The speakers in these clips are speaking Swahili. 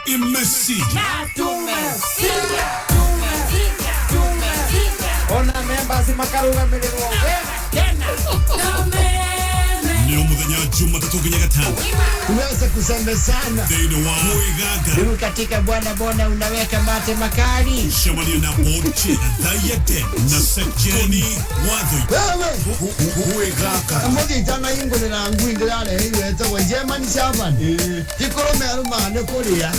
Imesijaa. Ona members makaruga milimo Ni umuthenya Jumatatu nginya Gatano. Uweze kusemezana. Kwigangara. Ndio katika bwana unaweka mate makali. Shamani na Boche Gathaiya na Ngoni Thuita. Kwigangara. Mmoja jana ingo na ngwingira le hiyo etawa German Shaban. Tikoro merumane korea.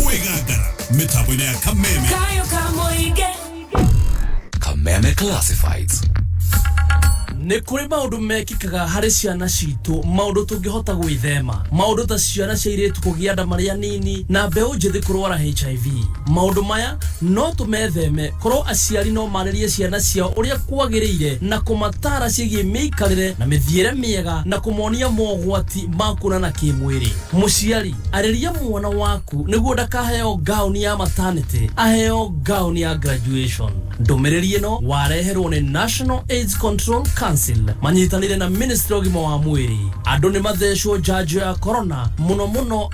Kwigangara. Mitabo ya kameme. Kayo kamoige. Kameme Classifieds. Nĩ kũrĩ maũndũ mekĩkaga harĩ ciana citũ, maũndũ tũngĩhota gwĩthema, maũndũ ta ciana cia airĩtu kũgĩa nda marĩ anini na mbeũ njĩthĩ kũrwara HIV. Maũndũ maya no tũmetheme korwo aciari no marĩrie ciana ciao ũrĩa kwagĩrĩire na kũmatara ciĩgiĩ mĩikarĩre na mĩthiĩre mĩega na kũmonia mogwati ma kuonana kĩmwĩrĩ. Mũciari, arĩria mwana waku nĩguo ndakaheo gauni ya maternity, aheo gauni ya graduation. Ndũmĩrĩri ĩno wareherwo nĩ National AIDS Control Council manyitanire na Ministry of Gima wa Mwiri. Andũ nĩ mathecwo njanjo ya corona muno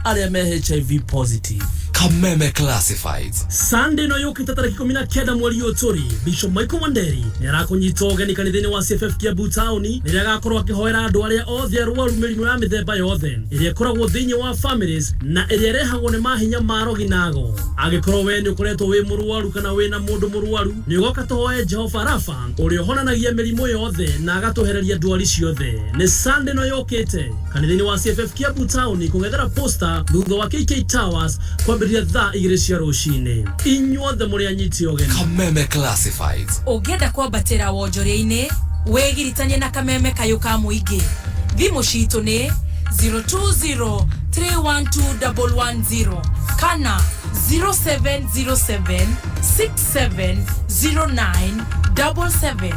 arĩa me HIV positive. Kameme Classifieds. Sunday no yũkĩte tarĩki 19 mweri ũyũ tũrĩ, Bishop Michael Wanderi nĩ arakũnyita ũgeni kanitha-inĩ wa CFF Kiambu Town rĩrĩa agakorwo akĩhoera andũ arĩa othe arwaru mĩrimũ ya mĩthemba yothe ĩrĩa ĩkoragwo thĩinĩ wa families na ĩrĩa ĩrehagwo nĩ mahinya ma rogi nago. Angĩkorwo we nĩ ũkoretwo wĩ mũrwaru kana wĩna mũndũ mũrwaru, nĩ ũgoka tũhoe Jehova Rafa ũrĩa ũhonanagia mĩrimũ yothe na agatũhereria ndwari ciothe. Nĩ Sunday no yũkĩte kanitha-inĩ wa CFF Kiambu Town kũng'ethera poster thutha wa KK Towers kwambĩrĩria thaa 2 cia rũcinĩ. Inyuothe mũrĩ anyiti ũgeni. Kameme Classifieds. Ũngĩenda kwambatĩra wonjoria-inĩ, wĩgiritanie na kameme kayo ka mũingĩ. Thimũ citũ nĩ 020312110 kana 0707670977.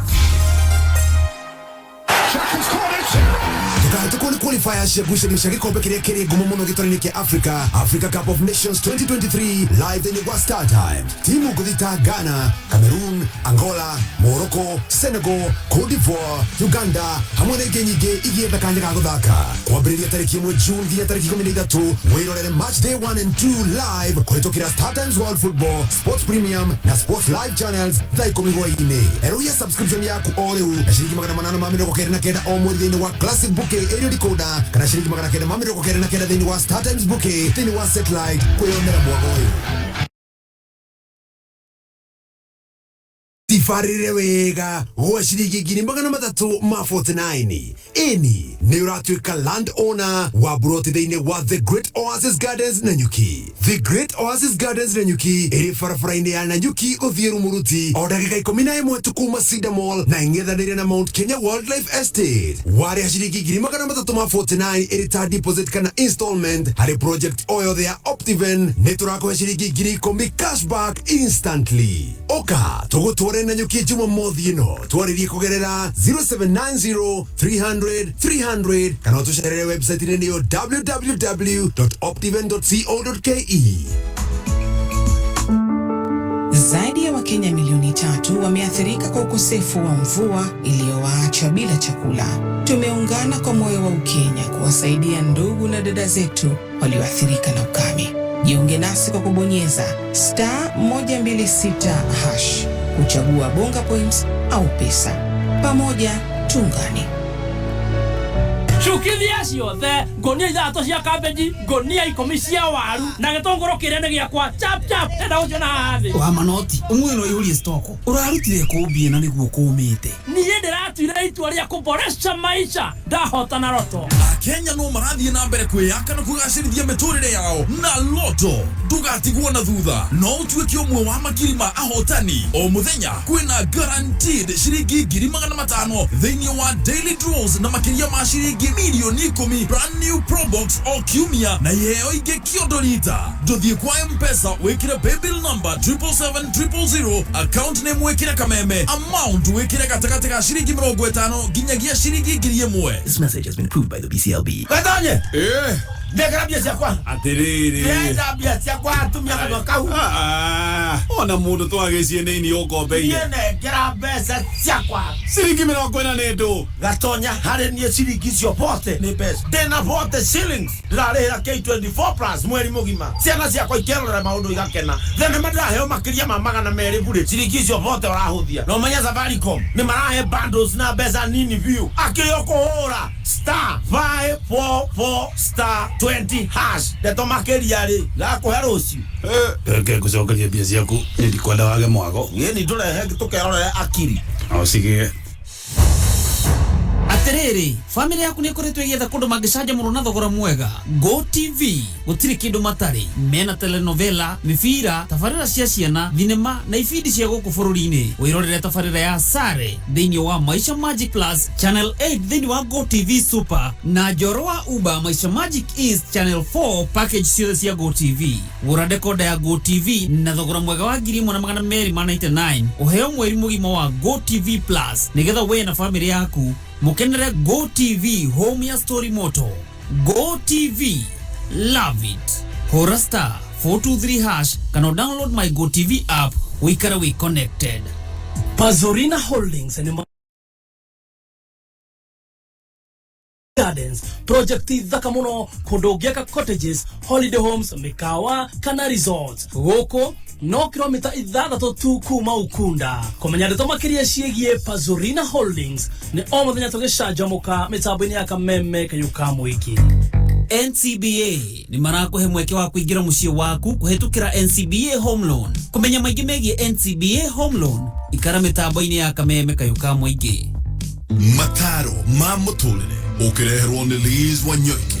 Tukuni qualifiers cia gucanio cia gikombe kiria kiri ngumo muno gĩtaro-inĩ kia Africa Cup of Nations 2023 live thĩinĩ wa Star Time. Timu ngũthita Ghana, Cameroon, Angola, Morocco, Senegal, Cote d'Ivoire, Uganda hamwe na ingĩ nyingĩ igĩetha kanya ga gũthaka. Kwambĩrĩria tarĩki 1 June nginya tarĩki 13 wĩrorere match day 1 and 2 live kũhetũkĩra Star Times World Football, Sports Premium na Sports Live channels thaa 10 hwaĩ-inĩ. Eruia subscription yaku o rĩu na ciringi 899 o mweri thĩinĩ wa Classic Bouquet area decoder kana ciringi 999 thĩinĩ wa Star Times Bouquet thĩinĩ wa satellite kwĩyonera mwago ũyũ. Tifarire wega gwa ciringi 349. Eni nĩ ũratuĩka land owner wa buroti thĩinĩ wa The Great Oasis Gardens Nanyuki. The Great Oasis Gardens Nanyuki ĩrĩ barabara-inĩ ya Nanyuki gũthiĩ Rumuruti o ndagĩka 11 tu kuma Cedar Mall na ing'ethanĩire na Mount Kenya Wildlife Estate. Warĩha ciringi 349 ĩrĩ ta deposit kana installment harĩ project o yothe ya Optiven nĩ tũrakũhe ciringi 10,000 cashback instantly. Oka tũgũtware Nanyuki Jumamothi ĩno twarĩrie kũgerera 0790300300 kana ũtũcerere website-inĩ nĩyo www.optiven.co.ke. Zaidi ya Wakenya milioni 3 wameathirika kwa ukosefu wa mvua iliyowaacha bila chakula. Tumeungana kwa moyo wa Ukenya kuwasaidia ndugu na dada zetu walioathirika na ukame. Jiunge nasi kwa kubonyeza *126# kuchagua bonga points au pesa. Pamoja tuungane. Cukithia ciothe, ngonia ithatũ cia cabbage, ngonia 10 cia waru na gĩtũngũrũ kĩnene gĩakwa chap enda ũciona haha thĩ. Wa manoti umwe no ihũrie stoko ũrarutire kũmbie na nĩguo kũmĩte. Niĩ ndĩratuire itua rĩa kũboresha maisha ndahotana Loto. Kenya no marathiĩ na mbere kwĩyaka na kũgacĩrithia mĩtũrĩre yao na Loto. Ndũgatigwo na thutha, no ũtuĩke ũmwe wa makiri ma ahotani. O mũthenya kwĩna guaranteed ciringi 500,000 thĩinĩ wa daily draws na makĩria ma ciringi milioni 10 brand new Pro Box o kiumia na iheo ingĩ kĩondorita. Ndũthiĩ kwa M-Pesa wĩkĩre paybill number 77700 account name wĩkĩre kameme amount wĩkĩre gatagatĩ ga ciringi 50 nginyagia ciringi 1,000. This message has been approved by the BCLB. Gathaiya. Ndekera bia ciakwa. Atiriri. Ndenda bia ciakwa atumia kana kau. Ona mũndũ twagĩcie nĩini ũkombeire. Ndekera mbeca ciakwa. Ciringi 40 ndu. Gatonya harĩ niĩ ciringi cio bote nĩ mbeca. Ndĩna bote shillings. Ndĩrarĩhĩra K24 plus mweri mũgima. Ciana ciakwa ikerorera maũndũ igakena. Thenema ndĩraheo makĩria ma 200 bure. Ciringi cio bote ũrahũthia. No menya Safaricom nĩ marahe bundles na mbeca nini view. Akĩrĩ ũkũhũra *544*20#. Ndeto makĩria rĩ. Gakũhe rũciũ. Reke ngucokerie mbia ciaku. Nĩ ndikwenda wage mwago. Ni ndũrehe tũkerorere akiri. Sige. Atiriri, family yaku ni ikoretwo igitha kundu mangicanja muno na thogora mwega. Go TV gutiri kindu matari. Mena telenovela, mifira, tafarira cia ciana, thinema na ibindi cia guku bururi-ini. Wirorere tafarira ya Sare thiini wa Maisha Magic Plus Channel 8 thiini wa Go TV Super na Jorwa Uba Maisha Magic East Channel 4 package ciothe cia Go TV. Gura dekoda ya Go TV na thogora mwega wa 1299 uheo mweri mugima wa Go TV Plus nigetha we na family yaku mukenere Go TV home ya story moto. Go TV, love it. Hora *423# kana download my Go TV app. Wikara we connected. Pazorina Holdings and Gardens project thaka muno kundogiaka cottages, holiday homes, mikawa kana resorts. Goko no kilomita 6 tu kuma Ukunda. Komenya ndeto makiria ciegie Pazorina Holdings ni o muthenya tugicanjamuka mitambo-ini ya kameme kayuka mwiki. NCBA ni marakuhe mweke wa kuingira muciĩ waku kuhetukira NCBA home loan. Kumenya maingĩ megie NCBA home loan ikara mitambo-ini ya kameme kayuka mwiki. Mataro ma mũtũrĩre ũkĩreherwo nĩ Liz Wanyoike.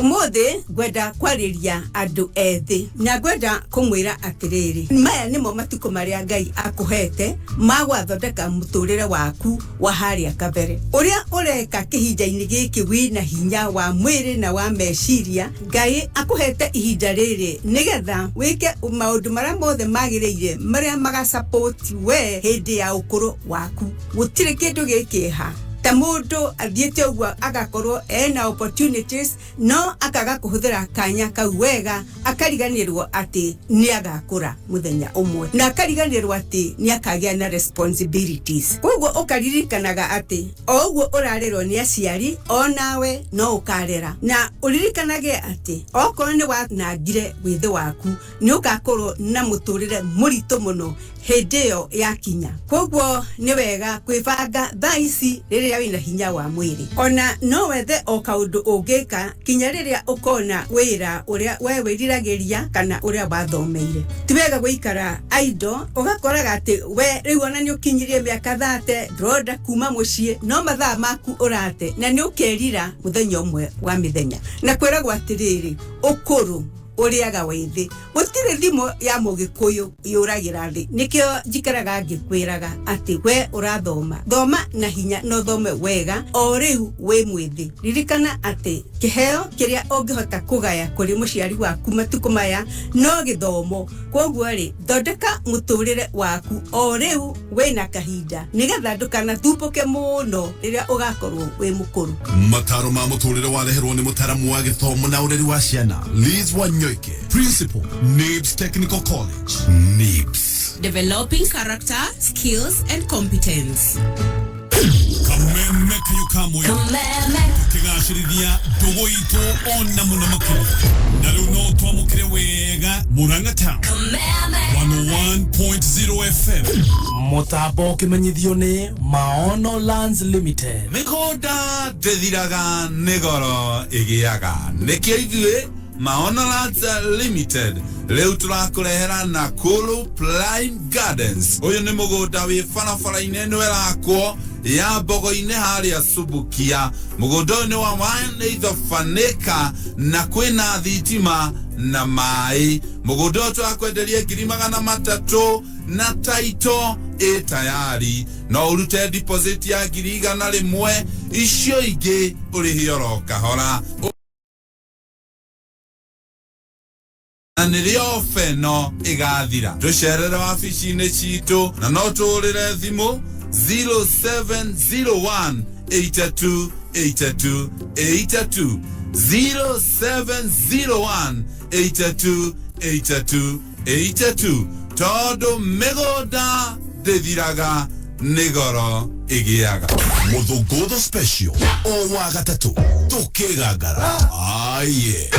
Umuthi gwenda kwariria andu ethi na gwenda kumwira atiriri maya nimo matuko maria Ngai akuhete magwathondeka muturire waku wa haria kabere uria ureka kihinja-ini giki wina hinya wa mwiri na wa meciria. Ngai akuhete ihinda riri nigetha wike maundu maria mothe magiriire maria magasupport we hindi ya ukuru waku. Gutire kindu gikiha ta mundu athiete ugwo agakorwo ena opportunities no akaga kuhuthira kanya kau wega akariganirwo ati ni agakura muthenya umwe na akariganirwo ati ni akagia na responsibilities. Kogwo ukaririkanaga ati o ugwo urarerwo ni aciari onawe no ukarera na uririkanage ati okorwo ni wanangire withe waku ni ugakorwo na muturire murito muno hindi yo yakinya. Kogwo ni wega kwibanga thaici riria wina hinya wa mwiri ona no wethe o kaundu ungika kinya riria ukona wira uria we wiriragiria kana uria bathomeire. Ti wega guikara idle ugakoraga ati we riu ona ni ukinyirie miaka 30 droda kuma mucii no mathaa maku urate na ni ukerira muthenya umwe wa mithenya na kwiragwo atiriri ukuru uriaga withi gutire thimo ya mugikuyu yuragira thi nikio njikaraga ngikwiraga ati we urathoma thoma na hinya no thome wega o riu we mwithi. Ririkana ati kiheo kiria ungihota kugaya kuri muciari waku matuko maya no githomo. Kogwo ri thondeka muturire waku o riu we na kahinda nigetha ndukana thumbuke muno riria ugakorwo we mukuru. Mataro ma mũtũrĩre wareherwo nĩ mũtaramu wa gĩthomo na ũreri wa ciana Liz Wanyoike, Principal, NIBS Technical College, NIBS. Developing character, skills and competence. Kameme kayuka mwiki kigashirithia ndugu itu ona muno makiri na riu no twamukire wega Murang'a Town 101.0 FM Mutambo kimenyithio ni Maono Lands Limited. Migunda ndithiraga nĩ goro ĩgĩaga nĩkĩo ithuĩ Maono Lands Limited leo turakurehera Nakuru Prime Gardens. Uyu ni mugunda wi barabara-ini ĩno ĩrakwo ya Mbogo-inĩ haria Subukia. Mugunda ni wa 1.5 acre na kwina thitima na mai. Mugunda twakwenderia 300,000 na taito tayari no urute deposit ya 100,000 icio ingĩ ũrĩhe oro kahora. Na nirio feno igathira tucerere wabici-inĩ citũ na no tũrĩre thimũ 0701 8282 82 0701 8282 82 tondũ mĩgũnda ndĩthiraga nigoro igiaga muthunguto special o wa gatatu tukigangara aye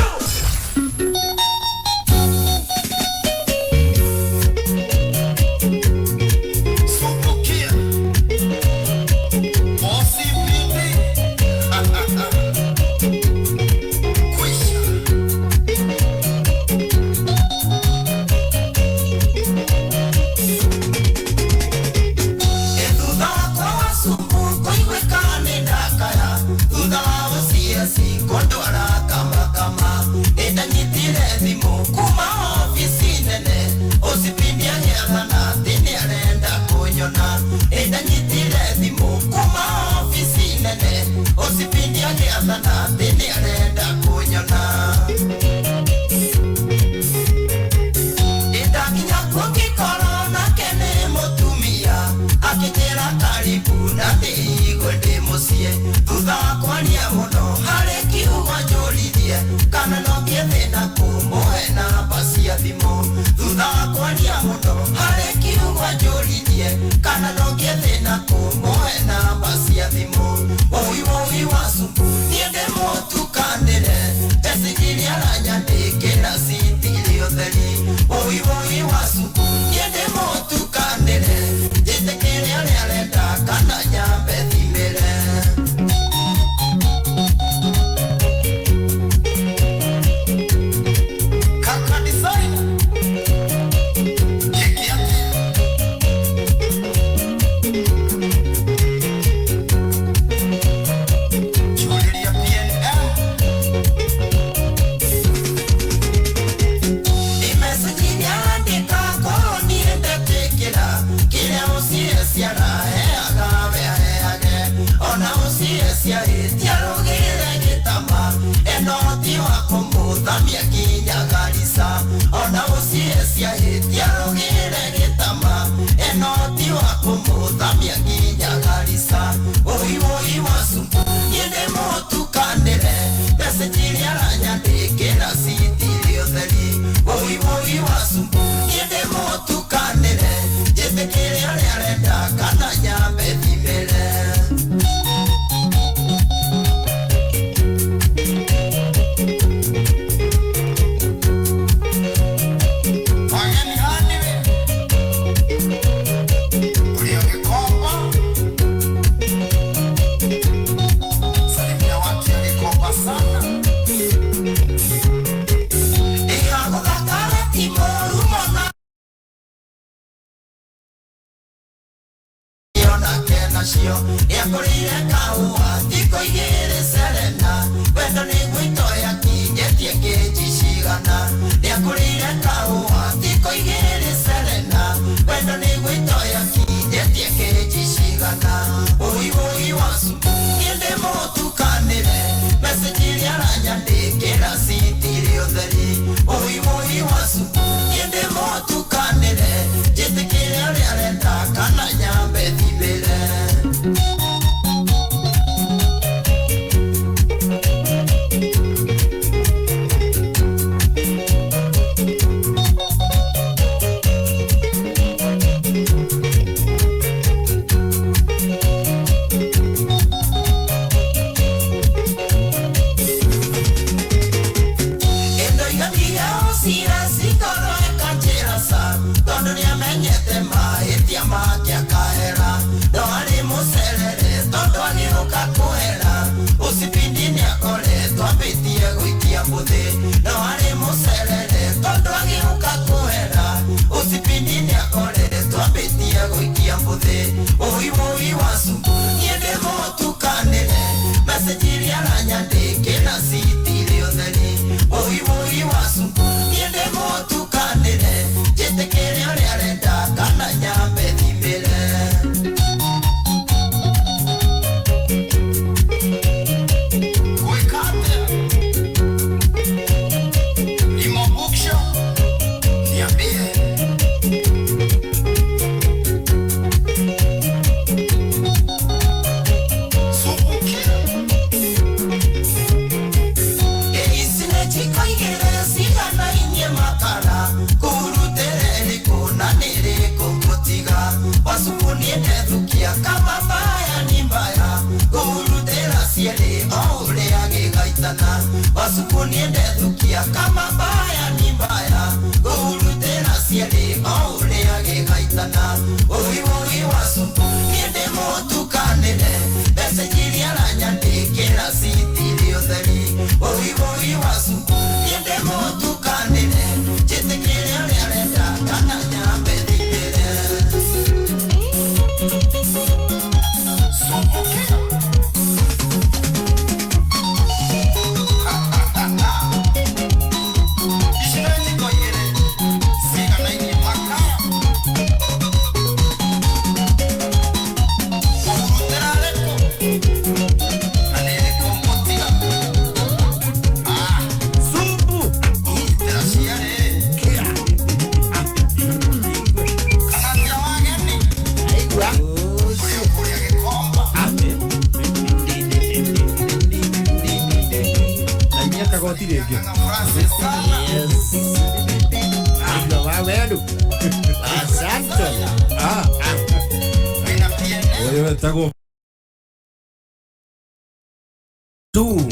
wasuku niende thukia kama mbaya ni mbaya urutera siele maule agekaitana oiwoi wasuku niende motukanire message aranyandikira sitirio theri oiwoi wasuku niende motukanire chitikire arenda kana nyambe thikire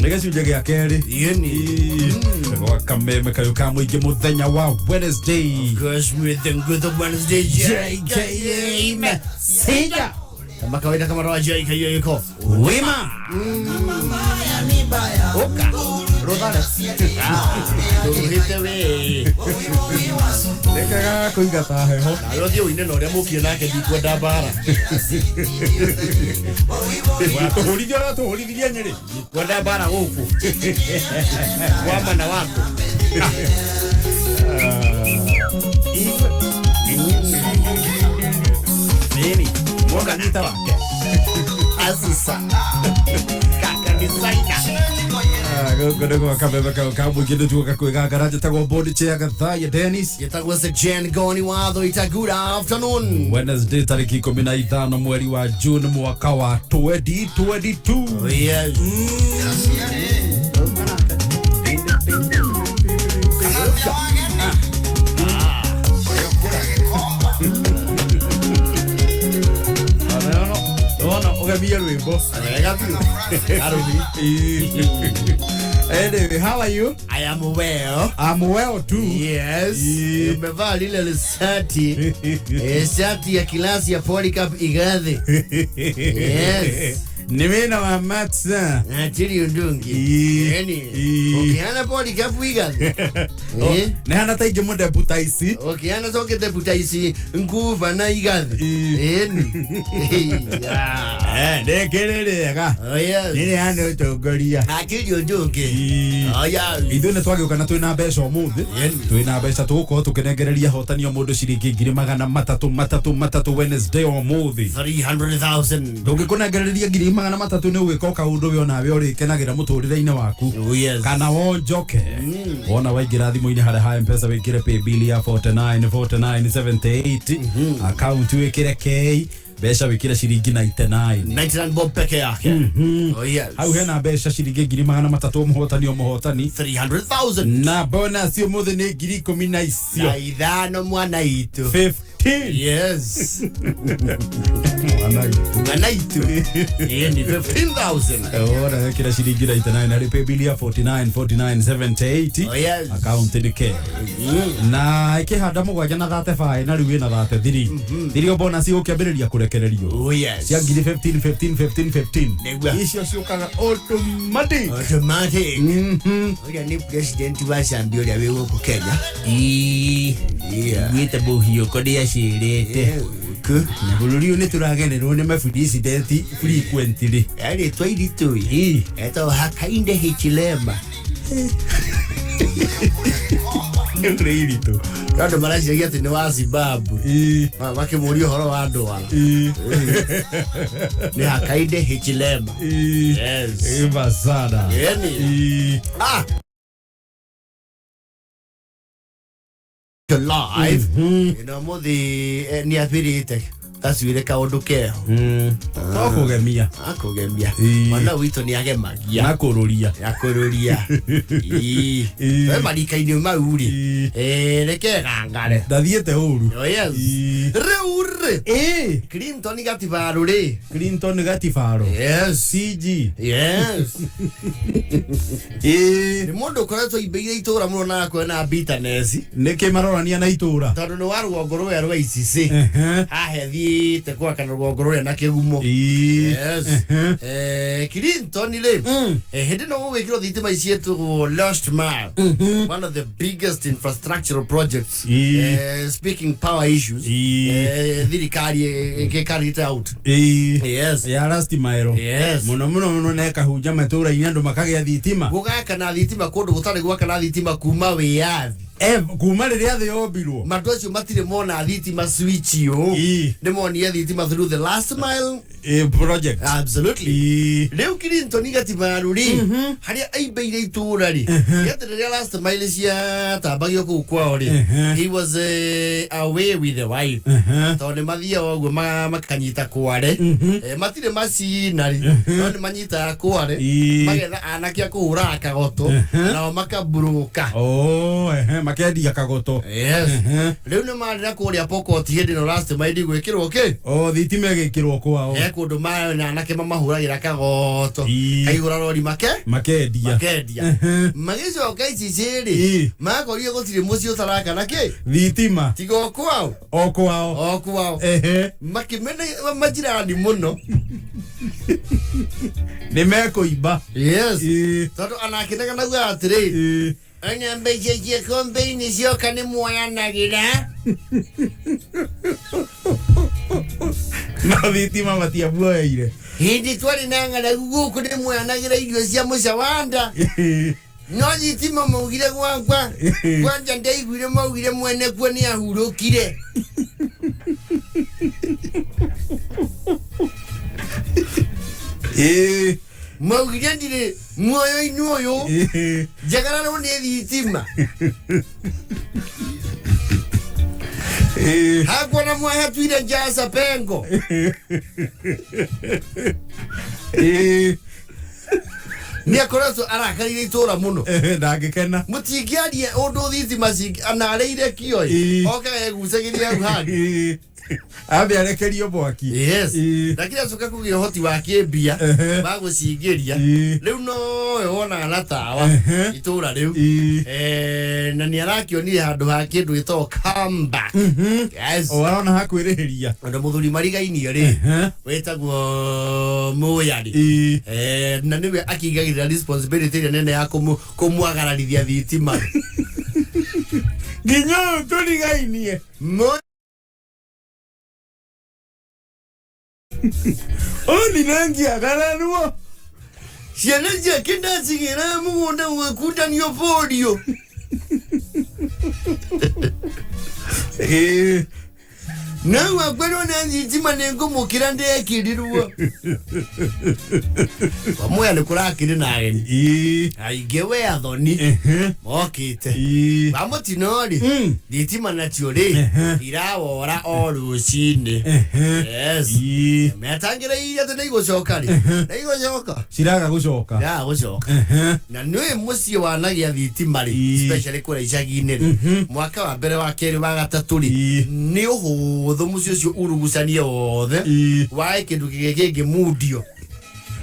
Negacunjä gä a kerä gwa kameme kayå ka må ingä må thenya wa Wednesday JKA Messenger kama kawaida kama rawa JKA yuko wima oka rodana tuhite we nekaga kuingata heho na yo thio ine no ria mukie nake ndikwenda bara wa tuhurithia nyeri kwenda bara guku wama na wako nini mwoga nita wake asisa kaka designer Go kameme ka mwingine tuoka Kwigangara jetagwo board chair Gathaiya Dennis Yetagwo Sejen Ngoni Thuita good afternoon Wednesday tariki 15 mweri wa June mwaka wa 2022 yes Ogamia Rwimbo. Anyway, how are you? I am well. I'm well too. Yes. Umevaa lile shati. Shati ya kilasi ya Polycarp Igathe. Yes. Nimena wa matsa. Atiri undungi. Yani. Ukiana Polycarp Igathe. Ne hana taige mo deputaisi. Ukiana soke deputaisi nguva na Igathe. De kerere ga. Oh yes. Nini hana utongoria. Atiri undungi. Oh yeah. Ithu ne twagĩũka twĩna mbeca ũmũthĩ. Twĩna mbeca tũgũkorwo tũkĩnengereria ahotani o mũndũ ciringi 300,000 Wednesday ũmũthĩ. 300,000. Ndũngĩkũnengereria 300,000 nĩ ũgĩka kaũndũ we ona we ũrĩkenagĩra mũtũrĩre-inĩ waku. Oh yes. Kana wonjoke. Wona waingĩra thimũ-inĩ harĩa ha M-Pesa wĩkĩre pay bill ya 49,4978. Account wĩkĩre K. Besha wikira shiringi 99 bob peke yake. Oh yes. Hau hena besha shiringi 300,000 muhotani o muhotani 300,000 na bonus yo muthe ni 10,000 na ithano mwana itu 15. Yes. Mwana itu. Ni 15,000. Ora wikira shiringi 99 na pay bill ya 49,4978. Oh yes. Account ni K. Na ikihanda mugwanja na 35 na riu ina 33. Thirio bonus yo kiambiriria kurekererio. Oh yes. Cia ngiri 15. Icio ciukaga automatic. Oya ni president wa Zambia uria wi guku Kenya. Gwite buhio kodi acirite. Na bururi ni turagenerwo ni president frequently. Ari twairitu. Eto hakainde hichilema. Ndirito. Kando maraciagia ati ni wa Zimbabwe. Makĩmũria ũhoro wa ndwara. Ni hakainde hichilema. Yes. Eva sana. Yani. Live. Muthi ni athirite. Taswire kaundu keho. Akugemia. Mana wito ni agemagia. Nakururia. Marikaini mauri. Reke gangare. Ndathiete uru. Oh yes. Reu Clinton gativaro re. Clinton gativaro. Yes. CG. Yes. Ni mundu koretwo ibeire itura muno na kwena bitterness. Niki marorania na itura. Tondu ni waru ngoro ya rwa ICC. Ahethi te kwa kana ngoro na kigumo. Yes. Clinton ile. Hindi no wekiro thitima icietu Lost Mile. One of the biggest infrastructural projects. Speaking power issues. Thirikari gekarite out. Yes. Ya Lost Mile. Yes. Muno neka huja matura inyandu makage thitima. Gugaka na thitima kundu gutari gwaka na thitima kuma wiyathi. Kuma riria thi obirwo. Matu acio matire mona thitima switch yo. Demonia thitima through the Last Mile project. Absolutely. Leo Clinton igatibaru ri haria aibeire itura ri. Yetereria Last Mile cia tambagio ku kwao ri. He was away with the wife. Tondu mathia ogwo makanyita kware. Matire macina ri. Tondu manyita kware. Magetha anakia kuhura akagoto na makabruka. Makendia kagoto. Yes. Leo ni marira kuria pokot hindi no Last Mile gwikirwo ke. Thitima igikirwo kwao. Kundu mayo na anake mamahuragira kagoto. Kaigura rori makendia. Magicoka iciciri. Makorie gutire muci utaraka nake. Thitima. Tigo kwao. Okwao. Makimena majirani muno. Nimekuiba. Yes. Tondu anakinega na gwa atiri. Ana mbejeje kombe ni sio kani moya nagira. Na thitima matia buoire. Hindi twari nangana guku ni moya nagira irio cia mucawanda. No thitima maugire gwakwa. Kwanja ndaiguire maugire mwene kwo ni ahurukire. Maugire ndire muoyo inuoyo. Jagara no ni thitima. Hakwa na mwa hatuire jasa pengo. Ni akorazo arakarire itura muno. Ndagikena. Mutigiarie undu thitima anareire kioi. Oka egucagiria ruhani. Abe arekerio bwaki. Yes. Lakini asoka kugira hoti wa kimbia bagucingiria. Riu no wona na tawa itura riu. Na ni arakionire handu ha kindu gito kamba. Yes. Wana hakwirihiria. Ndo muthuri marigainio ri. Wetagwo Muyari. Na niwe akigagirira responsibility nene ya kumwagararithia thitima. Ginyo turigainie. Oni nangi agaranuo. Sianajia kenda sigira mugunda wakuta niyo podio. Na wakwero na thitima nengo mukira ndekirirwo. Pamoja ni kurakiri na ageni. Aigewe athoni. Mokite. Bamutinori. Thitima nacio ri irawora o rucini. Yes. Metangira iria tene igocoka ri. Na igocoka. Ciraga gucoka. Ya gucoka. Na niwe muci wanagia thitima ri especially kura icagi-ini ri. Mwaka wa mbere wa keri wa gatatu ri ni uhu mucio cio urugucanie wothe wae kindu gigege mudio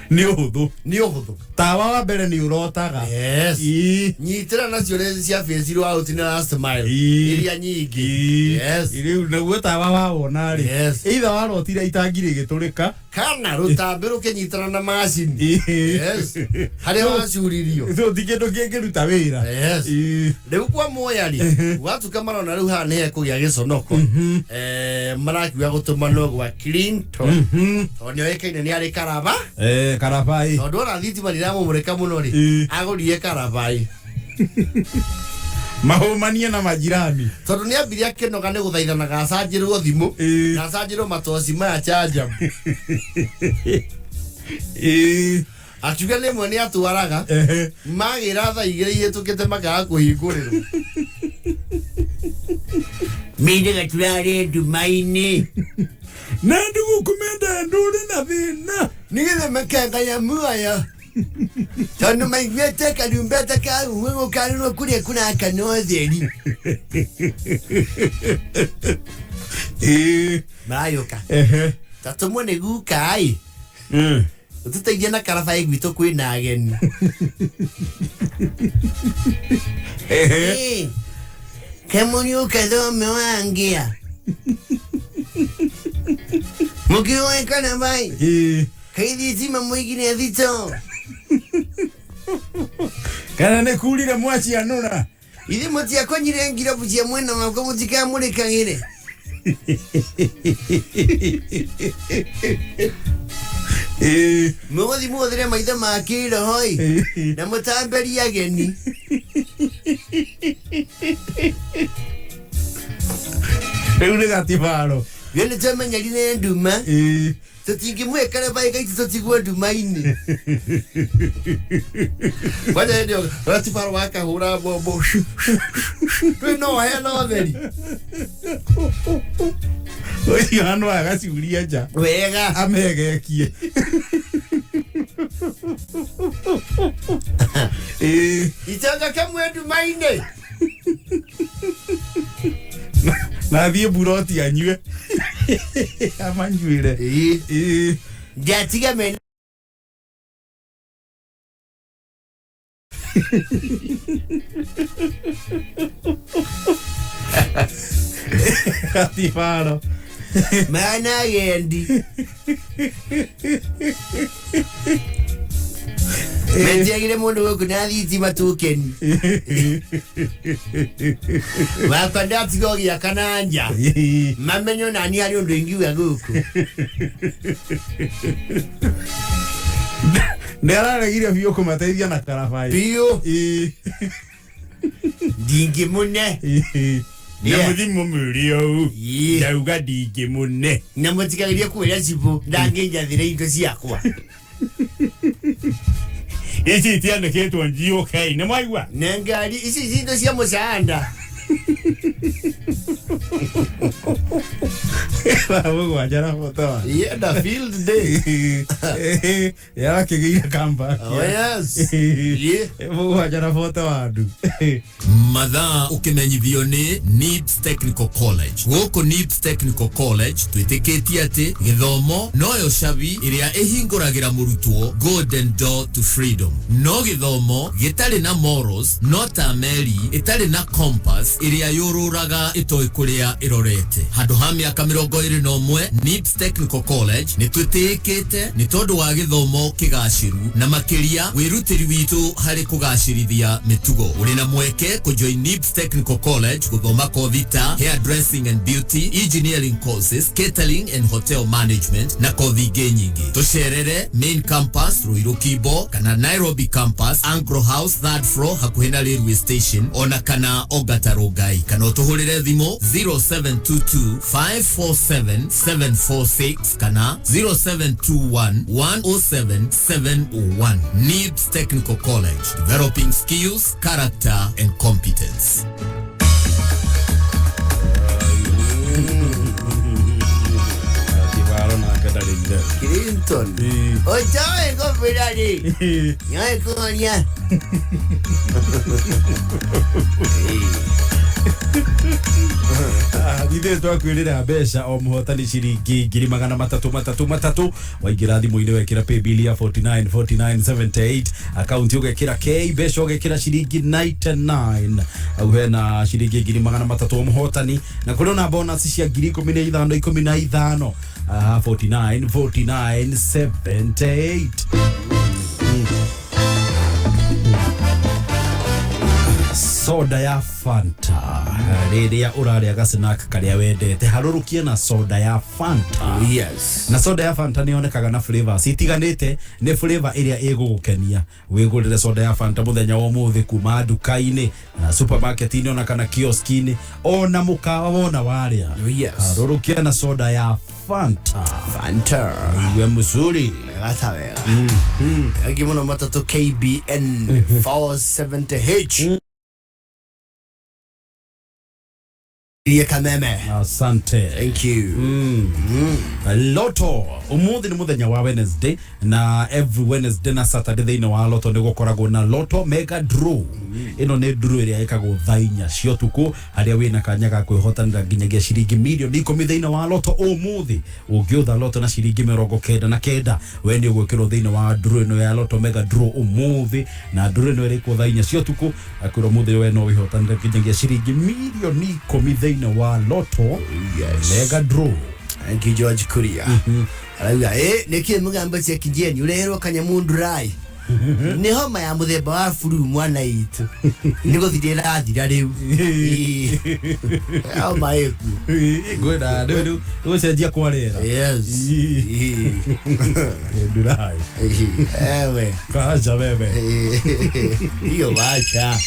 ni uhuthu tawa wa mbere ni urotaga. Yes. Nyitira nacio rezi cia Facebook out na Last Mile iria nyingi. Yes. Iriu naguo tawa wa wona ri either warotira itangire giturika kana rutambiru kinyitana na machine. Yes. Hari wacuririo so dikindu kingiruta wira. Yes. Riu kwa Muyari watu kama na riu hana he kugia giconoko marakiwa gutumano gwa Clinton onyo yekaine ni ari karaba karabai tondu na thitima ndiramumurika muno ri agurire karabai mahomanie na majirani tondu ni ambiri akenoga ni guthaithanaga acanjirwo thimu na acanjirwo matoci maya charger. Akiuga ni mwene atwaraga magira tha igire ihetukite makaga kuhingurirwo minde gaturare ndumaini na ndugu kumenda nduri na thina nigithe mekenga ya muaya Tano maigwete kadumbeta ka uwengo kanuno kuria kuna akanotheri. Mayoka. Tatomo negu kai. Ututagia na karafa gwito kwina ageni. Kemunyo kadome wangia. Mukiwa kana bai. Kaidi tima mwigine thito. Kana ne kulire mwachi anuna. Ili mutia konyire ngira bujia mwena wako mutika murekangire. Mwodi mwodire maitha makira hoi. Na mutamberi ageni. Eune gatifaro. Viene chama nyarine nduma. Tutingi mwekana bai gaiti tutigwa ndumaini. Bwana ndio gatifaro waka hura bobo. No hello very. Oyi hano agasiuria ja. Wega amegekie. Itanga kamwe ndumaini. Na thie buroti anywe. Amanjwire. Jatiga men. Gatifaro. Mana yendi. Metiagire mundu goku na thitima tukeni. Wakanda tigogi ya kananja. Mamenyo nani ali undu ingiwa goku. Ndararegire biyo kumateithia na karafai. Biyo. Dingi munne. Na muthimo murio. Ndauga dingi munne. Na mutikagiria kwira cibo ndangeja thire indo ciakwa. Isi tiano ketu njio kai ne maigwa. Nangari isi zindo cia mucanda. Babu wajara foto. Yeah, the field day. Ya kigira kamba. Oh yes. Yeah. Babu wajara foto adu. Mathaa ukimenyithio ni NIBS Technical College. Gũkũ NIBS Technical College twĩtĩkĩtie atĩ gĩthomo noyo cabi ĩrĩa ĩhingũragĩra mũrutwo golden door to freedom. No gĩthomo gĩtarĩ na morals, no ta meri ĩtarĩ na compass ĩrĩa yũrũraga ĩtoĩ kũrĩa ĩrorete. Handũ ha mĩaka 21 NIBS Technical College nĩ twĩtĩkĩte nĩ tondũ wa gĩthomo kĩgacĩru na makĩria wĩrutĩri witũ harĩ kũgacĩrithia mĩtugo. Ũrĩ na mweke kujoin NIBS Technical College guthoma kothi ta hairdressing and beauty, engineering courses, catering and hotel management na kothi ingĩ nyingĩ. Tucerere main campus Ruiru Kibo kana Nairobi campus Angro House 3rd floor hakuhĩ na railway station ona kana Ongata Rongai kana ũtũhũrĩre thimũ 0722 547 746 kana 0721 107 701. NIBS Technical College, developing skills, character and competence. Clinton. Oye, compadre. Nyae konya. Ithe twakwirira mbeca o muhotani ciringi 333 waingira thimu-ini wekira paybill ya 494978 account ugekira K mbeca ugekira ciringi 99 au hena ciringi 300 muhotani na kuna na bonus cia 15,015 494978 soda ya Fanta riria uraria gasnack karia wendete harurukie na soda ya Fanta. Yes. Na soda ya Fanta ni onekaga na flavors itiganite, ni flavor iria igugukenia. Wigurire soda ya Fanta muthenya wa muthi kuma duka-ini na supermarket-ini ona kana kiosk-ini ona mukawa wona waria. Yes. Harurukie na soda ya Fanta. Fanta. Iwe mzuri. Gathaiya. Agimono matatu KBN 470H. Kameme. Asante. Thank you. Loto umuthi ni muthenya wa Wednesday na every Wednesday na Saturday thini wa Loto ni gukoragwo na Loto mega draw. Ino ni draw iria ikagwo thainya cio tuku aria wina kanya ga kwihotanira nginyagia ciringi milioni 10 thini wa Loto umuthi ungiutha Loto na ciringi 99 we ni ugwikirwo thini wa draw ino ya Loto mega draw umuthi na draw ino iri ku thainya cio tuku akwiro muthi we no wihotanira nginyagia ciringi milioni 10 thini wa Loto mega draw. Thank you, George Kuria. Alauga, niki mugamba cia kijeni urehero kanyamundu rai. Ni homa ya muthemba wa flu mwana itu. Niko thirira thira riu. Oh my. Gwenda ndu ucenjia kwarera. Yes. Ndurai. Ewe. Kaja bebe. Hiyo wacha.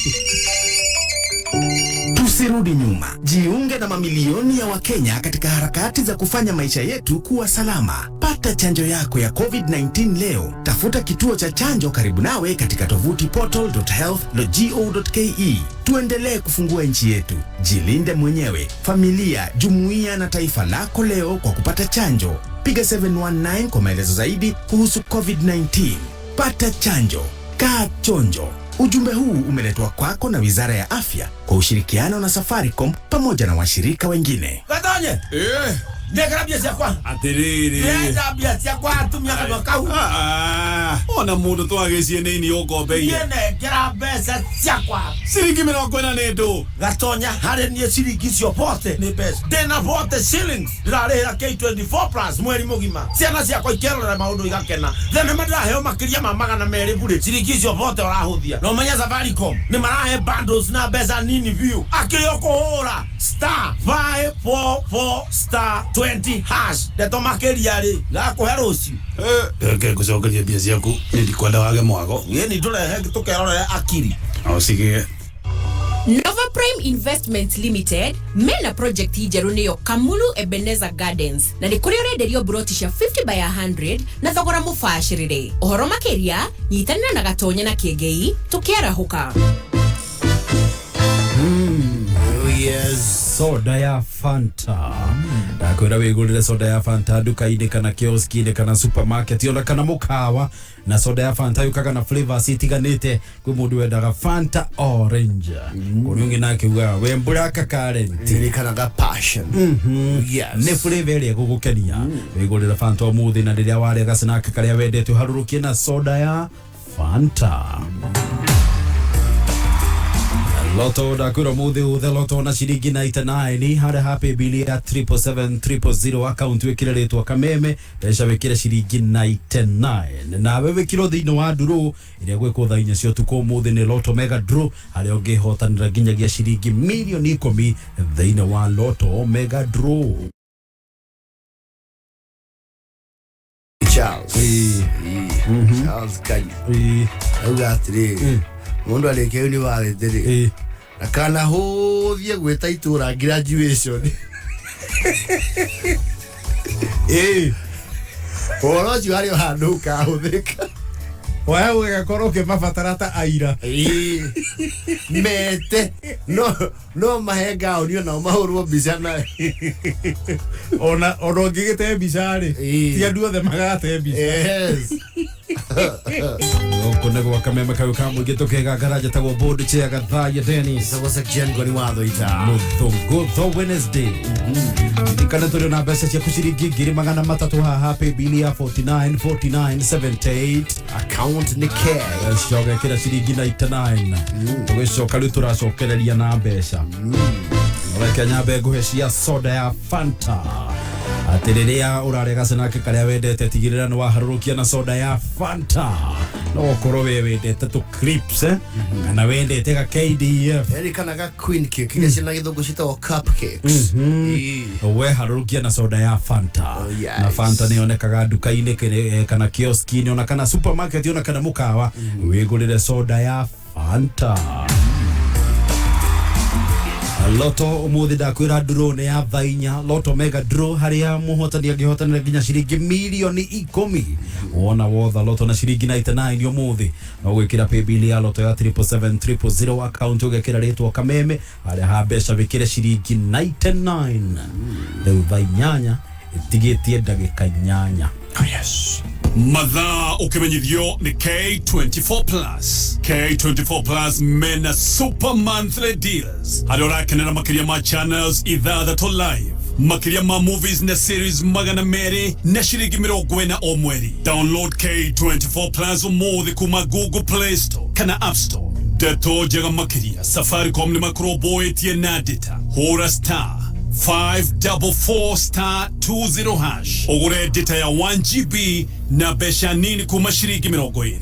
Tusirudi nyuma. Jiunge na mamilioni ya Wakenya katika harakati za kufanya maisha yetu kuwa salama. Pata chanjo yako ya COVID-19 leo. Tafuta kituo cha chanjo karibu nawe katika tovuti portal.health.go.ke. Tuendelee kufungua nchi yetu. Jilinde mwenyewe, familia, jumuiya na taifa lako leo kwa kupata chanjo. Piga 719 kwa maelezo zaidi kuhusu COVID-19. Pata chanjo. Kaa chonjo. Ujumbe huu umeletwa kwako na Wizara ya Afya kwa ushirikiano na Safaricom pamoja na washirika wengine. Gathaiya. Ndekera bia kwa. Atiriri. Ndekera bia kwa atumia kwa kau. Ona mundu twagecie nini ukombeie. Ndekera besa kwa. Ciringi 40 ndu. Gathaiya hari ni ciringi cio bote ni besa. Ndena bote shillings. Ndarehera K24 plus mweri mugima. Ciana ciakwa ikerora maundu igakena. Thene madraheo makiria ma 200 bure. Ciringi cio bote orahuthia. No menya Safaricom ni marahe bundles na besa nini view. Akio kuhura *544*20 hash. Deto makiria ri gakuhe rucio. Ke kucokeria bia ciaku ndikwenda wage mwago. Yeni turehe tukerora akiri. Ausige. Nova Prime Investments Limited mena project hijeru niyo Kamulu Ebenezer Gardens na ni kuri urenderio broti cia 50 by 100 na thogora mubashirire. Uhoro makiria nyitanira na Gathaiya na Kiengei tukiarahuka. Yes. Soda ya Fanta. Ndakwira wigurire soda ya Fanta duka-ini kana kioski-ini kana supermarket ona kana mukawa na soda ya Fanta yukaga na flavors itiganite kwi mundu wendaga Fanta orange kuri ungi nake uga we black currant ni kana ga passion. Yes. Ne flavor ile gugukenia wigurire Fanta umuthi na riria wari ga snack karia wendete harurukie na soda ya Fanta. Loto dakura muthi uthe Loto na ciringi 99 hare happy bilia 77700 account wekire ritwa Kameme esha wekire ciringi 99 na wewe kiro thino wa nduru iria gweko thainya cio tuko muthi ni Loto mega draw hare ongihotanira nginyagia ciringi milioni 10 thino wa Loto mega draw. Charles. Charles Kai. Ugatri. Mundu aleke university na kana hothie gweta itura graduation oro jwari handu ka huthika Wewe gakoroke mafatarata aira mete no mahenga onio na mahurwo mbica ona ngigite mbica ri ti andu othe magate mbica. Yes. Okone kwa Kameme kayo kamu geto Kwigangara jatagwo board chair Gathaiya Dennis so was a Ngoni Thuita Thuita Wednesday. Ndikana tuli na pesa cia kuciringi 300 happy bilia 497978 account ni care shoga kira ciringi 99 tugicoka riu turacokereria na mbeca reke nyambe nguhe cia soda ya Fanta atiriria urarega snake karia wendete tigirira no waharurukia na soda ya Fanta no korwo we wendete tu clips kana wendete ga KDF kana ga queen cake kinya na githungu citagwo cupcakes we harurukia na soda ya Fanta na Fanta ni onekaga duka-ini kana kioski-ini ona kana supermarket ona kana mukawa wigurire soda ya Fanta. Loto umuthi ndakwira drone ya Gathaiya Loto mega draw haria muhotani angihotanira nginya ciringi milioni 10 wona wotha Loto na ciringi 99 umuthi no gwikira paybill ya Loto ya 77700 account ugekira ritwa kameme haria ha mbeca wikire ciringi 99 riu Gathaiya itigitie ndagika nyanya. Yes. Mathaa ukimenyithio ni K24 Plus. K24 Plus mena super monthly deals. Haria urakenera makiria ma channels ithathatũ live. Makiria ma movies na series magana meri na ciringi 40 o mweri. Download K24 Plus umuthi kuma Google Play Store kana App Store. Deto njega makiria Safaricom ni makroboetie na data. Hora star 544*20 hash. Ogure data ya 1GB na besha nini kuma ciringi 20.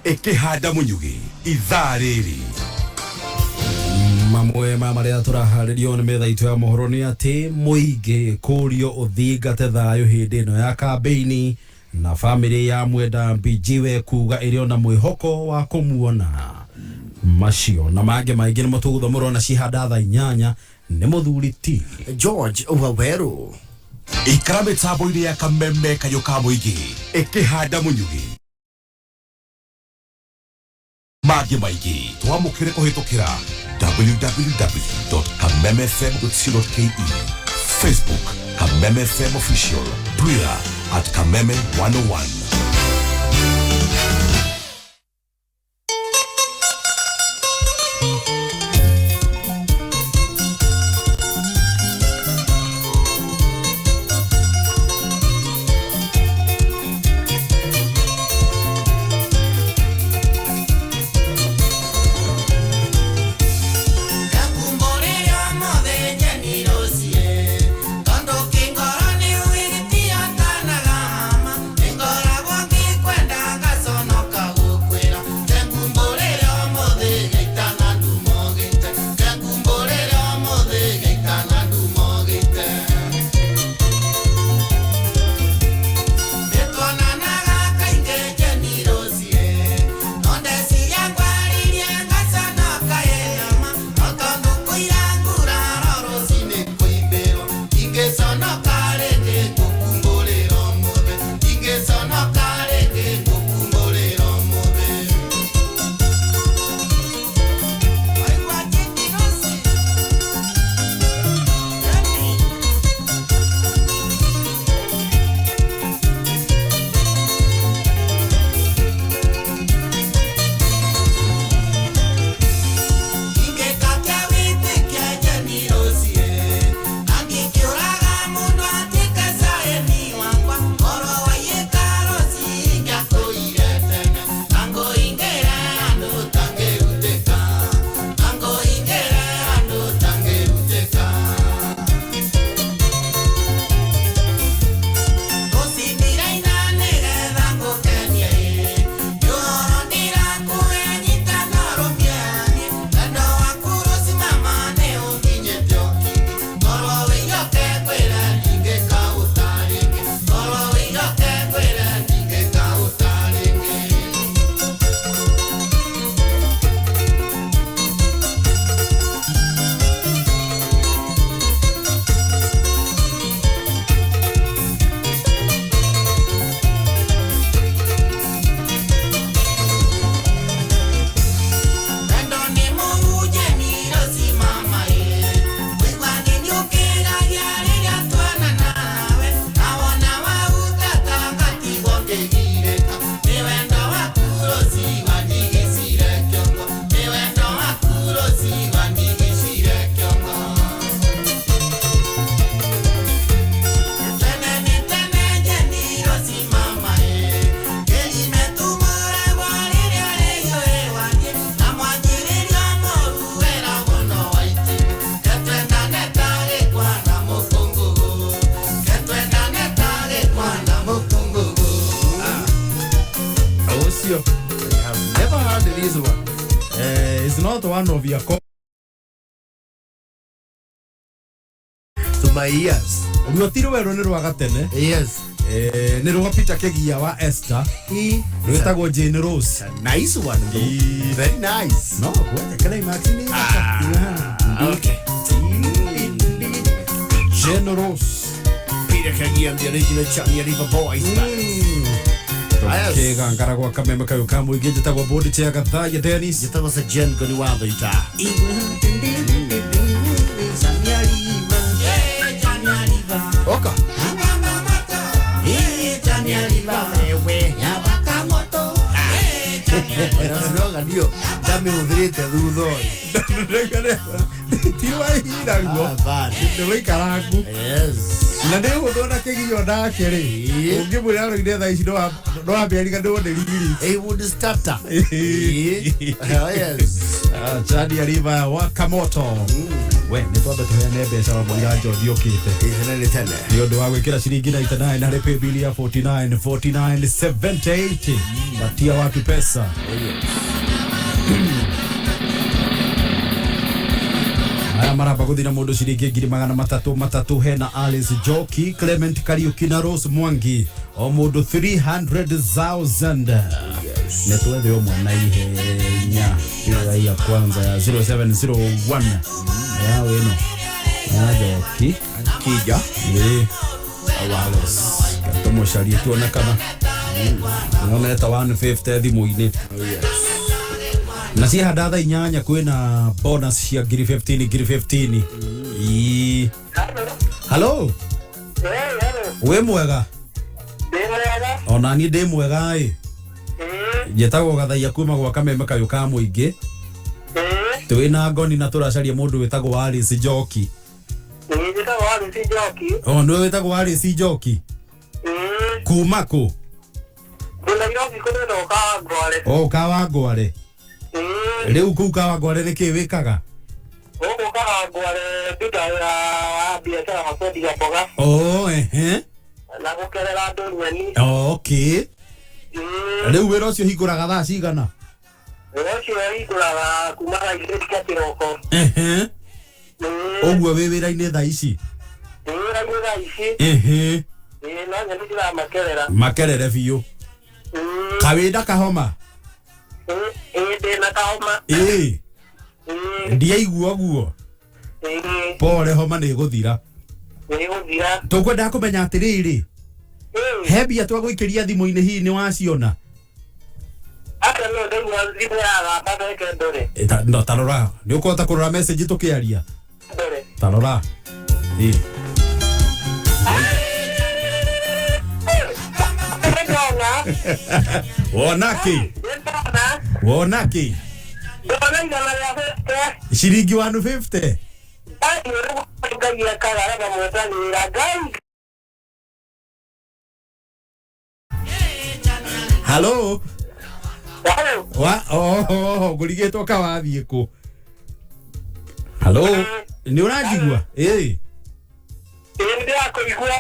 Ikihanda munyugi ithaa riri mamwe maria turaharirio ni metha itu ya mohoro ni ati muingi kurio uthingate thayo hindi no ya kambeini na family ya mwenda mbijiwe kuga irio na mwihoko wa kumuona macio na mange maingi ni mutugutho murona cihanda tha inyanya ni muthuri ti George Uwaweru ikara mitambo ya kameme kayo ka muingi ikihanda munyugi magi maigi twamukire kuhitukira www.kamemefm.co.ke Facebook Kameme FM Official Twitter @Kameme101 not one of your to my ears. Ruotiro wero ni rwa gatene. Yes. Ni rwa Peter Kegia wa Esther. Rwetagwo Jane Rose. Nice one. Very nice. No, what can I imagine? Okay. Generous. Peter Kagia and the original Chani River Boys. Kwigangara kwa kameme kayo kamwe igeje tagwa bodi tia Gathaiya Dennis. Jitagwa sa Ngoni Thuita. Oka. Ndoga ndio dame udhirite thutho. Tiwa hira ngo. Ndio ikaraku. Yes. Na ndio gudona kigio ndake ri. Ungimuri aro ide tha ici ndo ambiarika ndo ndirigiri. He would starter. Yes. Chadi aliva wakamoto. We nitwambe tuheane mbeca wa mwira njothi ukite. Ndio ndo wa gwikira ciringi na 89 harĩ paybill ya 4978. Batia watu pesa. Aya maraba guthina mundu ciringi 300 hena Alice Joki, Clement Kariuki na Rose Mwangi. O mundu 300,000. Netwethe o mwana ihenya. Ile ya kwanza ya 0701. Ya weno. Ya Joki. Kija. Awales. Katomo shari tuona kama. Naona eta 150 thimu-ini. Na si hadatha inyanya kwina bonus cia ngiri 15. Hello. We mwega? Ona ni ndi mwega i. Njĩtagwo Gathaiya kuma gwa kameme kayo ka mũingĩ. Twina Ngoni na tũracaria mũndũ wĩtagwo Alice Joki. Njĩtagwo Alice Joki. O nĩwe wĩtagwo Alice Joki? Kuma kũ? Kuna Joki kũrĩ Kawangware. O Kawangware. Rĩu kũu Kawangware nĩkĩ wĩkaga? Gũkũ Kawangware nduta ya biacara makwendia mboga. O ehe. Na gũkerera andũ nyeni. Okay. Rĩu wĩra ũcio hingũraga thaa cigana? Wĩra ũcio hingũraga kuma thaa 2 cia kĩroko. Ehe. Ũguo wĩ wĩra-inĩ thaa ici? Wĩra-inĩ thaa ici. Ehe. No nyeni ndĩramakerera. Makerere biũ. Kawĩnda kahoma? Ndĩna kahoma. Ndiaigua guo. Pole, homa nĩ gũthira. Tũkwendaga kũmenya atĩrĩrĩ. He mbia twagũikĩria thimũ-inĩ hihi nĩ waciona? No tarora, nĩ ũkũhota kũrora message tũkĩaria? Tarora. Wonaki ciringi 150. Hello. Ngũrigĩtwo kawathiĩ kũ? Hello. Nĩ ũranjigua?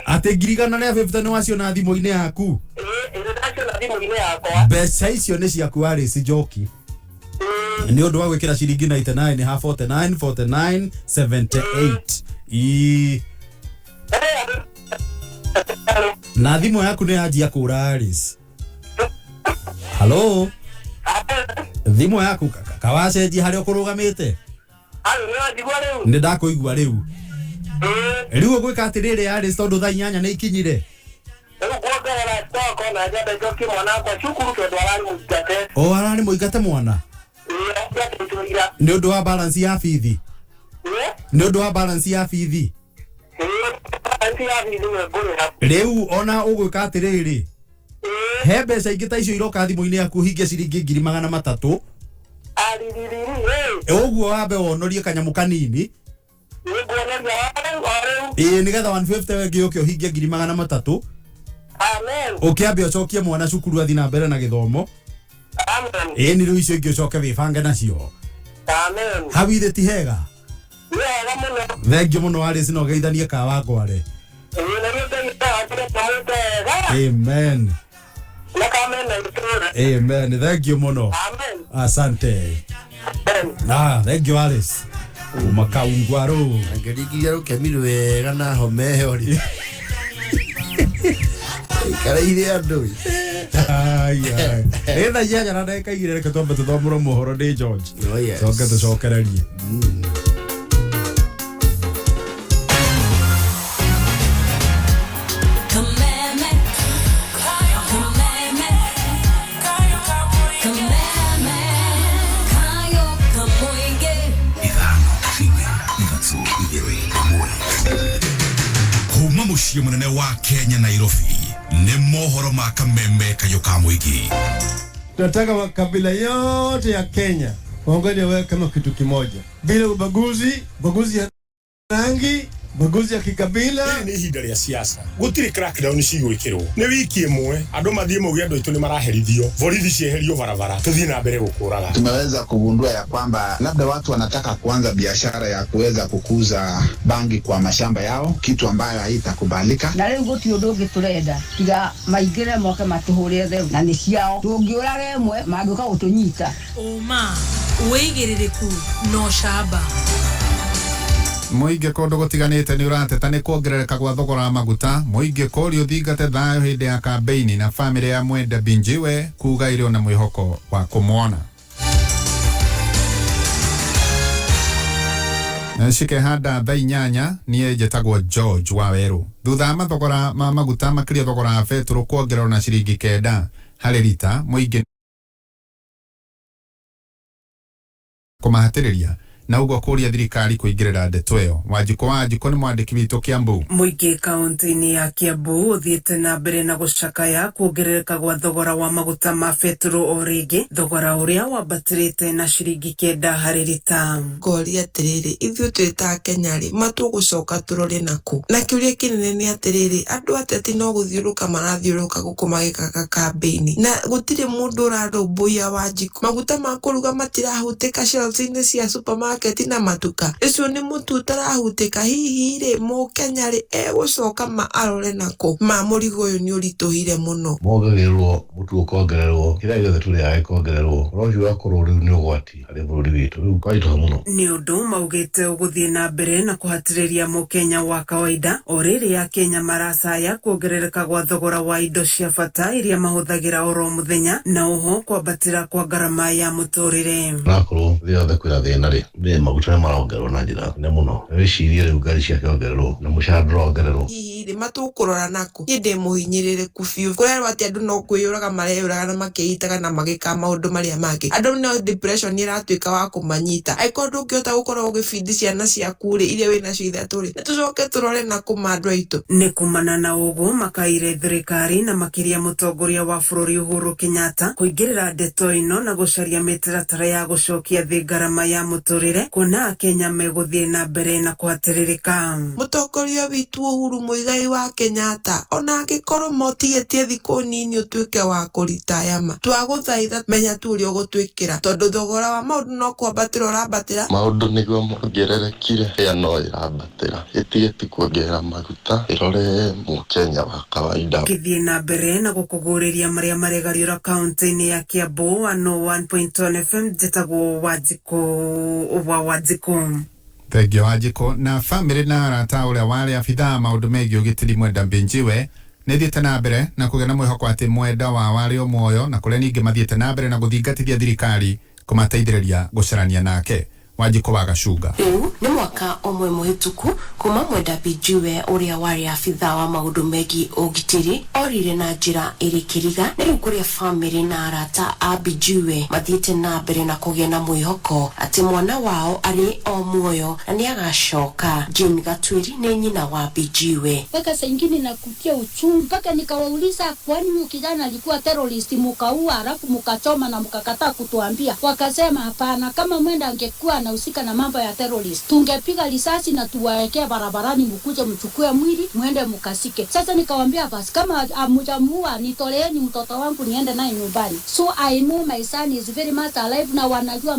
Atĩ ngiri 150 nĩ waciona thimũ-inĩ yaku? Mbeca icio nĩ ciaku Alice Joki. Nĩ ũndũ wa gwĩkĩra ciringi 99 ha 49,78. Na thimũ yaku nĩ yanjia kũra Alice. Hello. Thimũ yaku kawacenjia harĩa ũkũrũgamĩte? Nĩ ndakũigua rĩu. Rĩu ũgwĩka atĩrĩrĩ Alice tondũ thaa 8 nĩ ikinyire. O ararĩ mũingate mwana? Nĩ ũndũ wa balance ya bithi? Nĩ ũndũ wa balance ya bithi? Rĩu ona ũgwĩka atĩrĩrĩ, he mbeca ingĩ ta icio iroka thimũ-inĩ yaku hingia ciringi 300,000. Ũguo wambe wonorie kanyamũ kanini. Nĩgetha 150 wengĩ ũke ũhingie 300,000. Ũkĩambia ũcokie mwana cukuru athi na mbere na gĩthomo. Nĩ rĩu icio ingĩ ũcoke wĩbange nacio. Hau ithĩ ti hega? Thengiũ mũno Alice, no geithanie Kawangware. Amen. Amen. Thengiũ mũno. Asante. Thengiũ Alice. Uma Kawangware. Angĩringithia rũkemi wega na homehe ori. Karaire andũ. Thaa 8 na ndagĩka 2 reke twambe tũthomũrwo mohoro nĩ George. Coke tũcokererie. muciĩ munene wa Kenya Nairobi nĩ mohoro ma kameme kayoka mwiki. Tunataka makabila yote ya Kenya waungane wawe kama kitu kimoja bila ubaguzi ya rangi, baguzi ya kikabila. Ni ihinda rĩa siasa gutiri crackdown cigwikirwo ni wiki imwe andu mathie mugi andu itu ni maraherithio borithi cieherio barabara tuthie na mbere gukuraga. Tumeweza kugundua ya kwamba labda watu wanataka kuanza biashara ya kuweza kukuza bangi kwa mashamba yao, kitu ambayo haitakubalika. Na leo goti udonge turenda tiga maigire moke matuhurire theru na ni ciao tungiura remwe maduka utunyita uma uigiririku no shaba Muingi kondu gutiganite ni urateta ni kuongerereka gwa thogora wa maguta. Muingi kuri uthingate thayo hindi ya kampeini na family ya Mwenda Binjiwe kuga irio na mwihoko wa kumwona. Shike hada thaa 8 ni jetagwo George Waweru. Thutha mathogora ma maguta makiria thogora wa betro kuongererwo na ciringi 9 harĩ lita. Muingi kumahatĩrĩria na ugo kuria thirikari kuingirira ndeto iyo. Wanjiko ni mwandiki witũ Kiambu. Muingi kaunti-ini ya Kiambu uthiĩte na mbere na gucakaya kuongerereka gwa thogora wa maguta ma betro o rĩngĩ, thogora ũrĩa wambatĩrĩte na ciringi 9 harĩ lita. Ngori atĩrĩrĩ, ithuĩ twĩ ta Kenya rĩ matũgũcoka tũrore naku. Na kĩũria kĩnene nĩ atĩrĩrĩ, andũ ateti no gũthiũrũka marathiũrũka gũkũ magĩkaga kampeini na gũtirĩ mũndũ ũrarũmbũiya Wanjiko. Maguta ma kũruga matirahutĩka shelves-inĩ cia supermarket na matuka. Icio ni mutu utarahutĩka. Hihi rĩ Mũkenya rĩ egũcoka arore nako ma mũrigo ũyũ nĩ ũritũhire mũno. Mongererwo mutu ukongererwo kĩrĩa gĩothe tũrĩa gĩkongererwo rũciũ wakorwo rĩu nĩ ũgwati harĩ bũrũri witũ rĩu kwaitũha mũno. Nĩ ũndũ maugĩte ũgũthiĩ na mbere na kũhatĩrĩria Mũkenya wa kawaida o rĩrĩa Kenya maracaya kuongerereka gwa thogora wa indo cia bata iria mahũthagĩra oro mũthenya na oho kwambatĩra kwa ngarama ya mũtũrĩre. Nakorwo rĩothe kwĩna thĩna rĩ maguta marongererwo na njĩra nene mũno. Wĩcirie rĩu ngari ciakĩongererwo na mũcara ndũrongererwo. Hihi rĩ matũkũrora nako hĩndĩ mũhinyĩrĩrĩku biũ. Kũrerwo atĩ andũ no kwĩyũraga mareyũraga na makĩitaga na magĩka maũndũ marĩa mangĩ. Andũ no depression ĩratuĩka wa kũmanyita. Angĩkorwo ndũngĩhota gũkorwo ũgĩbindi ciana ciaku rĩ iria wĩnacio ithatũ rĩ nĩtũcoke tũrore nako andũ aitũ. Nĩ kumana na ũguo makaire thirikari na makĩria mũtongoria wa bũrũri Uhuru Kenyatta kũingĩrĩra ndeto ĩno na gũcaria mĩtaratara ya gũcokia thĩ ngarama ya mũtũrĩre kuna Kenya megũthiĩ na mbere na kũhatĩrĩrĩka. Mũtongoria witũ Uhuru Muigai wa Kenyatta ona angĩkorwo motigĩtie thikũ nini ũtuĩke wa kũritayama twagũthaitha menya tu ũrĩa ũgũtwĩkĩra tondũ thogora wa maũndũ no kwambatĩra ũrambatĩra. Maũndũ nĩguo mongererekire ĩa no ĩrambatĩra ĩtige ti kuongerera maguta ĩrore Mũkenya wa kawaida. Gĩthiĩ na mbere na gũkũgũrĩria marĩa maregariũra kaunti-inĩ ya Kiambu 101.1 FM jetagwo Wanjiko. Thegio Wanjiko na family na arata ũrĩa warĩ abithaa maũndũ megiĩ ũgitĩri Mwenda Binjiwe nĩthiĩte na mbere na kũgĩa na mwĩhoko atĩ Mwenda wa warĩ o muoyo na kũrĩa ningĩ mathiĩte na mbere na gũthingatithia thirikari kũmateithĩrĩria gũcarania nake. Wanjiko wa Gacuga. Rĩu nĩ mwaka ũmwe mũhĩtũku kuma Mwenda Binjiwe ũrĩa warĩ abithaa wa maũndũ megiĩ ũgitĩri orire na njĩra ĩrĩ kĩriga. Nĩ rĩu kũrĩa family na arata a Binjiwe mathiĩte na mbere na kũgĩa na mwĩhoko atĩ mwana wao arĩ o muoyo na nĩ agacoka. Jane Gatwiri nĩ nyina wa Binjiwe. Mpaka saa ingine nakutia uchungu mpaka nikawauliza kwani huyu kijana alikuwa terrorist mukaua alafu mukachoma na mukakataa kutuambia. Wakasema hapana, kama Mwenda angekuwa usika na mambo ya terrorist tungepiga risasi na tuwaekea barabarani mkuje mchukue mwili muende mukasike. Sasa nikawaambia basi kama amujamua nitoleeni mtoto wangu niende naye nyumbani. So I know my son is very much alive na wanajua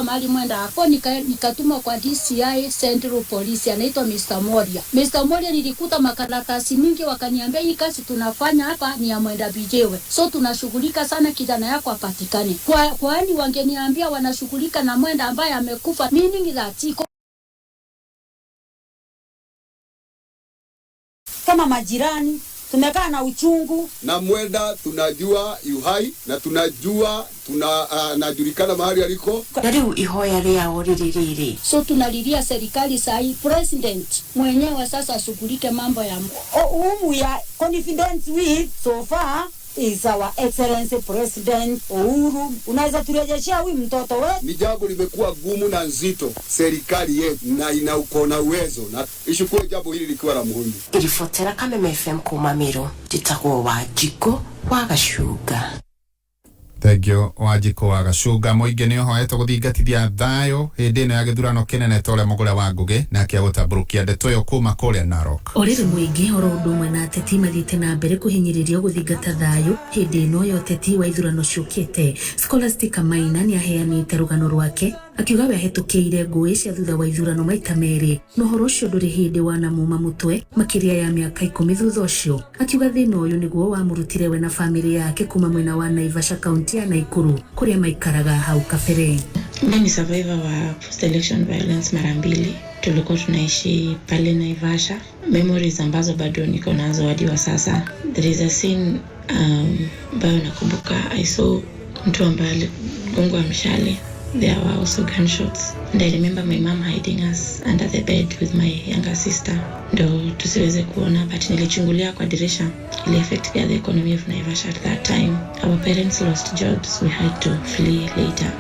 mahali Mwenda hapo. Nikatuma kwa DCI Central Police anaitwa Mr. Moria. Mr. Moria nilikuta makaratasi mingi wakaniambia hii kazi tunafanya hapa ni ya Mwenda Binjiwe. So tunashughulika sana kijana yako apatikane. Kwani wangeniambia wanashughulika na Mwenda ambaye amekufa meaning that kama majirani tumekaa na uchungu na Mwenda tunajua yuhai na tunajua najulikana mahali aliko. Na rĩu ihoya rĩao rĩrĩ. So tunalilia serikali sahi president mwenyewe sasa ashughulike mambo ya we are confident with so far is our excellency president Uhuru. Unaweza turejeshea huyu mtoto wetu? Ni jambo limekuwa gumu na nzito serikali yetu na ina uwezo na ishukue jambo hili likiwa la muhimu. Irifotera Kameme FM Kumamiro jitagwo Wajiko wa Gacuga. Thegio Wajiko wa Gacuga muingi ni hoetwo guthingatithia thayo hindi ino ya githurano kinene tole mugure wa Ngugi na kia gutamburukia ndeto yo kuma kuria Narok. Orire muingi oro ndumwe na ateti mathite na mbere kuhinyiririo guthingata thayo hindi ino yo ateti wa ithurano ciukite. Scholastic Maina ni aheanite rugano rwake akiuga we ahetukiire ngui cia thutha wa ithurano maita meri no horo ucio nduri hindi wana muma mutwe makiria ya miaka 10 thutha ucio akiuga thina uyu niguo wamurutire we na family yake kuma mwena wa Naivasha County ya Naikuru kuria maikaraga hau kabere. Mimi ni survivor wa post election violence mara mbili. Tulikuwa tunaishi pale Naivasha. Memories ambazo bado niko nazo hadi wa sasa. There is a scene ambayo nakumbuka. I saw mtu ambaye gongwa mshale. There were also gunshots. And I remember my mom hiding us under the bed with my younger sister. Ndo tusiweze kuona, but nilichungulia kwa dirisha. Ili affect the economy of Naivasha at that time. Our parents lost jobs. We had to flee later.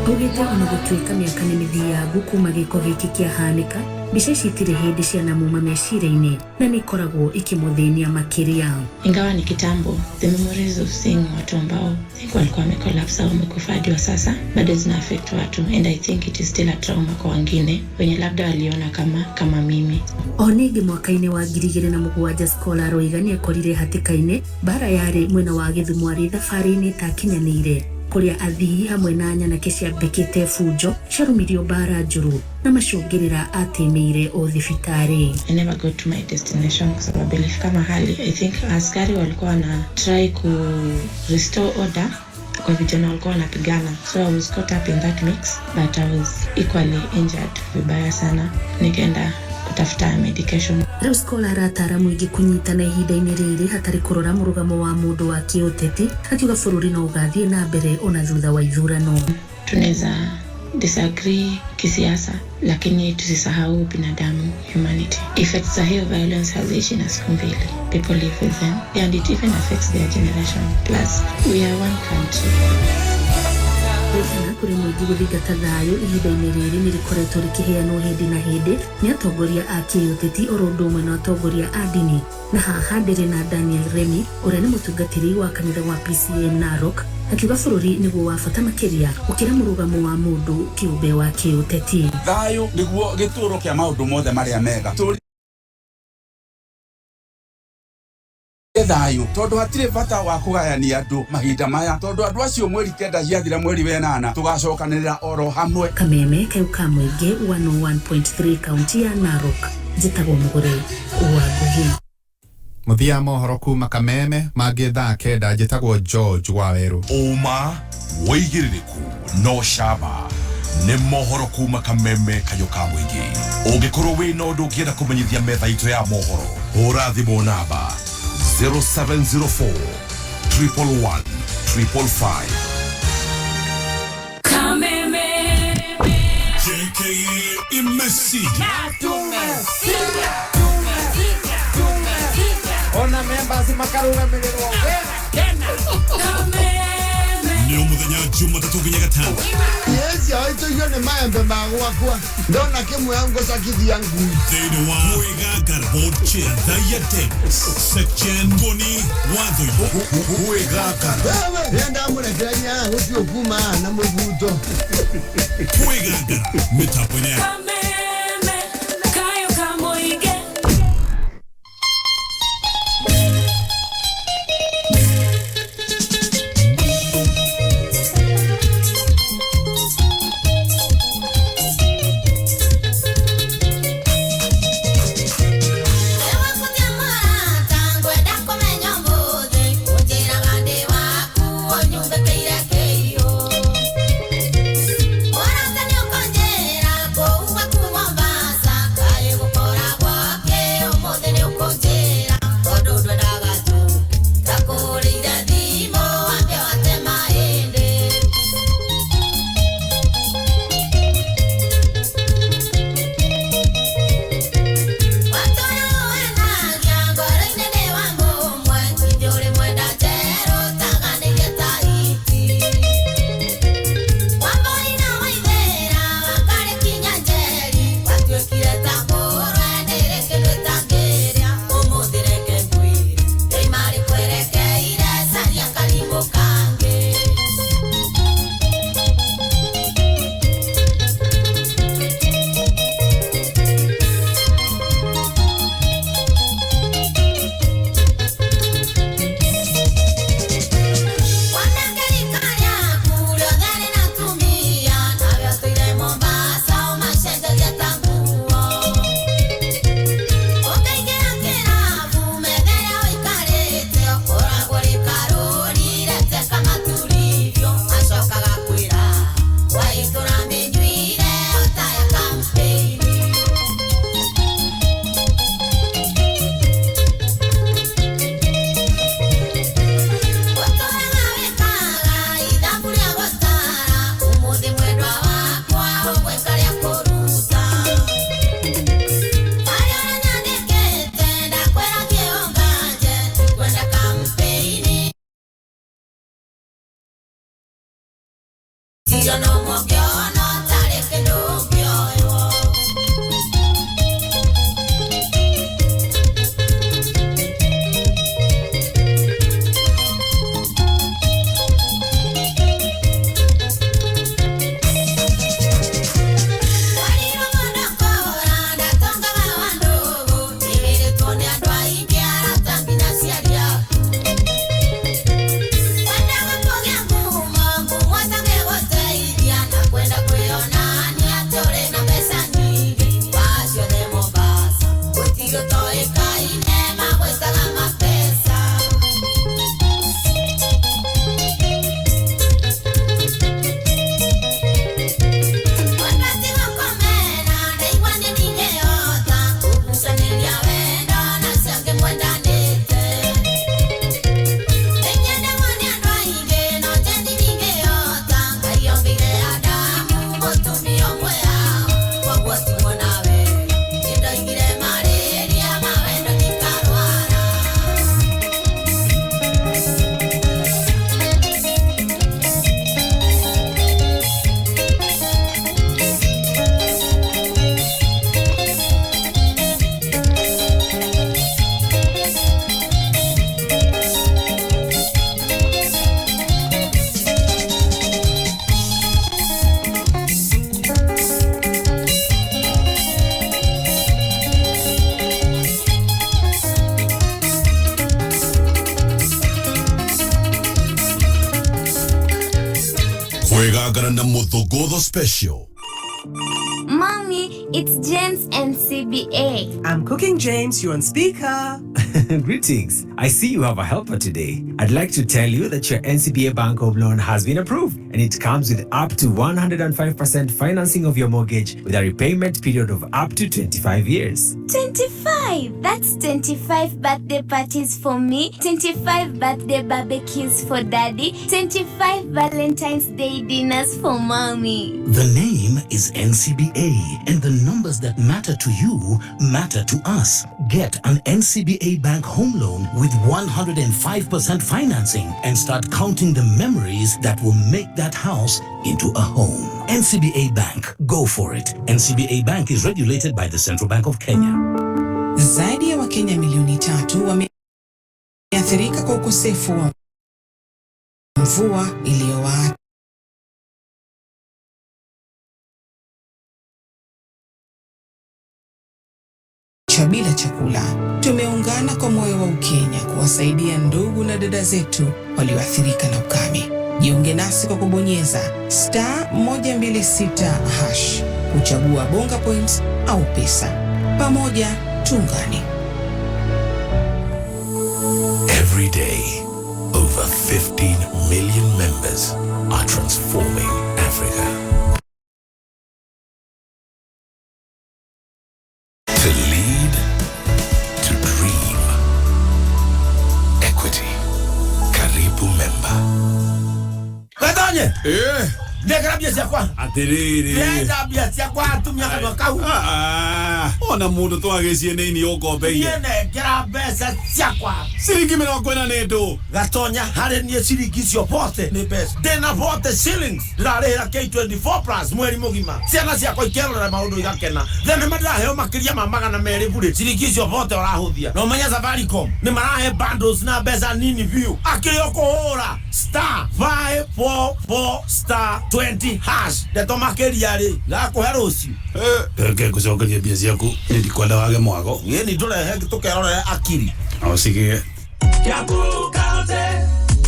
Ugite ona gutuika miaka ni mithiangu kuma giko giki kiahanika mbica citire hindi ciana muma meciria-ini na nikoragwo ikimuthinia makiria. Ingawa ni kitambo, the memories of seeing watu ambao walikuwa wamekolapsa au wamekufa hadi wa sasa bado zina affect watu, and I think it is still a trauma kwa wengine wenye labda waliona kama mimi. Onigi mwaka-ini wa 2007 Scholar Roigani akorire hatikaine bara yari mwena wa Githumo ari thabari-ini takinyanire kuria athii hamwe na nyanake ciambikite fujo ciarumirio bara njuru na macungirira atemeire o thibitari. I never got to my destination kwa sababu ilifika mahali I think askari walikuwa na try ku restore order kwa vijana walikuwa wanapigana, so I was caught up in that mix but I was equally injured vibaya sana. Nikaenda kutafuta medication. Riu Scholar ataramu ingi kunyitana ihinda-ini riri hatari kurora murugamo wa mundu wa kiuteti akiuga bururi no ugathie na mbere ona thutha wa ithurano. Tunaweza disagree kisiasa lakini tusisahau binadamu, humanity. Effects za hiyo violence haziishi na siku mbili. People live with them and it even affects their generation. Plus we are one country. Kana kuri muigi guthingata thayo ihinda-ini riri nirikoretwo rikiheanwo hindi na hindi ni atongoria a kiuteti oro ndumwe na atongoria a dini, na haha ndiri na Daniel Remi uria ni mutungatiri wa kanitha wa PCA Narok akiuga bururi niguo wa bata makiria ukira murugamo wa mundu kiumbe wa kiuteti. Thayo niguo gituro kia maundu mothe maria mega thayo tondu hatire bata wa kugayania andu mahinda maya tondu andu acio mweri kenda ciathira mweri wenana tugacokanirira oro hamwe. Kameme kayuka mwingi 101.3 kaunti ya Narok jitagwo mugure wa Ngugi. Muthia mohoro kuma Kameme mangi thaa kenda jitagwo George Waweru. Uma woigiririku no shaba ni mohoro kuma Kameme kayuka mwingi. Ungikorwo wina undu ungienda kumenyithia metha itu ya mohoro hura thimu namba 0704 111 555. Kameme JK imesijaa. Ona members makarugamirwo tena ni umuthenya Jumatatu nginya Gatano. Yes, aito hiyo ni maembe magwakwa ndona kimwe yangu sakithia ngui thini wa Kwigangara Gathaiya section Ngoni Thuita wewe yenda murekeranya gutio kuma na mubuto Kwigangara mitapone Ora, Daniel Conde. Kwigangara na Muthogodho special. Mommy, it's James and CBA. I'm cooking, James. You're on speaker. Greetings. I see you have a helper today. I'd like to tell you that your NCBA Bank Home Loan has been approved, and it comes with up to 105% financing of your mortgage with a repayment period of up to 25 years. 25? That's 25 birthday parties for me, 25 birthday barbecues for daddy, 25 Valentine's Day dinners for mommy. The name is NCBA, and the numbers that matter to you matter to us. Get an NCBA Bank Home Loan with 105% financing and start counting the memories that will make that house into a home. NCBA Bank, go for it. NCBA Bank is regulated by the Central Bank of Kenya. Zaidi ya Wakenya milioni 3 wameathirika kwa ukosefu wa mvua iliyowaacha bila chakula. Tumeungana kwa moyo wa Ukenya kuwasaidia ndugu na dada zetu walioathirika na ukame. Jiunge nasi kwa kubonyeza *126# kuchagua Bonga Points au pesa. Pamoja tuungane. Every day, over 15 million members are transforming Africa. To lead, to dream. Equity. Karibu member. Gathaiya. Ndekera biasi yakwa. Atiriri. Ndekera biasi yakwa tumia kwa kau. Ona mundu twagecie nini ukombeire. Ndekera besa yakwa. Siringi mirongo ina nendo. Gatonya hari nie siringi cio pote ni besa. Dena pote shillings. Ndarira K24 plus mweri mugima. Ciana ciakwa ikerora maundu igakena. Thene madaheo makiria ma magana meri bure. Siringi cio pote urahuthia. No menya Safaricom ni marahe bundles na besa nini view. Akio kuhura *544*20#. Ndeto makiria ri gakuhe rucio. Ke kucokeria biasi yaku ndikwenda wage mwago. Ni turehe tukerora akiri. Ausige. Kiambu County,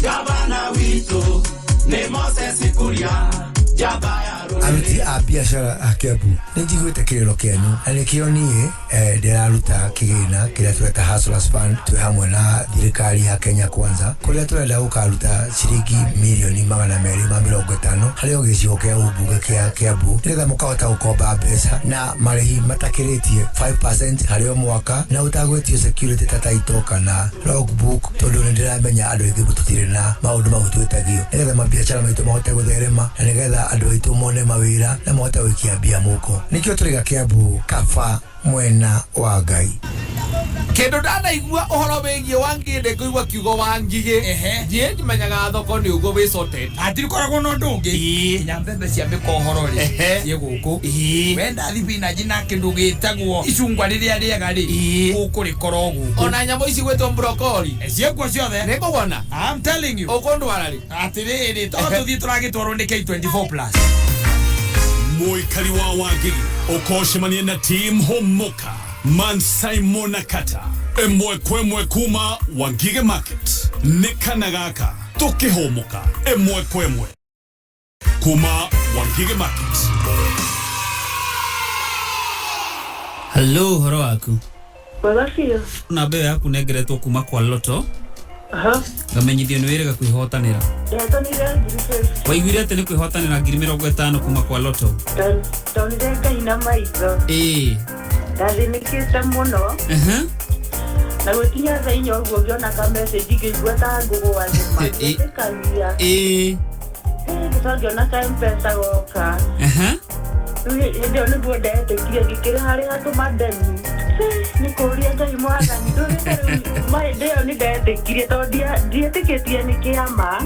Gavana witũ nĩ Moses Kuria, Gathaiya. Aruti a biashara a Kiambu nĩ njiguĩte kĩrĩro kĩanyu na nĩkĩo niĩ ndĩraruta kĩgĩna kĩrĩa tweta Hustlers Fund twĩ hamwe na thirikari ya Kenya Kwanza kũrĩa tũrenda gũkaruta ciringi mirioni 250 harĩ o gĩcigo kĩa ũmbunge kĩa Kiambu nĩgetha mũkahota gũkomba mbeca na marĩhi matakĩrĩtie 5% harĩ o mwaka na ũtagwĩtio security ta title kana logbook tondũ nĩ ndĩramenya andũ aingĩ tũtirĩ na maũndũ mau twĩtagio nĩgetha mabiacara maitũ mahote gũtherema na nĩgetha andũ aitũ mone mawĩra na mahote gwĩkia mbia mũko. Nĩkĩo tũrĩ Kiambu kaba mwena wa Ngai. Kendo dana igua ohoro wengie wanginde kuigua kiugo wangige. Die ndimenyaga thoko ni ugo we sorted. Atiri koragwo no ndungi. Nyambembe cia mikohoro ri. Ye guku. Wenda thibina jina kindu gitagwo icungwa riria riega ri. Guku rikoro guku. Ona nyamo ici gwetwo broccoli. Ciekwo ciothe. Niko wona. I'm telling you. Ukondwara ri. Atiri tuthi turagitwarwo ni K24+. Muikari wa wangiri ukoshemania na team homoka Mansaimo Nakata emwe kwemwe kuma Wangige Market nekanagaka toke homoka emwe kwemwe kuma Wangige Market. Hello, horo waku. Wagafio. Na be yaku negeretwo kuma kwa loto. Ngamenyithio ni wirega kwihotanira. Yatanira ngiri. Waiguire ati ni kwihotanira ngiri 50 kuma kwa loto. Tonire kaina maitho. Ndathĩnĩkĩte mũno. Na gũkinya thaa inya ũguo ngĩona ka message ngĩigua ta ngũgũa thĩkania. Ngĩona ka M-Pesa goka. Hĩndĩ ĩyo nĩguo ndetĩkire ngĩkĩra harĩa gatũma ndemi. Nĩ kũũria Ngai Mwathani hĩndĩ ĩyo nĩ ndetĩkire tondũ ndietĩkĩtie nĩ kĩama.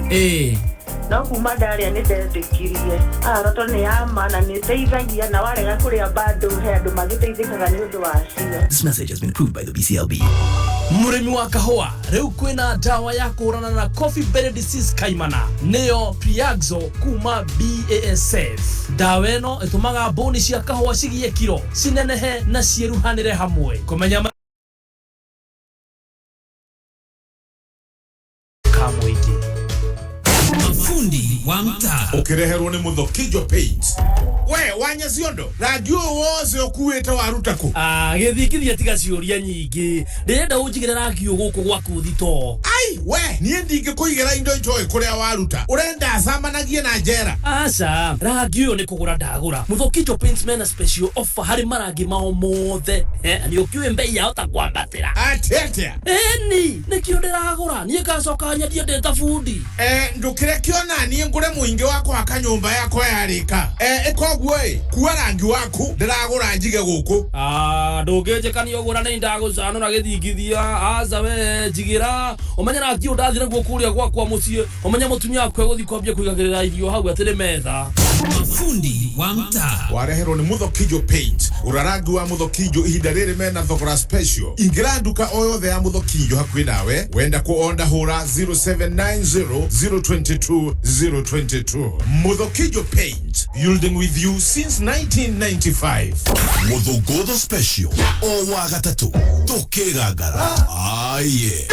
No kuma ndaria nĩ ndetĩkirie. Roto nĩ ya ma na nĩ teithagia na warega kũrĩa bado he andũ magĩteithĩkaga nĩ ũndũ wacio. This message has been approved by the BCLB. Murimi wa kahua riu kwina dawa ya kurana na coffee bean disease kaimana neo Priaxo kuma BASF. Dawa ino itumaga boni cia kahua cigie kiro cinenehe na cieruhanire hamwe kumenya kamwiki fundi wa mtaa ukireherwo ni Muthokijo Paint. We wanya ciondo radio wose okuite warutako githikithia tiga ciuria nyingi ndirenda unjigire rangi guku gwaku thito. Ai we nie ndingikuigera indo itoe kuria waruta urenda acamanagie na njera. Aca rangi uyu ni kugura ndagura. Muthokijo Paint mena special offer hari marangi mao mothe ni ukiwe mbei yao ta kwambatira atetea ni kio ndiragura nie ngacoka nyendie ndeta fundi ndukire kiona nie ngure muingi wakwa akanyumba yakwa yarika koguo kuwa rangi waku ndiragura njige guku ndungijikania ugura ni ndagucano na githingithia aza we jigira umenya rangi undathire guo kuria gwakwa mucie umenya mutumia wakwa guthi kwambia kuigagirira irio hau atire metha. Fundi wa mtaa wareherwo ni Muthokijo Paint. Urarangi wa Muthokijo ihinda riri mena thogora special. Ingira nduka o yothe ya Muthokijo hakuhi nawe wenda kuonda hura 0790022022. Muthokijo Paint, yielding with you since 1995. Muthogodo special o wa gatatu Kwigangara. Aye.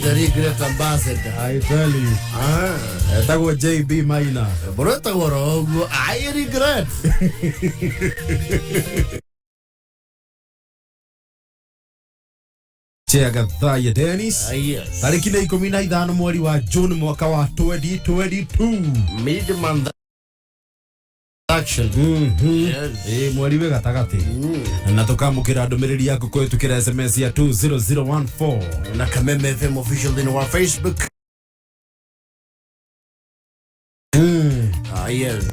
the regret ambassador. I tell you. Etago JB Maina. Bro, etago I regret. Gathaiya Dennis. Yes. Tariki na 15 mweri wa June mwaka wa 2022. Mid-month action. Yes. Mweri we gatagati. Na tukamukira ndumiriri yaku kwetukira SMS ya 20014. Na Kameme FM official in our Facebook. Yes.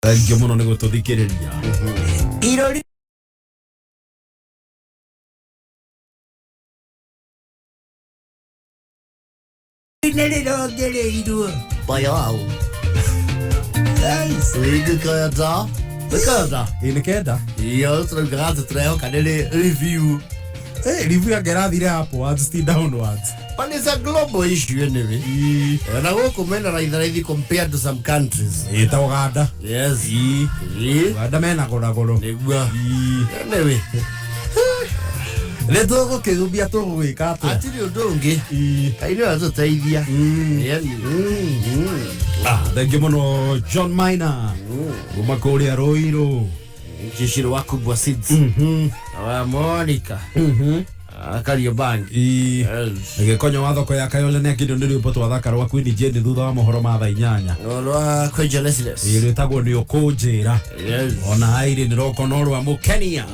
Thank you muno nigo tuthikiriria. Irori Nerirogereiru. Bayao. Yes, we Canada. The Canada. In Canada. Yes, we got the trail kanele review. Hey, review ya gerathire upwards still downwards. But it's a global issue anyway. And I will comment on compared to some countries. Ita Uganda. Yes. Uganda mena goro. Anyway. Leto go kegubia to gwika ato. Atiri udonge. Aino ato taithia. Thank you muno John Maina. Umakori Aroiro. Kishiro wakubwa seeds. Monica. Kariobangi. Ngekonyo wa thoko ya Kayole ne kindo ndi ripo twathakara wa Queen Jane thutha wa mohoro ma thaa 8. Olwa kwejelesles. Ile tagwo ni okojera. Yes. Ona aire ni roko no rwa mukenia.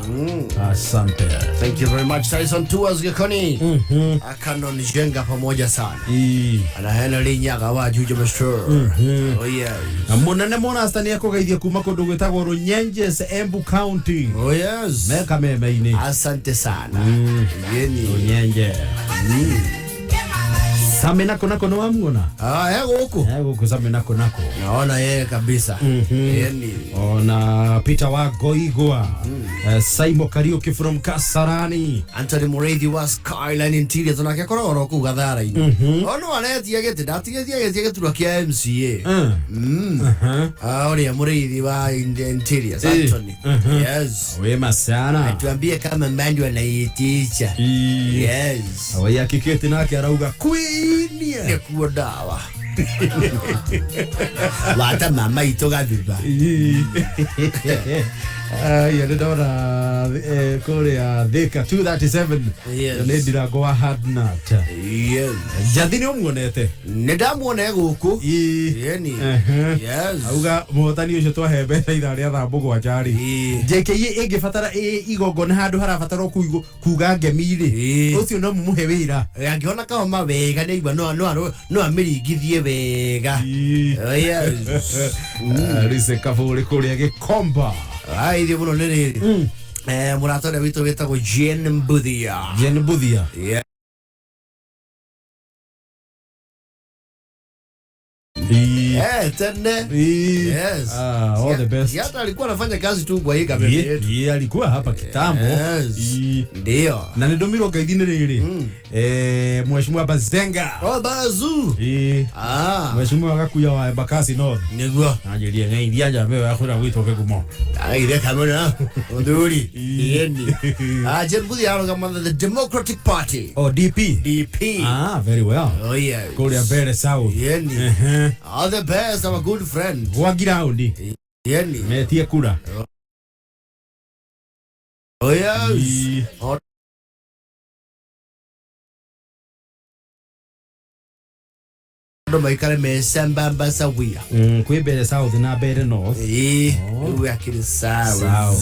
Asante. Thank you very much Tyson Tours Gekoni. Akano ni jenga pamoja sana. Ana Henry Nyaga wa Juja Mr. Oh yeah. Munene mona astania kugeithia kuma kundu gwitagwo Runyenjes Embu County. Oh yes. Meka meme-ini. Asante sana. Runyenje. Samena konako no amuona. Huko samena konako. Naona yeye kabisa. Ona Peter wa Goigwa. Saimo Kariuki from Kasarani. Anthony Muredi wa Skyline Interior tunake kororo ku Gathara ini. Ono anetia gete datia gete turukia MCA. Ori Muredi wa Interior Anthony. Yes. Wema sana. Atuambie kama mbandu anaitisha. Yes. Awaya kiketi nake arauga ni kuwa dawa. Wata mama itoga viba. Yadora Korea Deka 237. Yes. Nedira go hard nut. Yes. Jadini omuonete. Nedamuone guku. Yeni. Yes. Auga muhotani ucio twahembe itha ria thambu gwa jari. JKE ingibatara igongona handu harabatara kuga ngemi-ri. Ucio no mumuhe wira. Angiona kama mawega ni igwa no ameringithie wega. Yes. Rise kaburi kuria Gikomba. Ai muno ni riri. Muratore witu witagwo Jane Mbuthia. Jane Mbuthia. Yeah. Tende. Yes. All the best. Yata alikuwa anafanya kazi tu kwa hii kamera yetu. Yeye alikuwa hapa kitambo. Ndio. Na ndomiro gaithini riri. Mheshimiwa Bazenga. Bazu. Mheshimiwa Gakuya wa Bakasi North. Niguo. Ajeria ngai aja wewe akura gwito ke kumo. Ile kamera. Nduri. Yendi. Jane Mbuthia kama the Democratic Party. DP. Very well. Oh yeah. Korea Bere South. Yendi. All the best, I'm a good friend. Wagiraundi. Yendi. Metie kura. Oh yes. Maikare mesambamba sawia. Kwe Bere South na Bere North. We akiri sawa.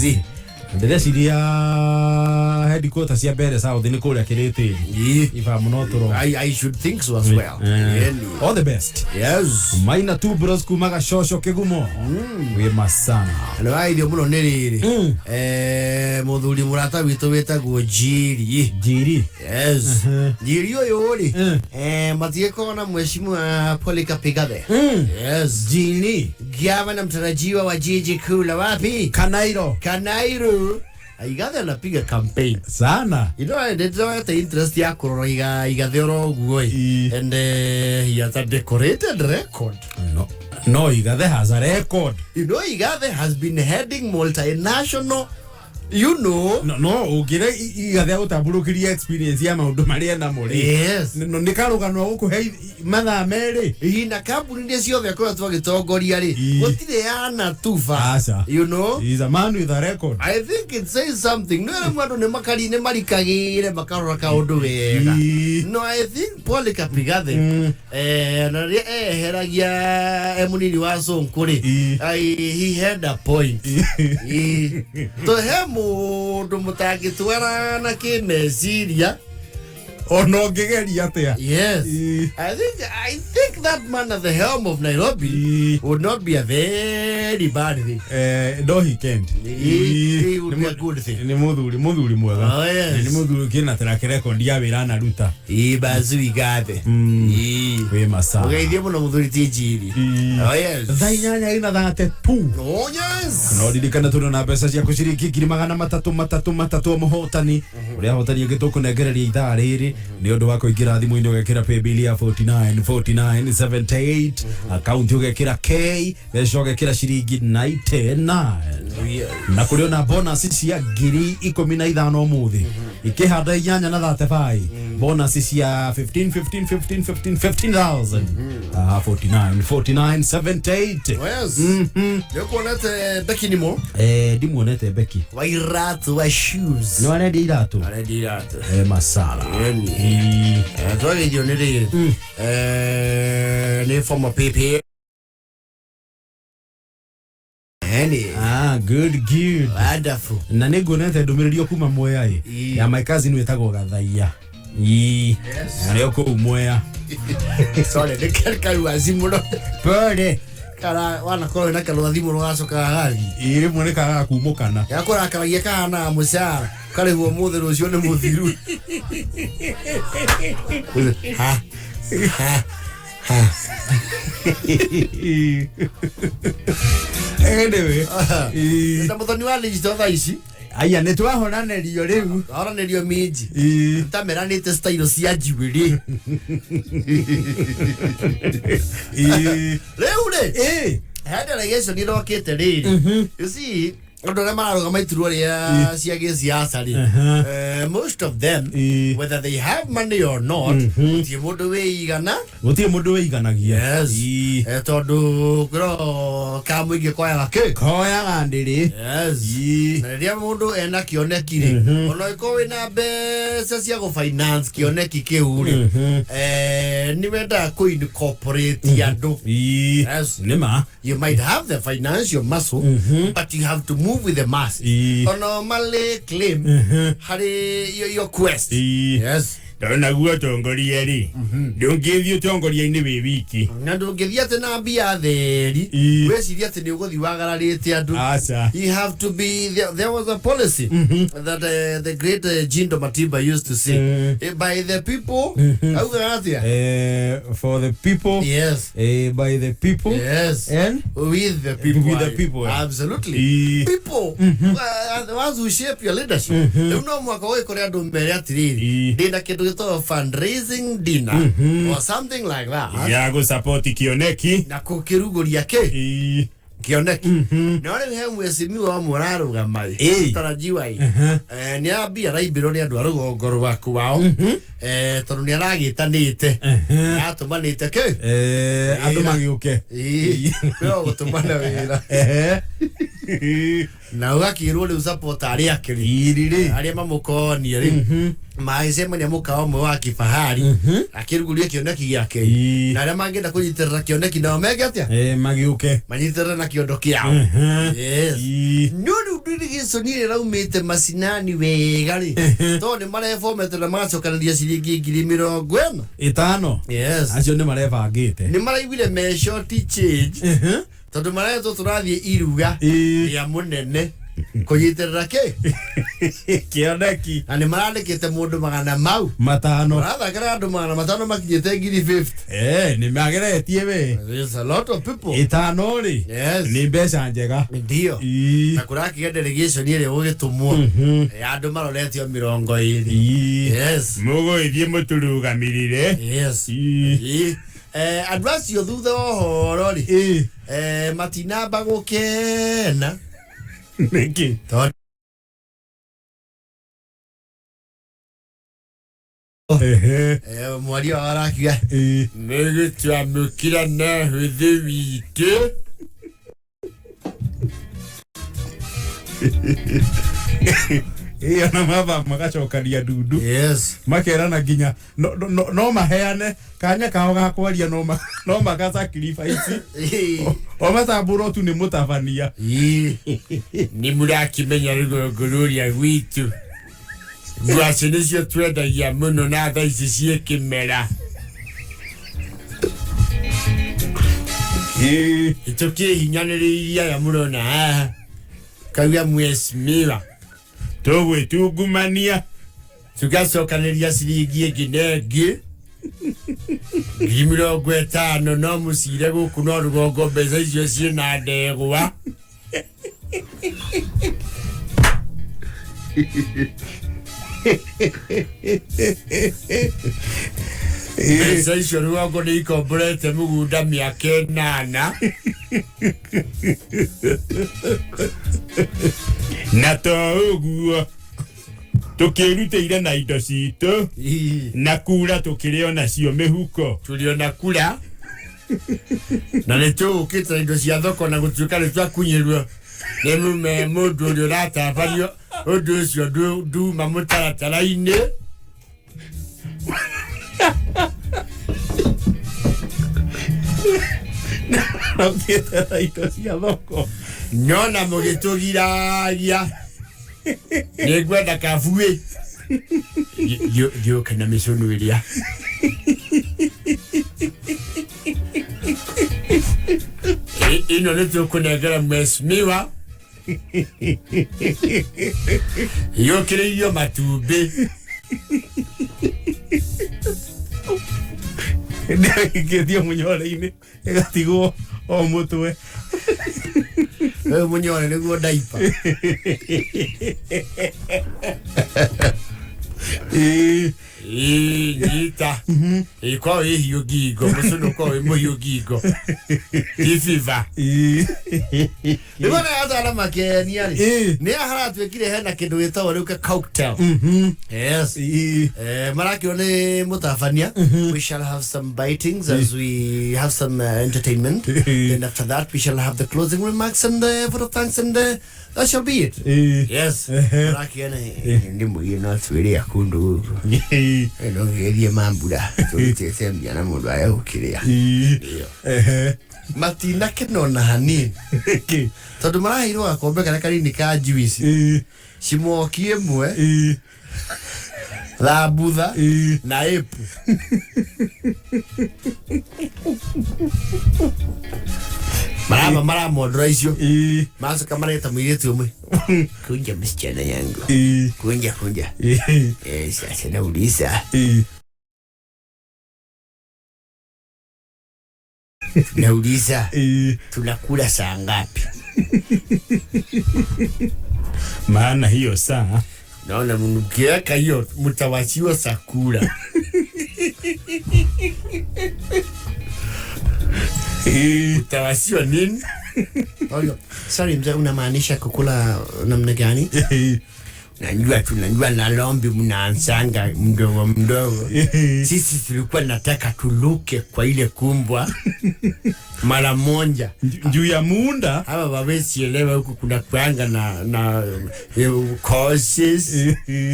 Ndeciria headquarters ya Bere South ni kuria kiriti. Ifa munotoro. I should think so as well. All the best. Yes. Maina tu bros kumaga shosho kegumo. We masana. No idea muno ni riri. Muthuri murata witu witagwo Jiri. Yes. Jiri oyo ri. Matie kona mheshimiwa Polycarp Gathe. Yes. Jiri. Gavana mtarajiwa wa jiji kuu la wapi? Kanairo. Igathe anapiga campaign sana. You know, and it's not interest ya kurora Igathe oroguo and he has a decorated record. No, Igathe has a record. You know, Igathe has been heading multinational. You know, no ugira Igathe utaburukiria experience ya maundu maria na muri. Yes. No nikaruganwa guku he matha meri. Ina kambuni ndia ciothe kwa twagitongoria ri. Gutire yana tufa. Asa. You know? He's a man with a record. I think it says something. No mwandu ne makari ne marikagire makarora kaundu wega. No, I think Polycarp Igathe na heragia emunini wa Sonkuri. He had a point. To him mundu mutagitwarana kimeciria onogegeria atia. Yes. I think that man at the helm of Nairobi would not be a very bad thing. No, he can't. He would be a good thing. Ni muthuri mwega. Oh, yes. Ni muthuri kina track record ya wira na ruta. Bazu Igathe. We masa. Ugeithie muno muthuri tijiri. Oh yes. Thainyanya ina thate tu. Oh yes. No dirikana tuna na pesa cia kushiriki 333 muhotani. Uria hotani gitukunegereria ithaa riri ni undu wa kuingira thimu-ini ugekira paybill ya 494978 account ugekira K besho ugekira shiringi 99 na kuriona bonus cia 15,000 umuthi ikihanda inyanya na 35 bonus cia 15,000 4978 yes. Yokuonete Becky nimo ndimuonete Becky wa iratu wa shoes no aredi iratu masala Zoe Dionere ne former PP. Good. Wonderful. Na nigonete ndumiriri kuma Mwea ya my cousin wetagwo Gathaiya. Yes. Na yoko Mwea. Sorry, de kelka wazimuno. Pole. Kara wana koro na kalo wazimuno gacoka hali. Ire moneka kumukana. Yakora akaragia kana mucara. Kale huo muthiru ucio ni muthiru. Anyway, na muthoni wa listo thaici aya ne twahonanirio riu ahoranĩrio minji tameranĩte style cia njuĩrĩ rĩu rĩ delegation irokĩte rĩrĩ you see Odo na maro maiturwo ria cia gĩciaca rĩ most of them whether they have money or not gũtirĩ mũndũ wĩiganagia yes tondũ ngoro ka mũingĩ koyaga ndĩrĩ yes na rĩrĩa mũndũ ena kĩoneki rĩ ona ĩkorwo wĩna mbeca cia gũfinance kĩoneki kĩu rĩ nĩ wendaga kũ-incorporate andũ yes nĩma you might have the financial muscle but you have to move with the mass normally claim your quest yes naguo tongoria ri ndungithio tongoria-ini wi wiki na ndungithia te na mbia theri weciria ati ni uguthi wagararite andu you have to be there was a policy that the great Jindo Matiba used to say by the people for the people yes by the people yes and with the people absolutely people the ones who shape your leadership no mwaka we kore andu mbere atiriri ndina kindu fundraising dinner or something like that ya go support kioneki na kukiruguria ke kioneki no re he mwesimi wa muraro gamai tarajiwa ni abia raibiro ni andu arugongo rwaku wao tondu ni aragitanite atumanite ke andu magiuke yo gutumana wira na ugakirwo riu support aria akiri aria mamukonie ri maicemania mukao mwe wa kifahari akiruguria kioneki giake na aria mangenda kunyitirira kioneki nao mege atia magiuke manyitirira na kiondo kiao yes nuru ndirigisoni raumite masinani wega ri to ni marefomete na macokanĩria ciringi 50,000 yes acio ni marebangite ni maraiguire me short change tondu maretwo turathie iruga ya munene Kunyiterera ke kioneki ani marandikite mundu magana mau matano rathakira andu magana matano makinyite 50 nimageretie we there's a lot of people itano ri ni mbeca njega ndio na kurakiga delegation ile ugitumwo andu maroretio 20 yes mugo ithie muturugamirire yes advance yo thutha ohoro ri matinamba gukena niki mwaria warakiga nigitwamukira na huthi wite na maba magacokaria ndundu makerana nginya no maheane kanya kao ga kwaria no maga sacrifice o matamburo tu ni mutabania ni murakimenya rugoruria gwitu gwacene cio twendagia muno na tha ici ciikimera itukihinyaniriria ya murona haha kauga mwesimiwa tugwitungumania tugacokanĩria ciringi ĩngĩ na ĩngĩ 50 no mũcire gũkũ no rũgongo mbeca icio ciĩna ndegwa mbeca icio rũgongo nĩ ikomborete mũgũnda mĩaka 8 na to uguo tukirutĩire na indo citũ na kura tukĩrĩo nacio mĩhuko tuliona kura na nĩtũgũkĩte indo cia thoko na gũtuĩka nĩtwakunyĩrwo nĩ mũndũ ũrĩa ũratabario ũndũ ũcio nduma mũtaratara-inĩ na indo cia thoko nyona mũgĩtũgiragia nĩngwenda kabuĩ gĩũka na mĩcũnũ ĩrĩa ĩno nĩtũkũnengera mheshimiwa yũkĩrĩirio matumbĩ ndĩgĩkĩtio mũnyore-inĩ ĩgatigwo o mũtwe munyore nĩguo ndaipa nyita ĩkorwo ĩ hiũ ngingo mũcũnũ ũkorwo wĩ mũhiũ ngingo ifiva nĩwona yatara makenia rĩ nĩ haratwĩkire hena kĩndũ gĩtagwo rĩu cocktail yes marakĩrwo nĩ mũtabania we shall have some bitings as we have some entertainment then after that we shall have the closing remarks and vote of thanks and that shall be it yes marakĩona nĩ mũgĩ no twĩrĩa kũndũ eno ngerie mambura tũrutĩte mbiana mũndũ aya gũkĩrĩa matina kĩnona hanini tondũ maraheirwo gakombe karĩa kanini ka juice cimoki ĩmwe thambutha na epu maramondora icio macoka mareta mũirĩtu ũmwe kunja msichana yangu kunja sasa nauliza tunakula saa ngapi maana hiyo saa naona mkiweka hiyo mtawashiwa sakula utawashiwa nini? Sorry mzee, unamaanisha kukula namna gani? Najua na lombi mnaanzanga mdogo mdogo. Sisi tulikuwa nataka tuluke kwa ile kumbwa mara moja juu ya muunda. Hawa wawezi elewa huku kuna kuanga na courses.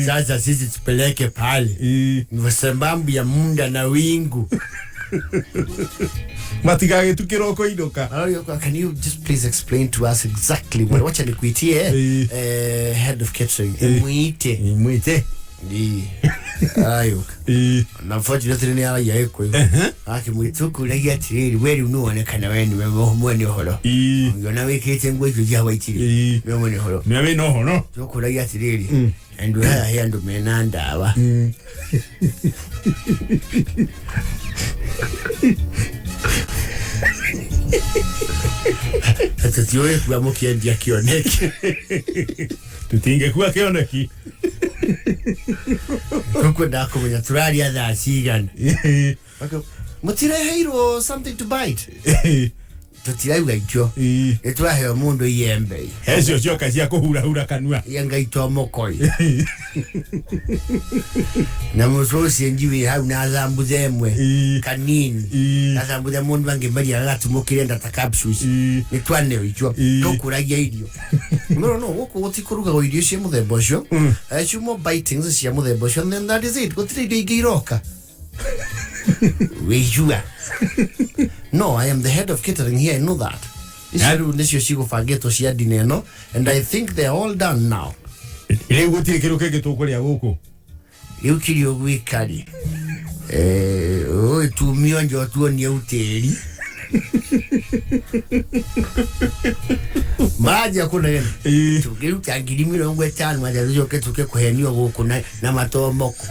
Sasa sisi tupeleke pale kwa sababu ya muunda na wingu. Matigage tukiroko idoka. Can you just please explain to us exactly what you nikuitie head of catering? Muite. Ayuka. Unfortunately ni ala yako. Akimwituku na yatiri wewe unaonekana wewe ni mwene holo. Ngona wekete ngwe kujya waitiri. Wewe mwene holo. Mimi no holo. Yoko na yatiri. Ando haya ndo menanda aba. Atatiwe kwa mokia ndia kioneki. Tutinge kwa kioneki. Kuko dako menya turari ada sigan. Mutire hero something to bite. Tutira ugaityo. Etwa he mundo yembe. Ezio sio kazi yako hura kanua. Yanga ito mokoi. Na musosi njiwe hau na zambuze mwe. Kanini. Na zambuze mundu wange bali agatu mokirenda ta capsules. Nitwane icho. Tokuragia idio. No, woko utikuruga go idio cie muthemba ucio. Acumo bitings cia muthemba ucio, and then that is it. Gutire idio igiroka. Wejua. No, I am the head of catering here. I know that. Nisio sigo fageto cia dineno, and I think they are all done now. Ile gutire kiruke gitukuria guku. Riu kirio gwikari. Tumio njo tuonie uteri. Maji akuna gani. Tukiru kangiri 50 majazo ketuke kuhenio guku na matomoko.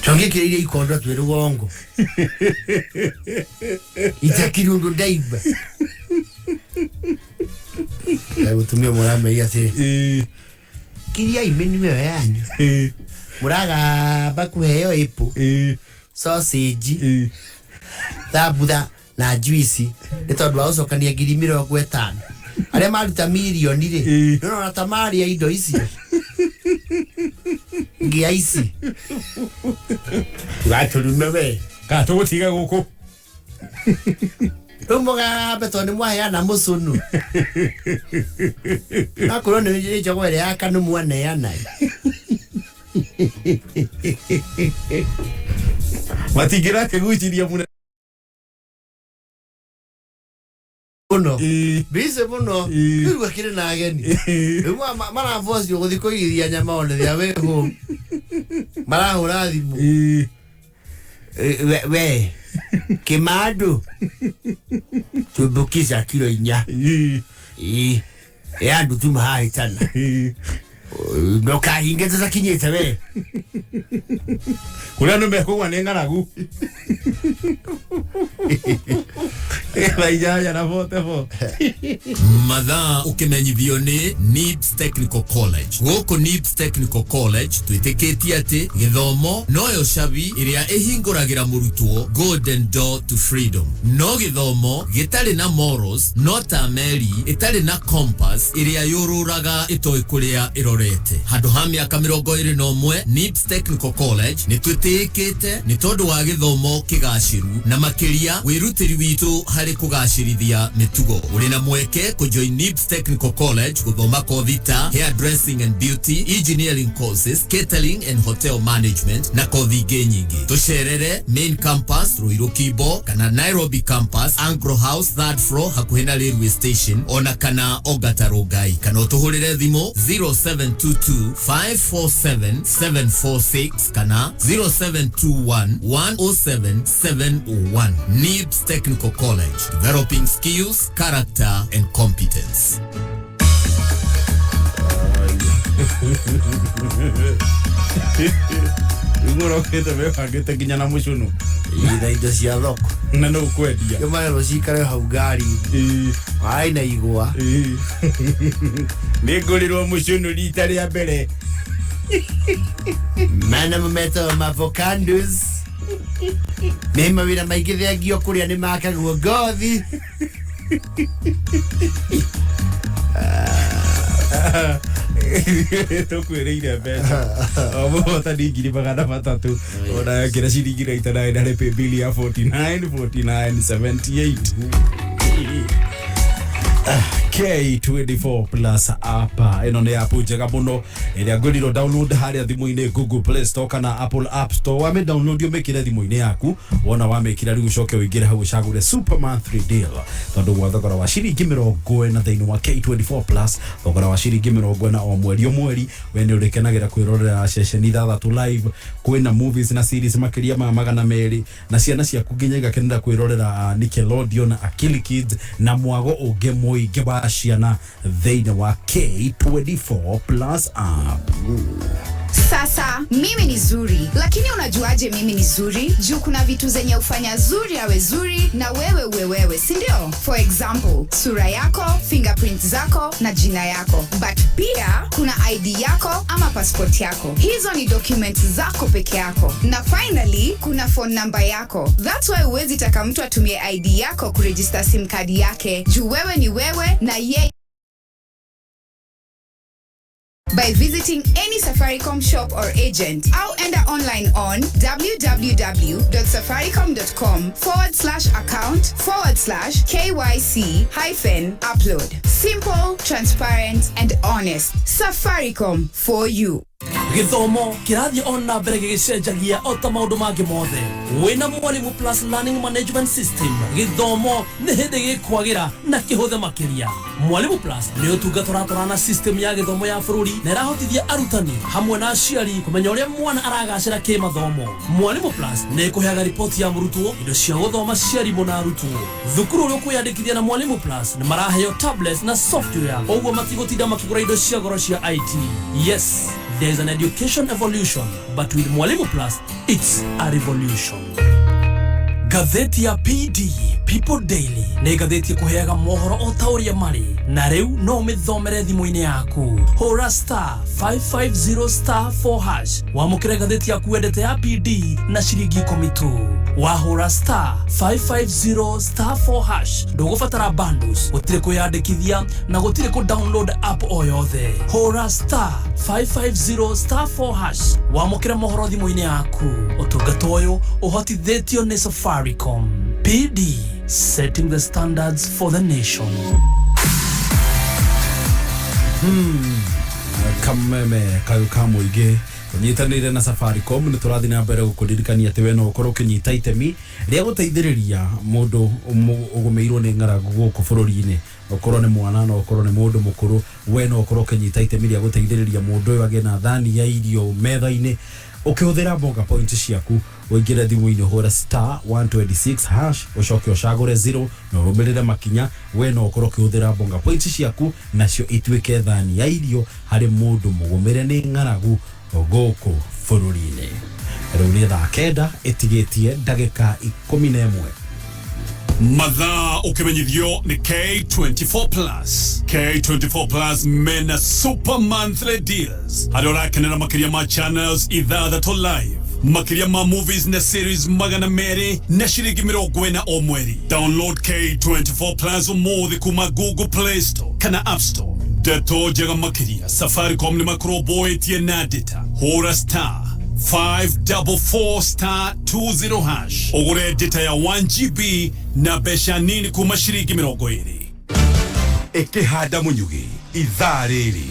Chonge kirire ikondo twere wongo. Itakirundo daiba. Leo tumia murame yase. Kiria imeni wewe yanyu. Muraga bakuheo ipo. Sausage. Tabuda na juice. Nitondwa ucokania 50,000. Aria maruta milioni ri. No na tamari ya indo ici. Ngia ici. Gaturume Gato gutiga guku. Rumoga beto ni mwaya na musunu. Akoro ni jogo ile aka no mwane yana. Matigira ke guchiria muna. Uno. Bise muno. Kirwa kire na ageni. Mara voice yo guthiko iria nyama one thia we home. Mara hura thimu. We. Kimadu. Tubukiza kilo 4. Andu tuma hai tana. No kahinge za kinyete we. Kula no meko wanenga ragu. Vaija na vote vo. Mathaa ukimenyithio ni NIBS Technical College. Goko NIBS Technical College twitikitie ati githomo noyo shabi iria ihinguragira murutwo golden door to freedom. No githomo gitari na morals, no ta meri itari na compass iria yururaga itoi kuria irorete. Handu ha miaka 21 NIBS Technical College ni twitiikite ni tondu wa githomo kigashiru na makiria wirutiri witu hari kugashirithia mitugo. Uri na mweke kujoin NIBS Technical College guthoma kothita hairdressing and beauty, engineering courses, catering and hotel management na kothi ingĩ nyingĩ. Tucerere main campus Ruiru Kibo kana Nairobi campus Angro House 3rd floor hakuhĩ na railway station, ona kana Ongata Rongai. Kana utuhurire thimu 0722 547 746 kana 0721 107 701. NIBS Technical College, developing skills, character and competence. Ngoro kete me fagete kinya na mushunu. Ida indo cia thoko. Na no kwendia. Yo mara rocikare hau ngari. Ai na igwa. Ni ngulirwo mushunu rita ria mbere. Mana mmeto avocados. Nema wira maingĩ thengio kuria ni makagwo ngothi. Tukwireire mbeca omuhota ni 300 ona ngira ciringi 89 na pay bill ya 49 78 K24 Plus app ino ni app njega muno iria ngwiriro download haria thimu-ini Google Play Store kana Apple App Store. Wame download umekire thimu-ini yaku, wona wamekira riu ucoke uingire hau ucagure super monthly deal tondu wa thogora wa ciringi 40 thiini wa K24 Plus, thogora wa ciringi 40 o mweri wene urikenagira kwirorera session ithathatu live, kwina movies na series makiria ma 200 na ciana ciaku nginya igakenera kwirorera Nickelodeon, Akili Kids na mwago ungi muingi wa ciana thiini wa K24 Plus app. Sasa mimi ni Zuri, lakini unajuaje mimi ni Zuri? Juu kuna vitu zenye ufanya Zuri awe Zuri na wewe uwe wewe, si ndio? For example, sura yako, fingerprints zako na jina yako. But pia kuna ID yako ama passport yako. Hizo ni documents zako peke yako. Na finally, kuna phone number yako. That's why uwezi taka mtu atumie ID yako kuregister SIM card yake. Juu wewe ni wewe na ye by visiting any Safaricom shop or agent. Au enda online on www.safaricom.com/account/KYC-upload. Simple, transparent, and honest. Safaricom for you. Githomo kirathie ona mbere gigicenjagia o ta maundu mangi mothe. Wina Mwalimu Plus Learning Management System, githomo ni hindi gikwagira na kihuthe makiria. Mwalimu Plus ni utungata na system ya githomo ya bururi na irahotithia arutani hamwe na aciari kumenya uria mwana aragacira kimathomo. Mwalimu Plus ni kuheaga ripoti ya murutwo, indo cia guthoma ciarimo na arutwo. Thukuru uri kwiyandikithia na Mwalimu Plus ni maraheo tablets na software, oguo matigotinda makigura indo cia goro cia IT. Yes, there's an education evolution, but with Mwalimu Plus, it's a revolution. Gathaiya PD, People Daily, ne gathaiya kuheaga mohoro o tauria mari, na riu no mithomere thimu-ini yaku. Hora *550*4#, wamukire gathaiya yaku wendete ya PD na ciringi 10 tu. Wahora *550*4#, ndugubatara bundles, gutire kuyandikithia na gutire ku download app o yothe. Hora *550*4#, wamukire mohoro thimu-ini yaku. Utungata uyu uhotithitio ni Safaricom. PD, setting the standards for the nation. Kameme kayo kamuige kunyitanire na Safaricom ni turathi na mbere gukuririkania ati we no ukorwo kinyita itemi ria guteithiriria mundu ugumeirwo ni ng'aragu guku bururi-ini, ukorwo ni mwana no ukorwo ni mundu mukuru, we no ukorwo kinyita itemi ria guteithiriria mundu uyu age na thani ya irio metha-ini ukihũthĩra bonga points ciaku. Uingire thimu-inĩ hũra *126# ucoke ucagure 0 na urũmĩrĩre makinya. We no ukorwo ukihũthĩra bonga points ciaku nacio ituĩke thani ya irio harĩ mũndũ mũgũmĩre nĩ ng'aragu gũkũ bũrũri-inĩ. Rĩu nĩ thaa 9 ĩtigĩtie ndagĩka 11. Mathaa ukimenyithio ni K24 Plus. K24 Plus mena super monthly deals. Hadi urakenera makiria ma channels ithathatu live, makiria ma movies na series 200 na ciringi 40 o mweri. Download K24 Plus umuthi kuma Google Play Store kana App Store. Deto jega makiria Safaricom ni makroboetie na data. Hora *544*20#. Ogure data ya 1GB na besha nini kuma ciringi 20. Ikihanda munyugi ithaa riri.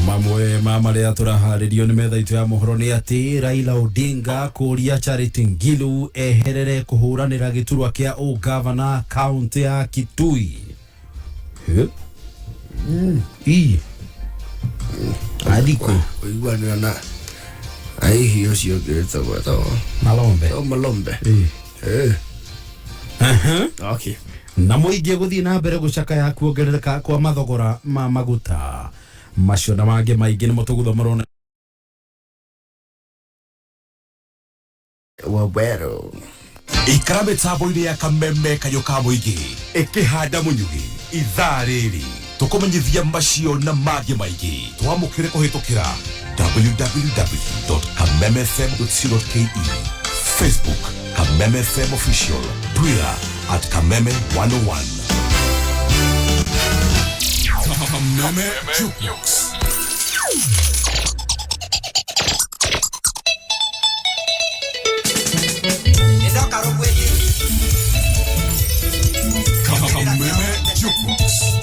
Mamwe maria turaharirio ni metha itu ya mohoro ni ati Raila Odinga kuria Charity Ngilu eherere kuhuranira giturwa kia ugavana kaunti ya Kitui. Adiko kuiguanira na aihi ucio ngĩtagwo to Malombe. Okay. Na muingi guthii na mbere gucaka ya kuongerereka kwa mathogora ma maguta macio na mangĩ maingĩ nĩ mũtũgutho marona Wabero ikara mitambo-inĩ ya kameme kayo ka mũingĩ ikihanda munyugi ithaa rĩrĩ tukumenyithia macio na mangĩ maingĩ twamũkĩre kũhĩtũkĩra www.kamemefm.co.ke, Facebook Kameme FM Official, Twitter @Kameme101. Kameme Jukebox. Kameme Jukebox.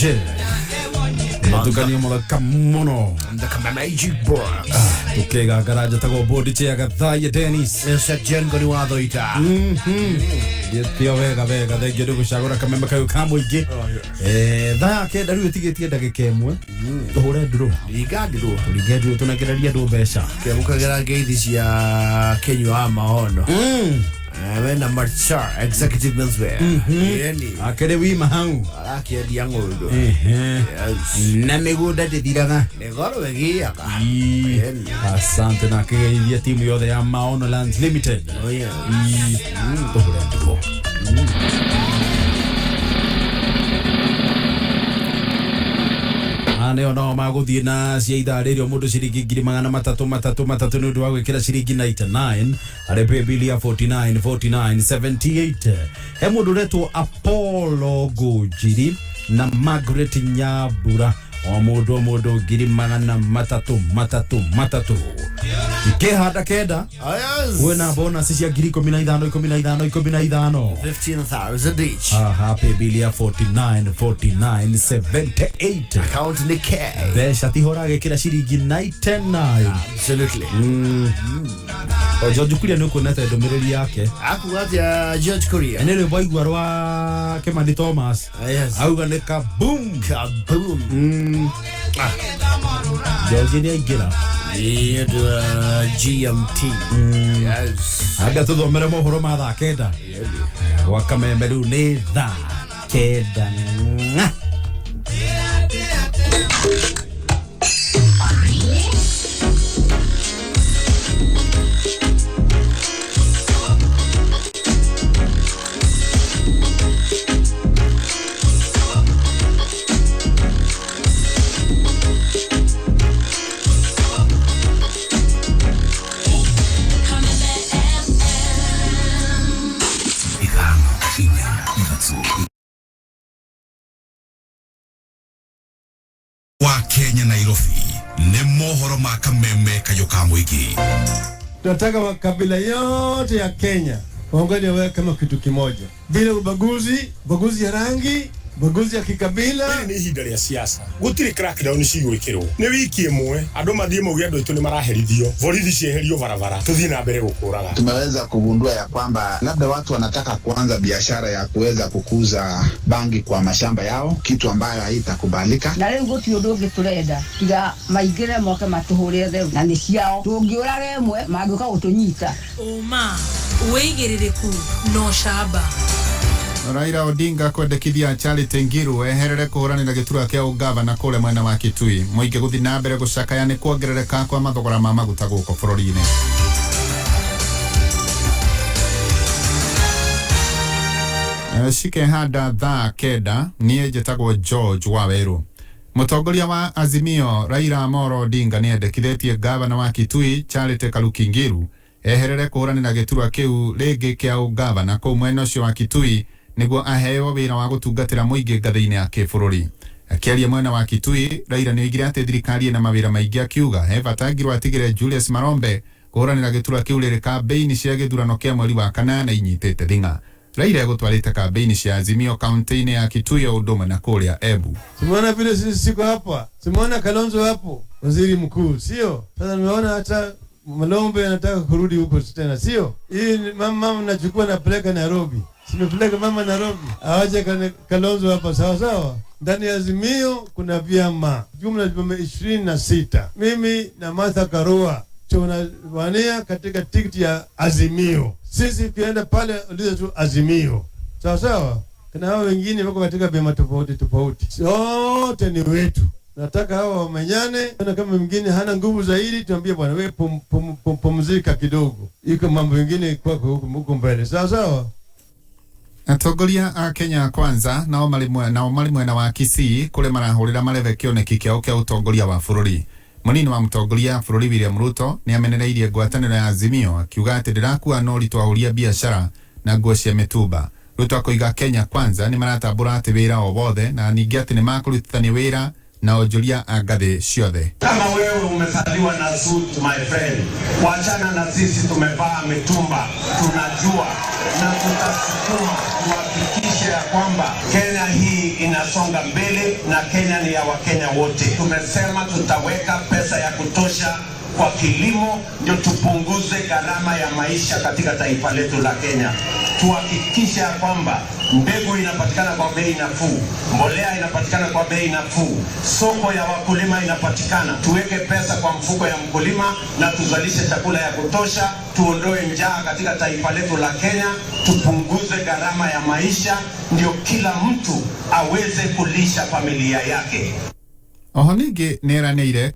Je matukania muthaka muno Ndakama Magic Bar. tukigangara njatagwo bondi cia Gathaiya Dennis Ngoni Thuita. Gĩtio wega thengia nĩ gũcagũra kameme kau ka mũingĩ thaa kenda rĩu ĩtigĩtie ndagĩka ĩmwe tũhũre ndurũ tũringe ndurũ tũnengereria andũ mbeca Kĩamũkagĩra ngeithi cia Kenya wa maono wena Marchar Executive Menswear akĩrĩ wima hau arakĩendia ng'ũndũ na mĩgũnda ndĩthiraga nĩgoro wegĩaga asante na akĩgeithia timu yothe ya Maono Lands Limited tũhũre ndurũ Aneo no magũthiĩ na cia ithaa rĩrĩ mũndũ ciringi 333 nĩ ũndũ wa gwĩkĩra ciringi 99 harĩ paybill ya 4978 he mũndũ ũretwo Apollo Ngũnjiri na Margaret Nyambura o mũndũ 333 ikĩhanda kenda wena bonus cia 15,000 15,000 each. Paybill ya 4978 account ni K besha tihora gĩkĩra ciringi 99 absolutely o George Kuria nĩ kuonete ndũmĩrĩri yake akuatia George Kuria nĩ rwĩmbo aigua rwa Kimani Thomas auga nĩ kaboom George nĩ aingĩra GMT anga tũthomere mohoro ma thaa kenda gwa kameme rĩu nĩ thaa kenda wa Kenya Nairobi nĩ mohoro ma kameme kayo ka mũingĩ. Tunataka makabila yote ya Kenya waungane wawe kama kitu kimoja bila ubaguzi ya rangi, ubaguzi ya kikabila. Hili ni ihinda rĩa siasa. Gutiri crackdown cigwĩkĩrwo. Nĩ wiki ĩmwe andũ mathiĩ mauge andũ aitũ nĩ maraherithio. Borithi cieherio barabara. Tuthiĩ na mbere gũkũraga. Tumeweza kugundua ya kwamba labda watu wanataka kuanza biashara ya kuweza kukuza bangi kwa mashamba yao, kitu ambayo haitakubalika. Na rĩu gũtirĩ ũndũ ũngĩ tũrenda tiga maingĩre moke matũhũrĩre theru na nĩ ciao. Tũngĩũraga ĩmwe mangĩũka gũtũnyita. Uma wĩigĩrĩrĩku no shamba. Raila Odinga kwendekithia Charity Ngilu eherere kũhũranĩra gĩturwa kĩa ũgavana kũrĩa mwena wa Kitui. Mũingĩ gũthiĩ na mbere gũcakaya nĩ kuongerereka kwa mathogora ma maguta gũkũ bũrũri-inĩ. Cikehanda thaa kenda niĩ njĩtagwo George Waweru. Mũtongoria wa Azimio Raila Amolo Odinga nĩ endekithĩtie gavana wa Kitui Charity Ngilu eherere kũhũranĩra gĩturwa kĩu rĩngĩ kĩa ũgavana kũu mwena ũcio wa Kitui nĩguo aheo wĩra wa gũtungatĩra mũingĩ ngathĩ-inĩ ya kĩbũrũri. Akĩaria mwena wa Kitui, Raila nĩ oigire atĩ thirikari ĩna mawĩra maingĩ akiuga he bata Ngilu atigĩre Julius Marombe kũhũranĩra gĩturwa kĩu rĩrĩ kambĩini cia gĩthurano kĩa mweri wa kanana inyitĩte thing'a. Raila egũtwarĩte kambĩini cia Azimio kaunti-inĩ ya Kitui o ũndũ ũmwe na kũrĩa Embu. Simuona vile sisi siko hapa, simuona Kalonzo hapo, waziri mkuu, sio? Sasa nimeona hata Malombe anataka kurudi huko tena, sio? Hii mama nachukua napeleka Nairobi. Simepeleka mama Nairobi. Awaje Kalonzo hapa sawa. Ndani ya Azimio kuna vyama. Jumla vyama 26. Mimi na Martha Karua tunawania katika tikiti ya Azimio. Sisi kienda pale uliza tu Azimio. Sawa. Kuna hao wengine wako katika vyama tofauti. Sote ni wetu. Nataka hawa wamenyane, na kama mwingine hana nguvu zaidi tuambie bwana wewe pumzika kidogo. Iko mambo mengine kwako huko mbele. Sawa. Atongoria a Kenya Kwanza nao mari mwena wa Kisii kũrĩa marahũrĩra mareve kĩoneki kĩao kĩa ũtongoria wa bũrũri. Mũnini wa mũtongoria bũrũri William Ruto nĩ amenereirie ngwatanĩro ya Azimio akiuga atĩ ndĩrakua no ũritũ ahũria biacara na nguo cia mĩtumba. Ruto akoiga Kenya Kwanza nĩ maratambũra atĩ wĩra o wothe na ningĩ atĩ nĩ makũrutithania wĩra na onjoria a ngathĩ ciothe. Kama wewe umesaliwa na suit my friend, wachana na sisi tumevaa mitumba, tunajua na tutasukuma tuhakikishe ya kwamba Kenya hii inasonga mbele na Kenya ni ya Wakenya wote. Tumesema tutaweka pesa ya kutosha kwa kilimo ndio tupunguze gharama ya maisha katika taifa letu la Kenya. Tuhakikisha kwamba mbegu inapatikana kwa bei nafuu, mbolea inapatikana kwa bei nafuu, soko ya wakulima inapatikana. Tuweke pesa kwa mfuko ya mkulima na tuzalishe chakula ya kutosha, tuondoe njaa katika taifa letu la Kenya, tupunguze gharama ya maisha ndio kila mtu aweze kulisha familia yake. Oho ningi neranĩire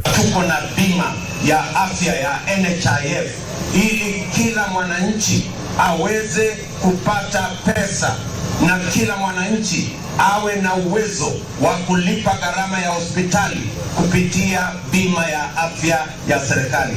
tuko na bima ya afya ya NHIF ili kila mwananchi aweze kupata pesa na kila mwananchi awe na uwezo wa kulipa gharama ya hospitali kupitia bima ya afya ya serikali.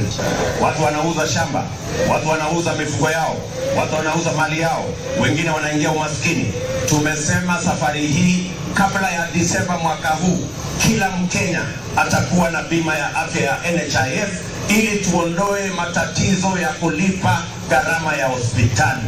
Watu wanauza shamba, watu wanauza mifugo yao, watu wanauza mali yao, wengine wanaingia umaskini. Tumesema safari hii kabla ya Disemba mwaka huu kila Mkenya atakuwa na bima ya afya ya NHIF ili tuondoe matatizo ya kulipa gharama ya hospitali.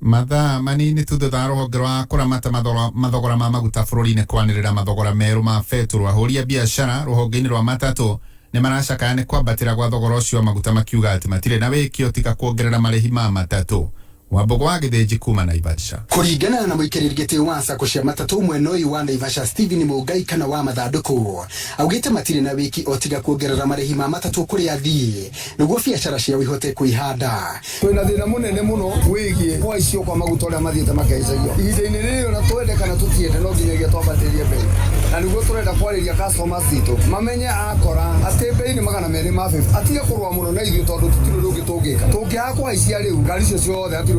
mathaa manini tu thutha rũhonge rwa kũramata mathogora ma maguta bũrũri-inĩ kwanĩrĩra mathogora merũ ma betũrũ. Ahũri a biacara rũhonge-inĩ rwa matatũ nĩ maracakaya nĩ kwambatĩra gwa thogora ũcio wa maguta makiuga atĩ matirĩ na wĩkio tiga kuongerera marĩhi ma matatũ. Wambogo wa Githĩnji kuma Naivasha. Kũringana na mũikarĩri gĩtĩ wa sako cia matatũ mwena ũyũ wa Naivasha Stephen Mũngai kana wa mathandũkũ augĩte matirĩ na wĩki o tiga kuongerera marĩhi ma matatũ kũrĩ athii nĩguo biacara ciao ihote kwĩhanda. Twĩna thĩna mũnene mũno wĩgiĩ kwa icio kwa maguta ũrĩa mathiĩte makaicaio. Ihinda-inĩ rĩrĩ ona twende kana tũtiende no nginyagia twambatĩrie bei. Na nĩguo tũrenda kwarĩria customers citũ mamenye akora atĩ bei nĩ magana merĩ ma 50 atige kũrũa mũno na ithuĩ tondũ tũtirĩ ũndũ ũngĩ tũngĩka. Tũngĩaga kũhaicia rĩu ngari icio ciothe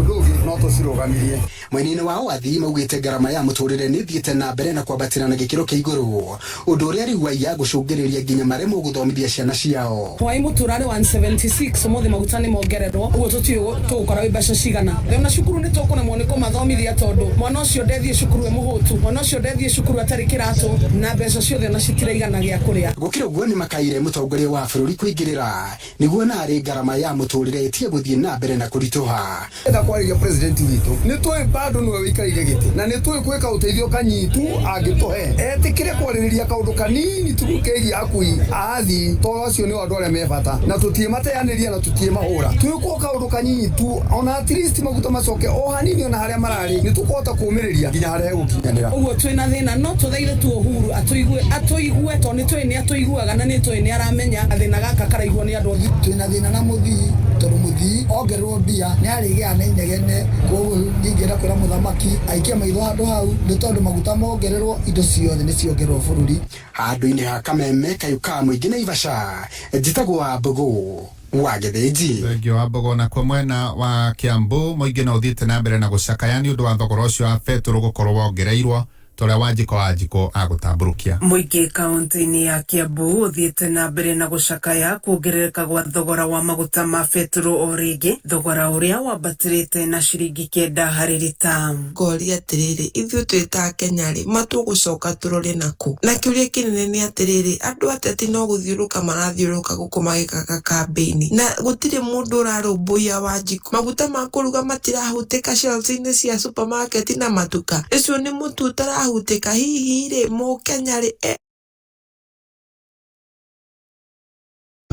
mwena-inĩ wao athii maugĩte ngarama ya mũtũrĩre nĩ thiĩte na mbere na kwambatĩra na gĩkĩro kĩa igũrũ, ũndũ ũrĩa rĩu waiya gũcũngĩrĩria nginya maremwo gũthomithia ciana ciao. Hwaĩ mũtũrarĩ 176 ũmũthĩ maguta nĩ mongererwo, ũguo tũgũkora wĩ mbeca cigana. Ona cukuru nĩ tũkũremwo nĩ kũmathomithia tondũ mwana ũcio ndethiĩ cukuru e mũhũtu, mwana ũcio ndethiĩ cukuru atarĩ kĩratũ na mbeca ciothe ona citiraigana gĩa kũrĩa. Gũkĩra ũguo nĩ makaire mũtongoria wa bũrũri kũingĩrĩra nĩguo narĩ ngarama ya mũtũrĩre ĩtige gũthiĩ na mbere na kũritũha. Kwarĩria president witũ nĩ tũĩ bado nĩwe wĩikarĩire gĩtĩ na nĩ tũĩ gwĩka ũteithio kanyitu angĩtũhe etĩkĩre kwarĩrĩria kaũndũ kanini tu kegiĩ akui athii tondũ acio nĩ andũ arĩa me bata na tũtiĩmateanĩria na tũtiĩmahũra twĩkwo kaũndũ kanini tu ona at least maguta macoke o hanini ona harĩa mararĩ nĩ tũkũhota kũũmĩrĩria nginya harĩa hegũkinyanĩra. Ũguo twĩna thĩna no tũthaithe tu Uhuru atũigue tondũ nĩ tũĩ nĩ atũiguaga na nĩ tũĩ nĩ aramenya thĩna gaka karaiguo nĩ andũ othe. Twĩna thĩna na mũthii tondũ mũthii ongererwo mbia nĩ arĩgĩa na inegene, koguo ngĩngĩenda kwĩra mũthamaki aikie maitho handũ hau nĩ tondũ maguta mongererwo indo ciothe nĩ ciongererwo bũrũri. Handũ-inĩ ha Kameme kayuka mũingĩ Naivasha njĩtagwo Wambogo wa Githĩnji. Thengi wa Wambogo na kwa mwena wa Kiambu mũingĩ no ũthiĩte na mbere na gũcakaya nĩ ũndũ wa thogora ũcio wa betũrũ gũkorwo wongereirwo toria Wanjiko agũtambũrũkia. Mũingĩ kaunti-inĩ ya Kiambu ũthiĩte na mbere na gũcakaya kuongerereka gwa thogora wa maguta ma betũrũ o rĩngĩ, thogora ũrĩa wambatĩrĩte na ciringi 9 harĩ lita. Ngoria atĩrĩrĩ, ithuĩ twĩ ta Kenya-rĩ matũgũcoka tũrore nakũ? Na kĩũria kĩnene nĩ atĩrĩrĩ, andũ ateti no gũthiũrũka marathiũrũka gũkũ magĩkaga kambĩini na gũtirĩ mũndũ ũrarũmbũiya Wanjiko. Maguta ma kũruga matirahũtĩka shelves-inĩ cia supermarket na matuka. Ũcio nĩ mũtu ũtarahũtĩka hihi-rĩ Mũkenya-rĩ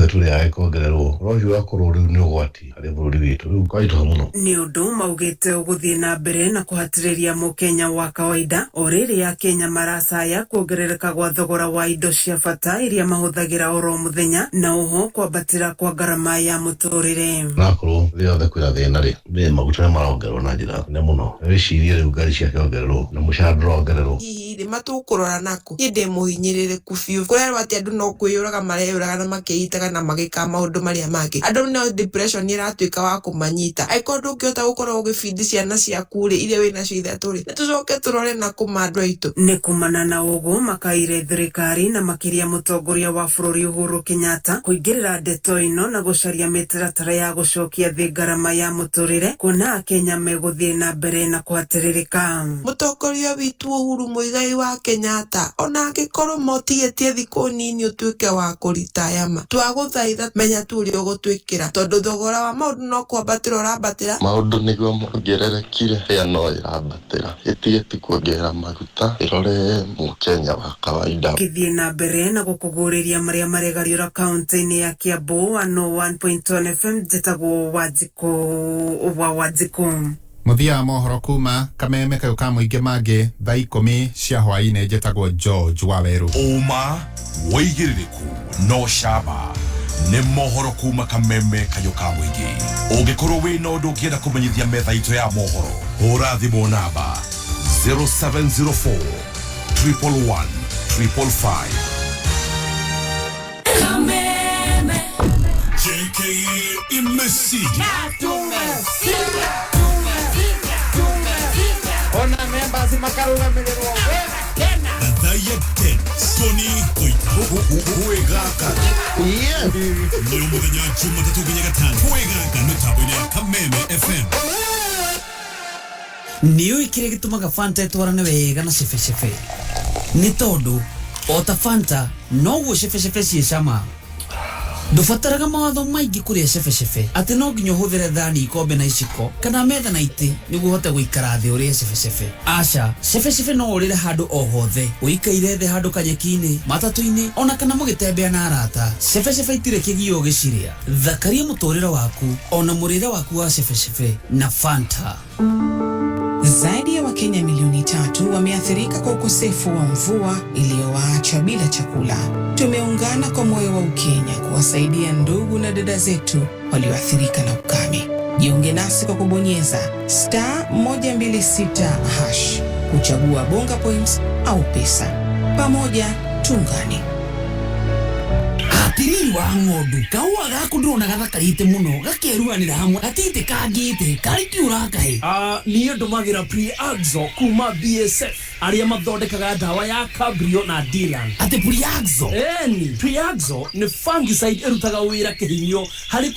tuli aikogererwo rojo yakorwo riu ni ugwati ari bururi witu riu kwaituha muno ni undu maugite uguthie na mbere na kuhatiriria Mukenya wa kawaida o riria Kenya maracaya kuongerereka gwa thogora wa indo cia bata iria mahuthagira oro muthenya na oho kwambatira kwa garama ya muturire nakorwo riothe kwira thina ri ni maguta marongerwo na njira nene muno ricirie riu ngari cia kiongererwo na mushahara ndrongererwo hihi matukurora nako ndi muhinyirire kubiu kurerwa ati andu no kwiyuraga mareyuraga na makeitaga na magika maundu maria mangĩ andu no depression iratuika wa kumanyita aiko ndũngĩhota gukorwo ũgĩbindi ciana ciaku rĩ iria wĩna cio ithatũ rĩ nĩtũcoke tũrore na kũmandũ aitũ nĩ kumana na ũguo makaire thirikari na makiria mũtongoria wa bũrũri Uhuru Kenyatta kũingĩrĩra ndeto ĩno na gũcaria mĩtaratara ya gũcokia thĩ ngarama ya mũtũrĩre kuona Akenya megũthiĩ na mbere na kũhatĩrĩrĩka. Mũtongoria witũ Uhuru Muigai wa Kenyatta ona angĩkorwo motigĩtie thikũ nini ũtuĩke wa kũritaya ma ndaguthaitha menya tu uri ugutwikira tondu thogora wa maundu no kwambatira urabatira maundu niguo mongererekire ya no irabatira itige ti kuongerera maguta irore mukenya wa kawaida kithie na mbere na gukuguriria maria maregariura kaunti-ini ya Kiambu 101.1 FM jetagwo Wadziko muthia mohoro kuma kameme kayo ka muingi mangi thaa 10 cia hwaini jetagwo George Waweru uma weigiririku no shaba ne mohoro kuma kameme kayo ka muingi ungikorwo wi no ndu ngienda kumenyithia metha ito ya mohoro hura thimu namba 0704 111 555 Kameme JK imesijaa Ona members makaruga milero Gathaiya Ngoni Thuita Kwigangara Leo muthenya Jumatatu nginya Gatano Kwigangara mitambo-ini ya Kameme FM niyo ikire gitumaga Fanta itwarane wega na shefe ni tondu ota Fanta no go shefe ciecama ndubataraga mawatho maingi kuria shefe ati no nginya huthire thani ikombe na iciko kana metha na iti niguo hote guikara thi uria shefe aca shefe no urire handu o hothe uikaire thi handu kanyeki-ini matatu-ini ona kana mugitembea na arata shefe itire kigio giciria thakaria muturire waku ona murire waku wa shefe na Fanta. Zaidi ya Wakenya milioni 3 wameathirika kwa ukosefu wa mvua iliyowaacha bila chakula. Tumeungana kwa moyo wa Ukenya kuwasaidia ndugu na dada zetu walioathirika na ukame. Jiunge nasi kwa kubonyeza *126# kuchagua bonga points au pesa. Pamoja tuungane. Atiri wa ng'ondu kaua gaku ndrona gathakarite muno gakeruanira hamwe gatite kangite kariki urakahe niyo ndumagira Pre-Axo kuma BSF aria mathondekaga dawa ya Cabrio na Dylan ati Pre-Axo ni Pre-Axo ni fungicide erutaga wira kihinyo hari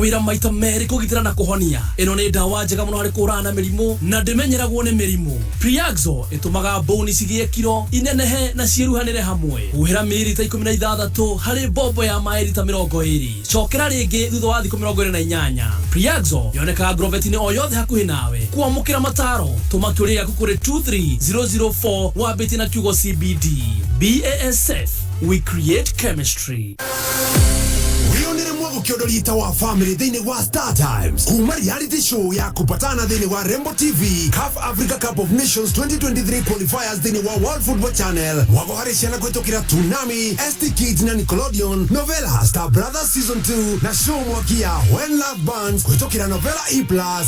wira maita meri kugitira na kuhonia ino ni dawa njega muno hari kurana mirimu na ndimenyeragwo ni mirimu Pre-Axo itumaga boni cigie kiro inenehe na cieruhanire hamwe uhira mirita 16 hari bobo ya mairita 20 chokera ringi thutha wa thiku 28 Pre-Axo yoneka agrovet-ini o yothe hakuhi nawe kuamukira mataro tumakiuria kukure 23004 wabiti na kiugo CBD BASF we create chemistry. Ukiodolita wa family dhini wa Star Times kuma reality show ya kupatana dhini wa Rembo TV CAF Africa Cup of Nations 2023 qualifiers dhini wa World Football Channel wagoharishana kwetokira Tsunami, ST Kids na Nickelodeon, Novella Star Brothers Season 2 na show mwakia When Love Burns kwetokira Novella E+,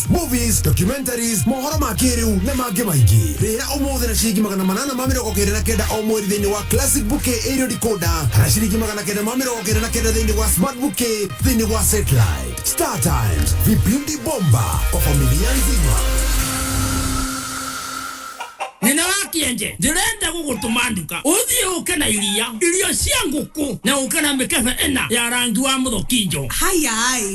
movies, documentaries, mohoro makiru na mage maigi rera umothe na shiriki magana manana mamiroko kere na kenda o mweri dhini wa Classic Bouquet Aerial Decoder na shiriki magana kenda mamiroko kere na kenda dhini wa Smart Bouquet dhini wa satellite. Star Times, vipindi bomba kwa familia nzima. Nina wakienje direnda gugutumanduka uthie uke na irio cia nguku na uke na mikefe ena ya rangi wa muthokinjo. Haya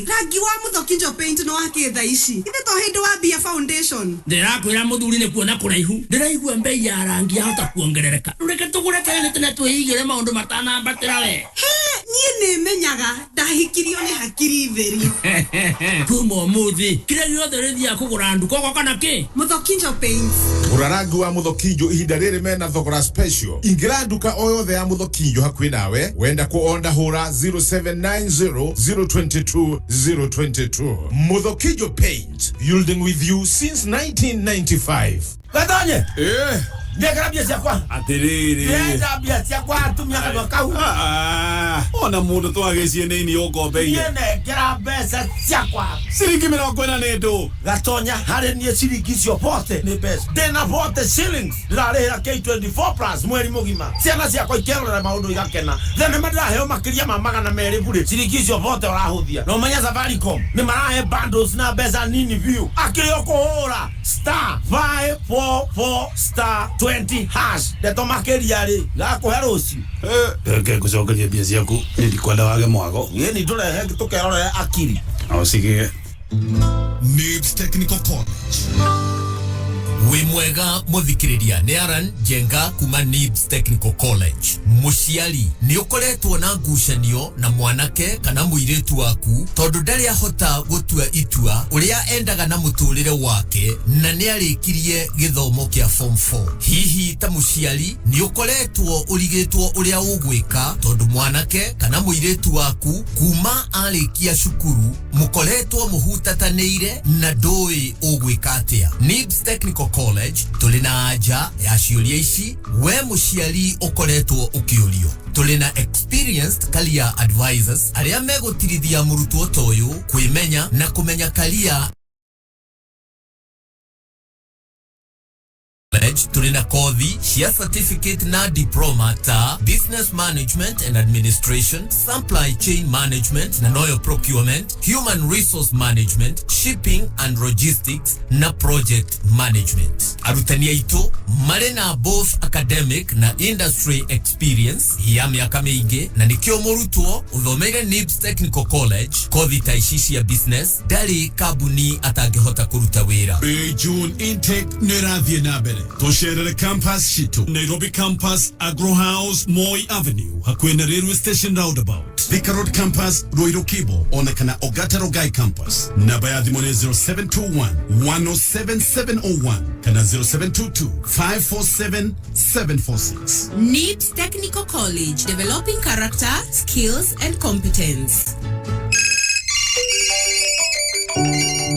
rangi wa muthokinjo paint no akitha ici ithe to hindu wa Bia Foundation. Ndirakwira muthuri ni kuona kuraihu ndiraigua mbei ya rangi yahota kuongerereka reke tugure tene tene twigire maundu matanambatira we nie menyaga ndahikirio ni hakiri theri kuma muthi kire giothe rithia kugura nduka kwa kana ki muthokinjo paint urarangi wa muthokinjo ihinda riri mena thogora special ingira nduka o yothe ya muthokinjo hakuhi nawe wenda kuonda hura 0790022022 muthokinjo paint building with you since 1995. Gathaiya ndekera bia ciakwa atiriri ndenda bia ciakwa atumia kana kau ona mundu twagicie nini ukombeire ndekera mbeca ciakwa ciringi 40 ni ndu gatonya hari nie ciringi cio bote ni mbeca ndena bote shillings ndarihira K24 plus mweri mugima ciana ciakwa ikerorera maundu igakena thene madraheo makiria ma magana meri bure ciringi cio bote urahuthia no menya Safaricom ni marahe bundles na mbeca nini view akirio kuhura *544*20# ndeto makiria ri gakuhe rucio reke gucokeria mbia ciaku ndikwenda wage mwago ni ndurehe tukerorere akiri au sige NIBS Technical College Wimwega muthikiriria ni Aran Jenga kuma Nibs Technical College. Muciari ni ukoretwo na ngucanio na mwanake kana muiretu waku tondu ndari ahota gutua itua uria endaga na muturire wake na ni arikirie githomo kia form 4. Hihi ta muciari ni ukoretwo urigitwo uria ugwika tondu mwanake kana muiretu waku kuma arikia cukuru mukoretwo muhutatanire na ndoi ugwika atia. Nibs Technical College tulina aja ya ciuria ici we muciari ukoretwo ukiurio. Tulina experienced career advisors aria megutirithia murutwo toyu kwimenya na kumenya career. Tulina kothi cia certificate na diploma ta business management and administration, supply chain management na oil procurement, human resource management, shipping and logistics na project management. Arutani aitu marina both academic na industry experience ya miaka mingi na nikio murutwo uthomeire Nibs Technical College kothi ta ici ya business dari kabuni atangihota kuruta wira. June intake nirathie na mbere. Tosherere campus shitu Nairobi campus Agro House Moi Avenue hakwena railway station roundabout. Thika Road campus Ruiru Kibo onekana Ogata Rogai campus. Namba ya thimũ nĩ 0721 107701 kana 0722 547 746. Nibs Technical College, developing character, skills and competence.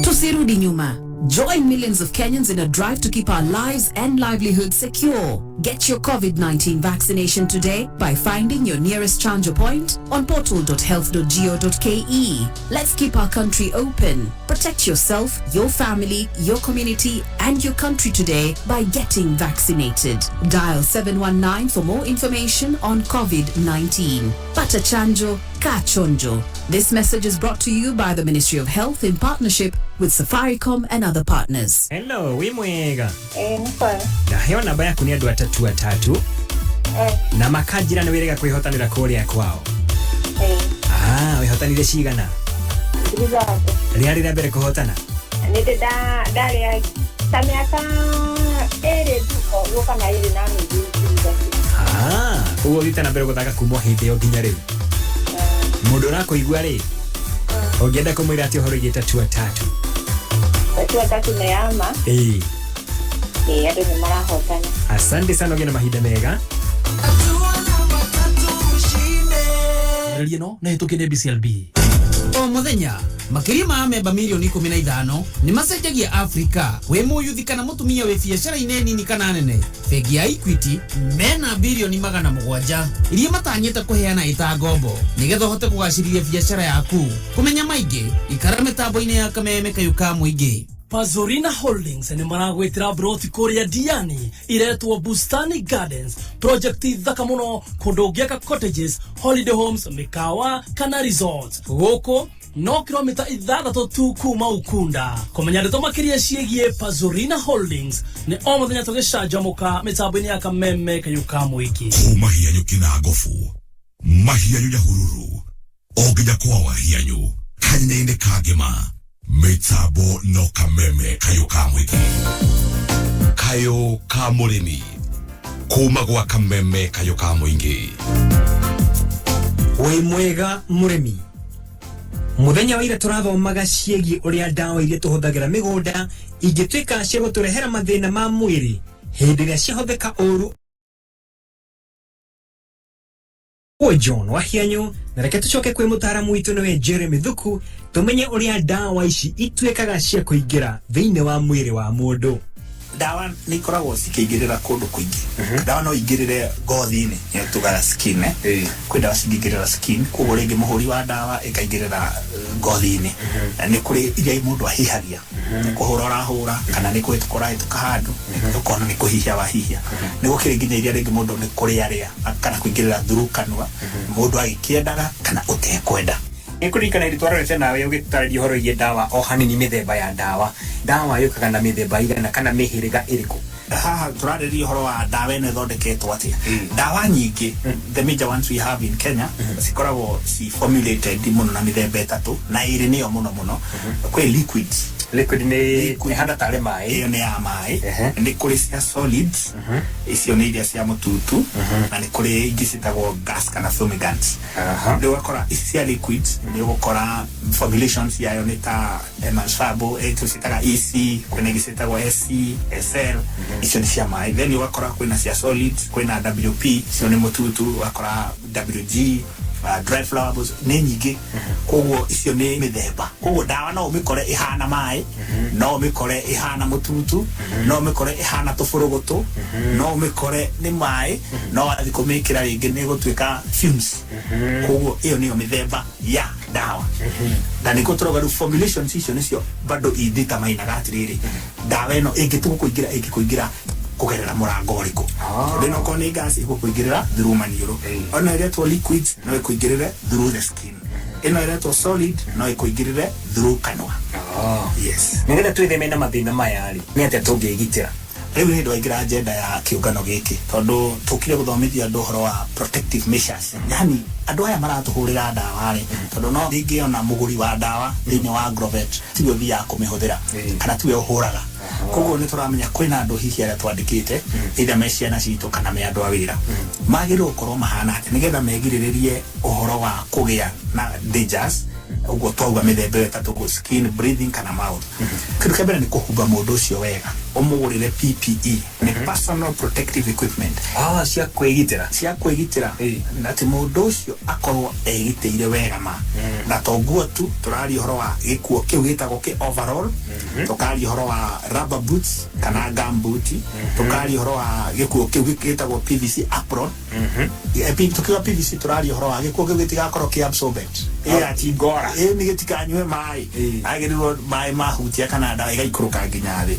Tusirudi nyuma. Join millions of Kenyans in a drive to keep our lives and livelihoods secure. Get your COVID-19 vaccination today by finding your nearest chanjo point on portal.health.go.ke. Let's keep our country open. Protect yourself, your family, your community, and your country today by getting vaccinated. Dial 719 for more information on COVID-19. Pata chanjo, ka chonjo. This message is brought to you by the Ministry of Health in partnership with Safaricom and other partners. Hello, wimwega. Ndaheo namba yaku ni andu atatu. Na makajira ni wirega kwihotanira kuria kwao. Wihotanire cigana? Riari rĩa mbere kuhotana? Nĩ ndari ya miaka ĩrĩ tu guka na ĩrĩ na nuthu. Uguo thita na mbere guthaka kuma hĩndĩ ĩyo nginya rĩu. Mũndũ ũrakũigua rĩ? Ũngĩenda kũmwĩra atĩ ũhoro igĩta atatu. Atatu nĩ yama. Andũ nĩ marahotana. Asante sana, ũgĩe na mahinda mega. No na hitukire BCLB. O muthenya makiria ma memba milioni 15 ni macenjagia Afrika we muyuthi kana mutumia we biashara nini kana nene. Bengi ya Equity mena bilioni 700 iria matanyite kuheana ita ngombo nigetha hote kugacirithia biashara yaku. Kumenya maingĩ ikara mitambo-ini ya kameme kayuka muingi. Pazorina Holdings ni maragwitira broti kuria Diani iretwo Bustani Gardens, project thaka muno kundu giaka cottages, holiday homes, mikawa kana resorts. Goko no kilomita 6 tu kuma Ukunda. Kumenya ndeto makiria ciegie Pazorina Holdings ni o muthenya tugicanjamuka mitambo-ini ya kameme kayuka muingi. Kuma hianyu kina gofu mahianyu ya hururu ogija kwa wahianyu kanyine kagema Metabo no kameme kayo kamwiki kayo kamurimi kuma gwa kameme kayo kamwingi. Wĩ mwega murimi. Muthenya wa ira turathomaga ciegi uria ndawa iria tuhuthagira migunda ingituika cia guturehera mathina ma mwiri hindi iria ciahuthika uru. John Wahianyu na reke tucoke kwi mutaaramu witu niwe Jeremy Thuku tumenye uria ndawa ici ituikaga cia kuingira thiini wa mwiri wa mundu. Dawa ni koragwo cikingirira kundu kuingi. Dawa no ingirire ngothi-ini ni tugara skin kwi dawa cingirira skin kugo ringi muhuri wa dawa ikaingirira ngothi-ini. Ni kuri iria mundu ahihagia kuhura hura kana ni kwitukora ituka handu ukona ni kuhihia wahihia ni gukiri nginya iria ringi mundu ni kuri aria kana kuingirira through kanua mundu agikiendaga kana utekwenda. Ekurikana ritwarete nawe ugitararia horo ige dawa o hanini mithemba ya dawa yukaga na mithemba igana kana mihiriga iriku. Haha turarĩria horo wa dawa ĩno ĩthondeketwo atĩa. Dawa nyingĩ the major ones we have in Kenya cikoragwo formulated mũno na mĩthemba ĩtatũ na ĩrĩ nĩyo mũno kwĩ liquids liquid ni handa tare mai iyo ni ya mai ni kuri cia solids icio ni iria cia mututu na ni kuri ingi citagwo gas kana fumigants ndio wakora cia liquids ndio wakora formulations yayo ni ta emulsifiable citaga EC kwina ingi citagwo SC SL icio ni cia mai then wakora kwina cia solids kwina WP icio ni mututu wakora WG dry flowers ni nyingi koguo icio ni mithemba koguo dawa no umikore ihana mai no umikore ihana mututu no umikore ihana tufurugutu no umikore ni mai no athikumikira ringi ni gutwika fumes koguo iyo niyo mithemba ya dawa na niko turoga formulations icio nicio bado iditamaina gatiriri dawa ino ingikuingira kugerera murango uriko ndino ko ni gas ikuingirira through maniuro ona ile to liquids no ikuingirire through the skin ino ile to solid no ikuingirire through kanwa yes nigenda twitheme na mathina maya ri ni ate tungigitira riu ni ndwaingira agenda ya kiungano giki tondu tukire guthomithia andu horo wa protective measures yani andu aya maratuhurira dawa ri tondu no ndingiona muguri wa dawa thini wa agrovet tiyo thia kumihuthira kana tiwe uhuraga koguo ni turamenya kwina andu hihi aria twandikite ida meciana citu kana me andu awira magiro korwo mahana ati nigetha megiriririe uhoro wa kugia na dangers ugo twauga mithembe etatu skin breathing kana mouth kindu kebere ni kuhumba mundu ucio wega umugurire PPE ni personal protective equipment cia kwigitira na ti mundu ucio akorwo egiteire wega ma na toguo tu turari horo wa gikuo kiu gitagwo ki overall tukari horo wa rubber boots kana gum boot tukari horo wa gikuo kiu gitagwo PVC apron tukiwa PVC turari horo wa gikuo kiu gitigakorwo ki absorbent ati gora ni gitikanywe mai agirirwo mai mahutia kana dawa igaikuruka nginya thi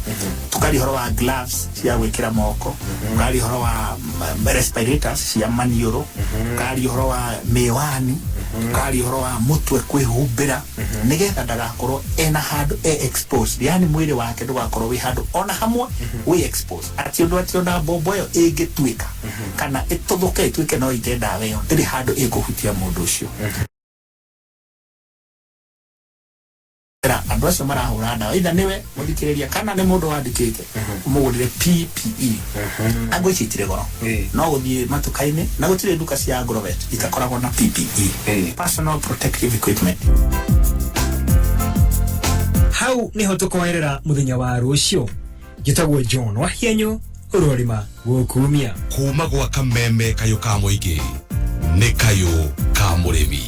tukari horo wa gloves cia gwikira moko tukari horo wa respirators cia maniuro tukari horo wa miwani tukari horo wa mutwe kwihumbira nigetha ndagakorwo ena handu exposed yani mwiri wake ndugakorwo wi handu ona hamwe wi exposed ati undu ati ona bombo yo igitwika kana ituthuke itwike no ite dawa yo ndiri handu iguhutia mundu ucio andu acio marahura dawa itha niwe muthikiriria kana ni mundu wandikite umugurire PPE angu icitire goro no guthie matukaini na gutire nduka cia agrovet itakoragwo na PPE personal protective equipment hau niho tukoerera muthenya wa rucio gitagwo John wa hienyo urorima gukumia kuma gwa kameme kayo ka muingi ni kayo ka murimi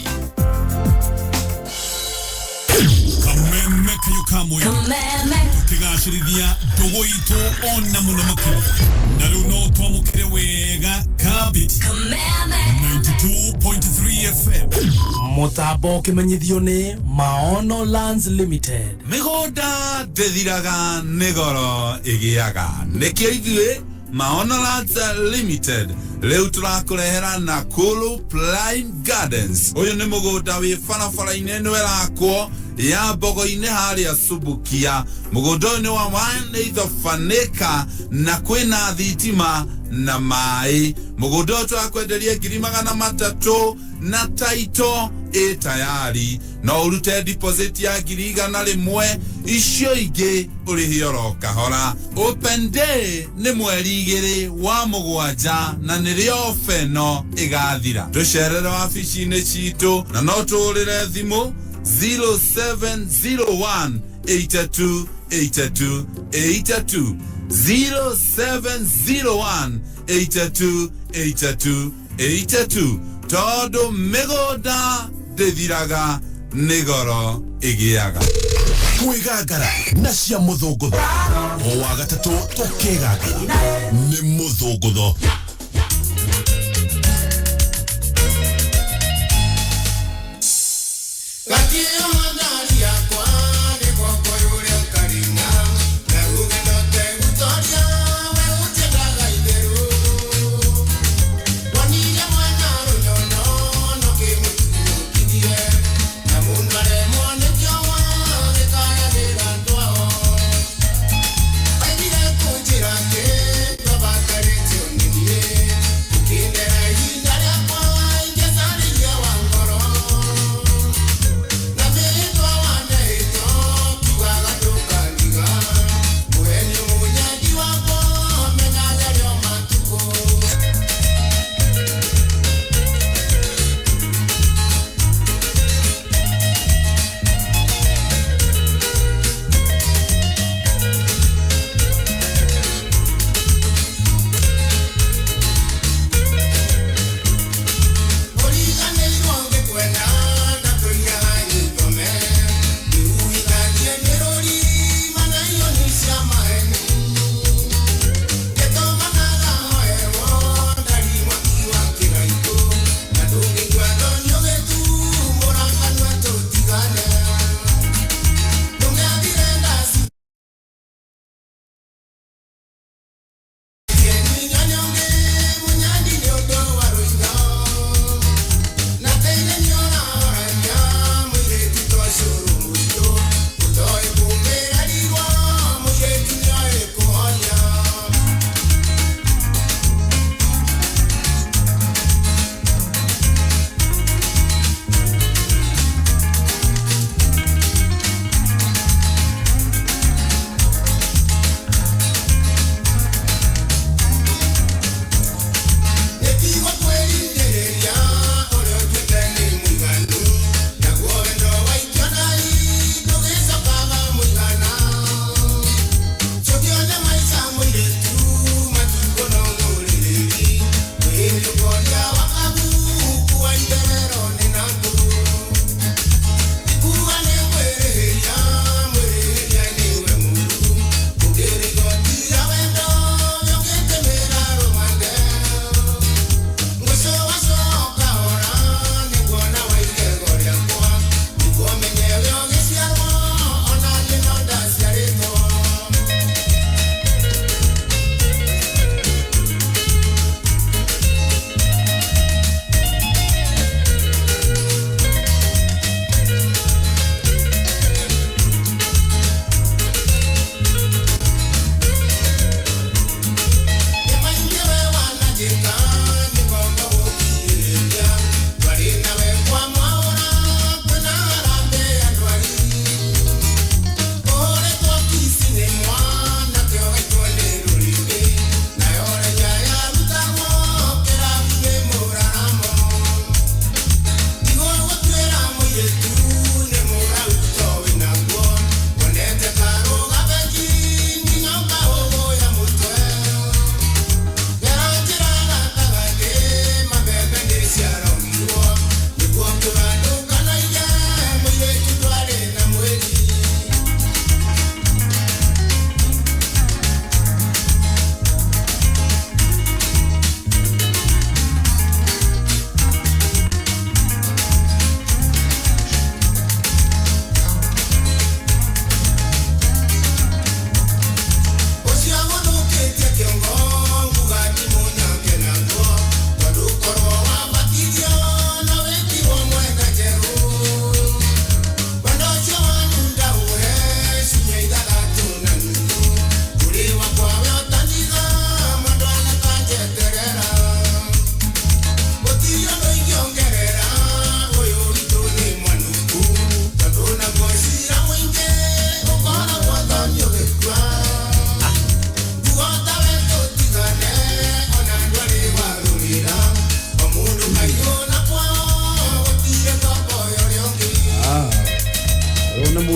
kameme kayo ka muingi tukigashirithia ndugu itu ona muno makiri na riu no twamukire wega kabiti 92.3 FM mutambo kimenyithio ni Maono Lands Limited migoda ndethiraga nigoro igiaga nikio ithue Maono Lands Limited leo turakurehera Nakuru Prime Gardens uyu ni mugoda wi farafara inene werakwo ya bogo-ine haria Subukia mugoda ni wa 1.8 na kwina thitima na mai mugoda twakwenderia 300 na taito tayari no urute deposit ya 100 icio ingi urihio kahora open day ni mweri 2 wa mugwanja na nirio feno igathira tucerere wabici-ini citu na no turire thimu 0701 82 82 82 0701 82 82 82 todo migoda ndethiraga nigoro igiaga Kwigangara na cia muthungutho o wa gatatu tukigangara ni muthungutho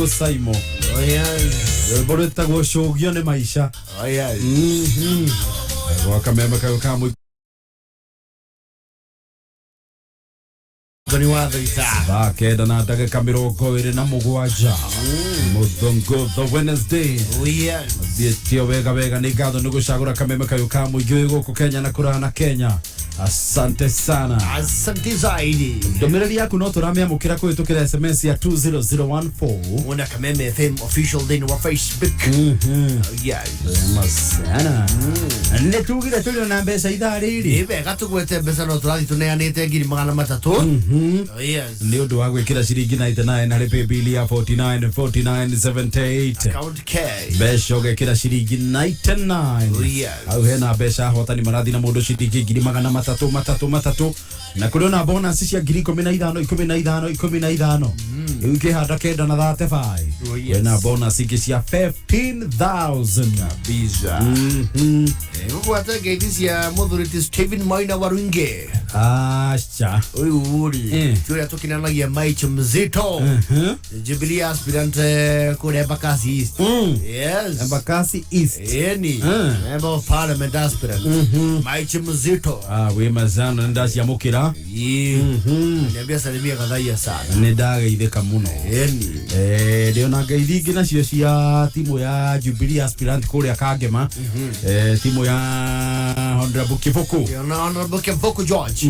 Etagwo Saimo. Bora etagwo Shogio ne maisha. Wakameme kamu Ngoni wa Thuita. Kenda na ndagĩka 27 Muthongo the Wednesday. Thiĩtio wega nĩ ngatho nĩ gũcagũra kameme kayo ka mũingĩ gũkũ Kenya na kũrana Kenya. Asante sana. Asante zaidi. Ndũmĩrĩri yaku no tũramĩamũkĩra kũhĩtũkĩra SMS ya 20014. Una Kameme FM official thĩinĩ wa Facebook. Masana. Nĩ tugire tũrĩ na mbeca ithaa rĩrĩ. Wega tũgwete mbeca no tũrathi tũneanĩte 300. Nĩ ũndũ wa gwĩkĩra ciringi 99 harĩ paybill ya 494978. Account K. Mbeca ũgekĩra ciringi 99. Hau hena mbeca hotani marathi na mũndũ ciringi 300 matatu na kũrĩ na bonus cia 15 ukihanda kenda na 35 na bonus ingĩ cia 15,000 kabisa. Gwata ngeithi cia mũthurĩti Steven Maina Warunge. Acha Uyu turia tukinanagia Maicho Mzito. Jubilee aspirant kule Embakasi East. Yes. Embakasi East. Member of Parliament aspirant. Maicho Mzito. We mazana ndasi ya mukira. Niambia salimia Gathaiya sana. Nĩ ndageithĩka mũno. Ndio na ngeithi ingĩ nacio cia timu ya Jubilee aspirant kũrĩa Kangema. Timu ya Honorable Kivuku. Honorable Kivuku George.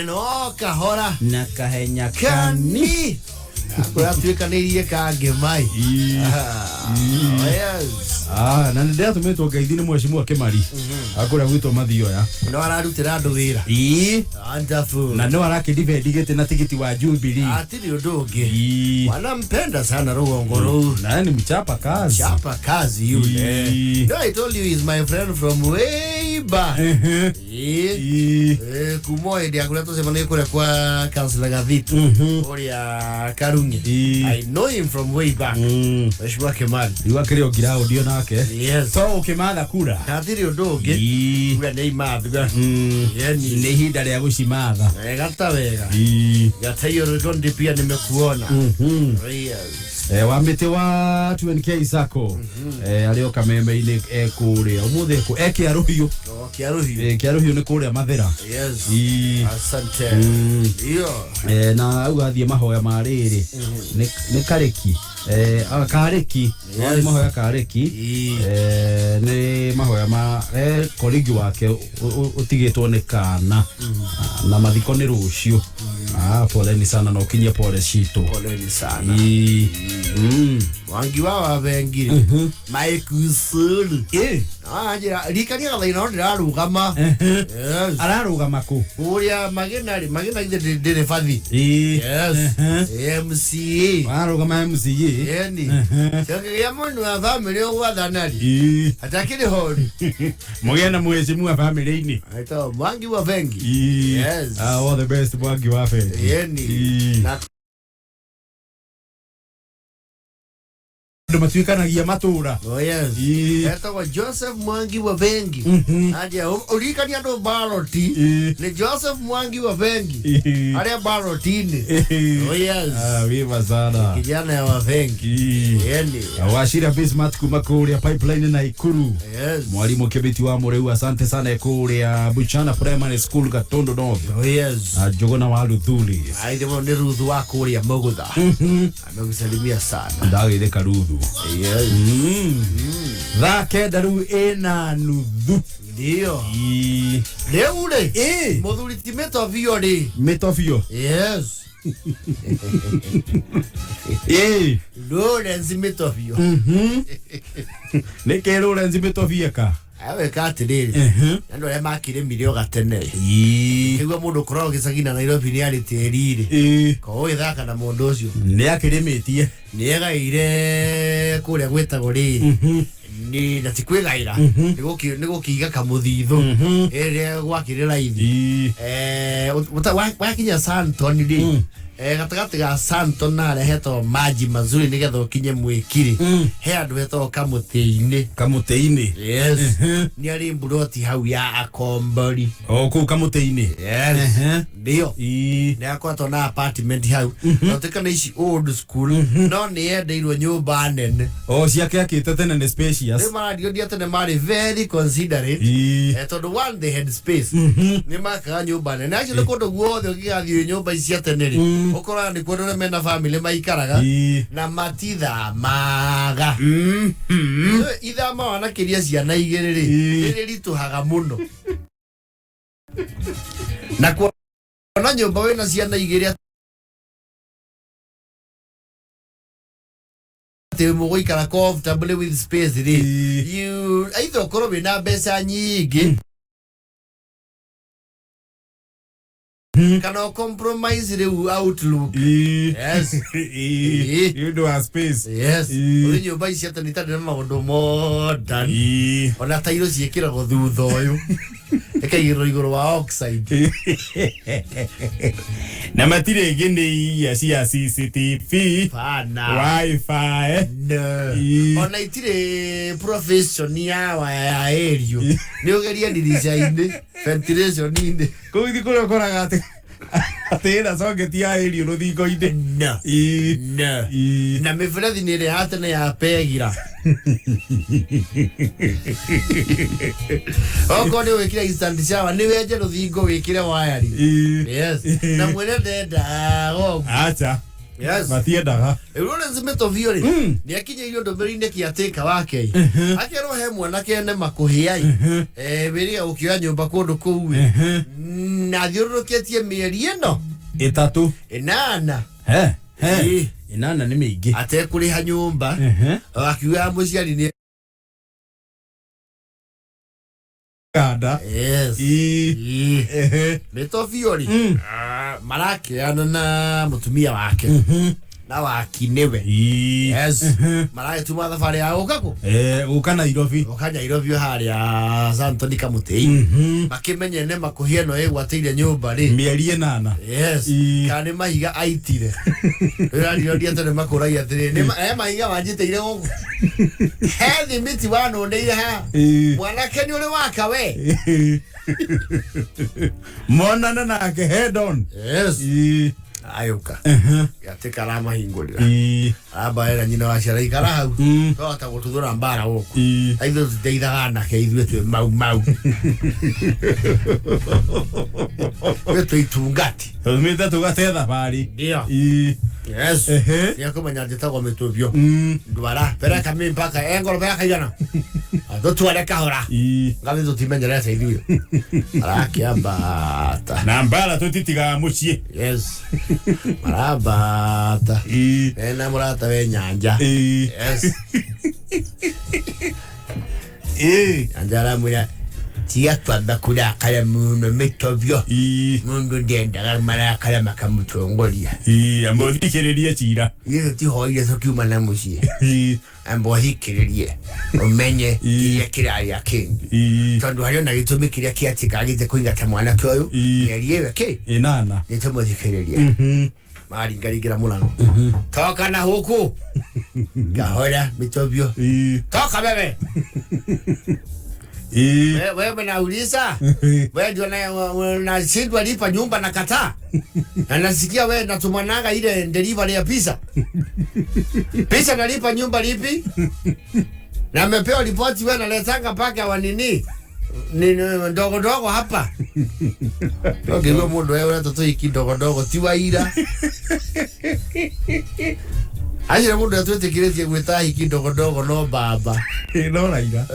No kahora na kahenya kani. Kwa tuikanĩrie Kangemai. Na ndio tumetwo ngeithi nĩ mheshimiwa Kimari. Akũrĩa gwitũ Mathioya. No ararutĩra andũ wĩra. Wonderful. Na no arakĩdivedi gĩtĩ na tigiti wa Jubilee. Atiri ũndũ ũngĩ. Wanampenda sana rũgongo rũu. Na ni mchapa kazi. Chapa kazi yule. No, I told you he's my friend from way back. Kumoe ndia kũrĩa tũcemania kũrĩa kwa Councilor Gathaiya. Ũrĩa Karungi. I know him from way back. Mheshimiwa Kimari. Iwa kĩrĩo ground yo nake. Yes. So ũkĩmatha kura. Atiri ũndũ ũngĩ. Kura nĩ imatha. Yani nĩ ihinda rĩa gũcimatha. Gata wega. Gathaiya rũgondi pia nimekuona. Wa mĩtĩ wa 20k Sacco. Arĩo Kameme-inĩ kũrĩa ũmũthĩ Kĩarũhiũ. Kĩarũhiũ nĩ kũrĩa Mathĩra. Yes. Asante. Na ugathiĩ mahoya ma rĩrĩ nĩ Kareki. Kareki mahoya Kareki nĩ mahoya ma kolegi wake ũtigĩtwo nĩ kana na mathiko nĩ rũciũ. Poleni sana na ukinyia pole cito. Poleni sana. Wangi wa bengire. Mike Usulu. Ajira likania Gathaiya no ndirarugama. Yes. Ararugama ku. Uria magena ndire fathi. Yes. MCA. Ararugama MCA. Yani. Sasa ya mundu wa family wa thanari. Atakiri hodi. Mugena mheshimiwa family-ini. Aito Mwangi wa Vengi. Yes. All the best Mwangi wa Vengi. Yani. Ndo matuikanagia matura. Yes. Etagwo Joseph Mwangi wa Vengi. Aja ulikania ndo baloti. Ni Joseph Mwangi wa Vengi. Aria balotini. Yes. Viva sana. Kijana wa Vengi. Yani. Washira Bismarck kuma kũrĩa pipeline na Ikuru. Yes. Mwalimu Kibiti wa Mũrĩu asante sana kũrĩa Buchana Primary School Gatondo North. Yes. Jogona wa Luthuli. Aidemo ni Ruthu wa kũrĩa Mũgũtha. Amekusalimia sana. Ndageithĩka Ruthu. Yes. Kenda rĩu ĩna nuthu. Ndio. Leo ule. Mũthuri Metofio ri. Metofio. Yes. Lawrence Metofio. Nĩkĩ Lawrence Metofio ka? Awe katiriri. Nando ya makire milio gatene. Kigwa mundu korwo gicagina Nairobi ni ari tiriri. Ko ithaka na mundu ucio. Ni akirimetie. Ni egaire kuria gwetagwo ri. Ni na tikwegaira. Niguo kiga kamuthithu. Ere gwakire raithi. Wakinya Santon ri. Gatagati ga Santo na reheto maji mazuri nigetha ukinye Mwikiri. He andu heto Kamutei-ini. Yes. Ni ari mburoti hau ya Akombori. Ku Kamutei-ini. Yes. Ndio. Ni akwatwo na apartment hau. Notika na ici old school. No ni endeirwo nyumba nene. Ciake akite tene ni spacious. Ni maradio dia tene mari very considerate. Tondu one they had space. Ni makaga nyumba nene. Actually kundu guothe ugigathio nyumba ici tene ri. Ukora ni kundu mena family maikaraga na matitha maga. Ithama wana kiria ciana igiri ri rituhaga muno. Na kuona nyumba wena ciana igiri ati mugoikara comfortable with space ri. You either ukoro wina mbeca nyingi kana compromise the outlook. Yes. You do a space. Yes. Uri nyumba ici atani tani na maundu modern. Ona tairo ciekira go thutha uyu. Ekaigirwo iguru wa oxide. Na matire ngini ya cia CCTV. Wi-Fi. No. Ona itire profession ya wa aerial. Ni ugeria dirisha-ini. Ventilation-ini. Kuthi kule koraga ati atira songeti ya aerial ruthingo-ini. No. No. Na miberethi ni ire hatene ya pegira. Oko ni wikira instant shower ni weje ruthingo wikire wiring. Yes. Na mwene ndenda go. Acha. Yes. Matiendaga. Rũrĩ nzimĩto biũ rĩ nĩ akinyĩirio ndũmĩrĩri-inĩ kĩatĩka wake akerwo he mwanake ene makũhĩa wĩrĩga gũkĩoya nyũmba kũndũ kũu na thiũrũrũkĩtie mĩeri ĩno 3 8 8 nĩ mĩingĩ atekũrĩha nyũmba akiuga mũciari nĩ Gada. Yes. Mĩto biũ rĩ marakĩana na mũtumia wake na wakiniwe. Yes. Maragĩtuma thabarĩ ya gũka kũ gũka Nairobi. Gũka Nairobi harĩa Santoni Kamutei makĩmenye nĩ makũhia no ĩgwatĩire nyũmba rĩ mĩeri 8. Yes. Kana nĩ mahiga aitire rĩrĩa tene makũragia atĩrĩ mahiga wanjĩtĩire gũkũ he thimiti wanũnĩire ha mwanake nĩ ũrĩ waka we monana nake head on. Yes. Ayuka. Gatĩka ramahingũrĩra ambaĩra nyina wa ciara ikara hau twahota gũtuthũra mbara gũkũ aithuĩ tũteithaga anake ithuĩ twĩ mau twĩ tũitungati tũmĩte tũgate thabarĩ. Ndio. Yes. Nĩakũmenya njĩtagwo mĩtũbio ndwara pereka mĩ mpaka engoro pereka igana tũtware kahora ngathĩ tũtimenyerete ithuĩ arakĩambata na mbara tũtitigaga mũciĩ. Yes. Marabata ena murata we nyanja. Yes. Anjara mwira tiga twamba kurakara muno mitobyo mundu ndendaga marakara makamutongoria ambothikĩrĩrie cira iyo tihoire tukiuma na muciĩ ambothikĩrĩrie umenye iria kĩrarĩa kĩngĩ tondu harĩ ona gĩtũmi kĩrĩa kĩatikagĩte kũingata mwanake ũyũ mĩeri ĩyo kĩ 8 nĩtũmũthikĩrĩrie maringaringira mulango toka na huku kahora mitobyo toka bebe wewe nauliza wewe ndio na shindwa lipa nyumba na kataa na nasikia wewe natumananga ile delivery ya pizza nalipa nyumba lipi na amepewa ripoti wewe naletanga paka wa nini ndogo hapa okay wewe mundu wewe toto hiki ndogo tiwaira Aje mundu atwetekiretie gwita hiki ndogo no baba no raira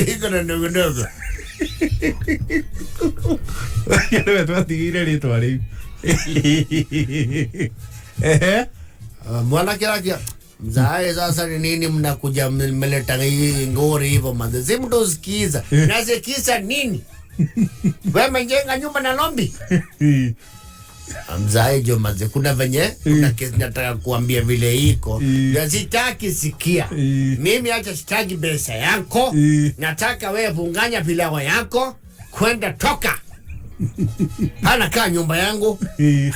iko na ndogo ndio twatigire ritwa riu mwana kirakia mzae sasa ni nini mnakuja mmeleta ngori hivyo manze si mtu usikiza nasikisa nini wewe mjenga nyumba na lombi mzae jo manze kuna venye kuna kesi nataka kuambia vile iko ya sitaki sikia mimi acha sitaki pesa yako nataka wewe funganya pilawa yako kwenda toka Hana kaa nyumba yangu.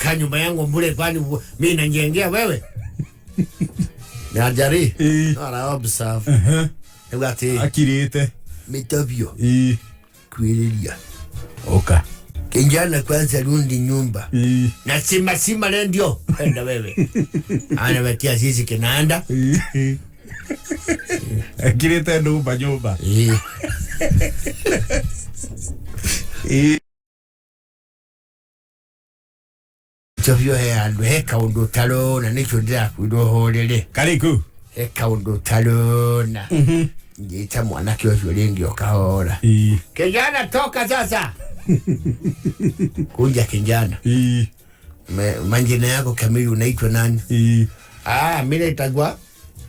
Kaa nyumba yangu mbule kwani mimi nanjengea wewe. Najari. Ara observe. Egati. Akirite. Mitavyo. Kuilia. Oka. Kijana kwanza rundi nyumba. Na sima le ndio. Kwenda wewe. Anawatia sisi kinaanda. Akirite nyumba. Tavyo heka undo talona nicho dira kuidoholele. Kariku. Heka undo talona. Ngita mwana kyo lengi okahola. Kijana toka sasa. Kunja kijana. Manjina yako kamili unaitwa nani?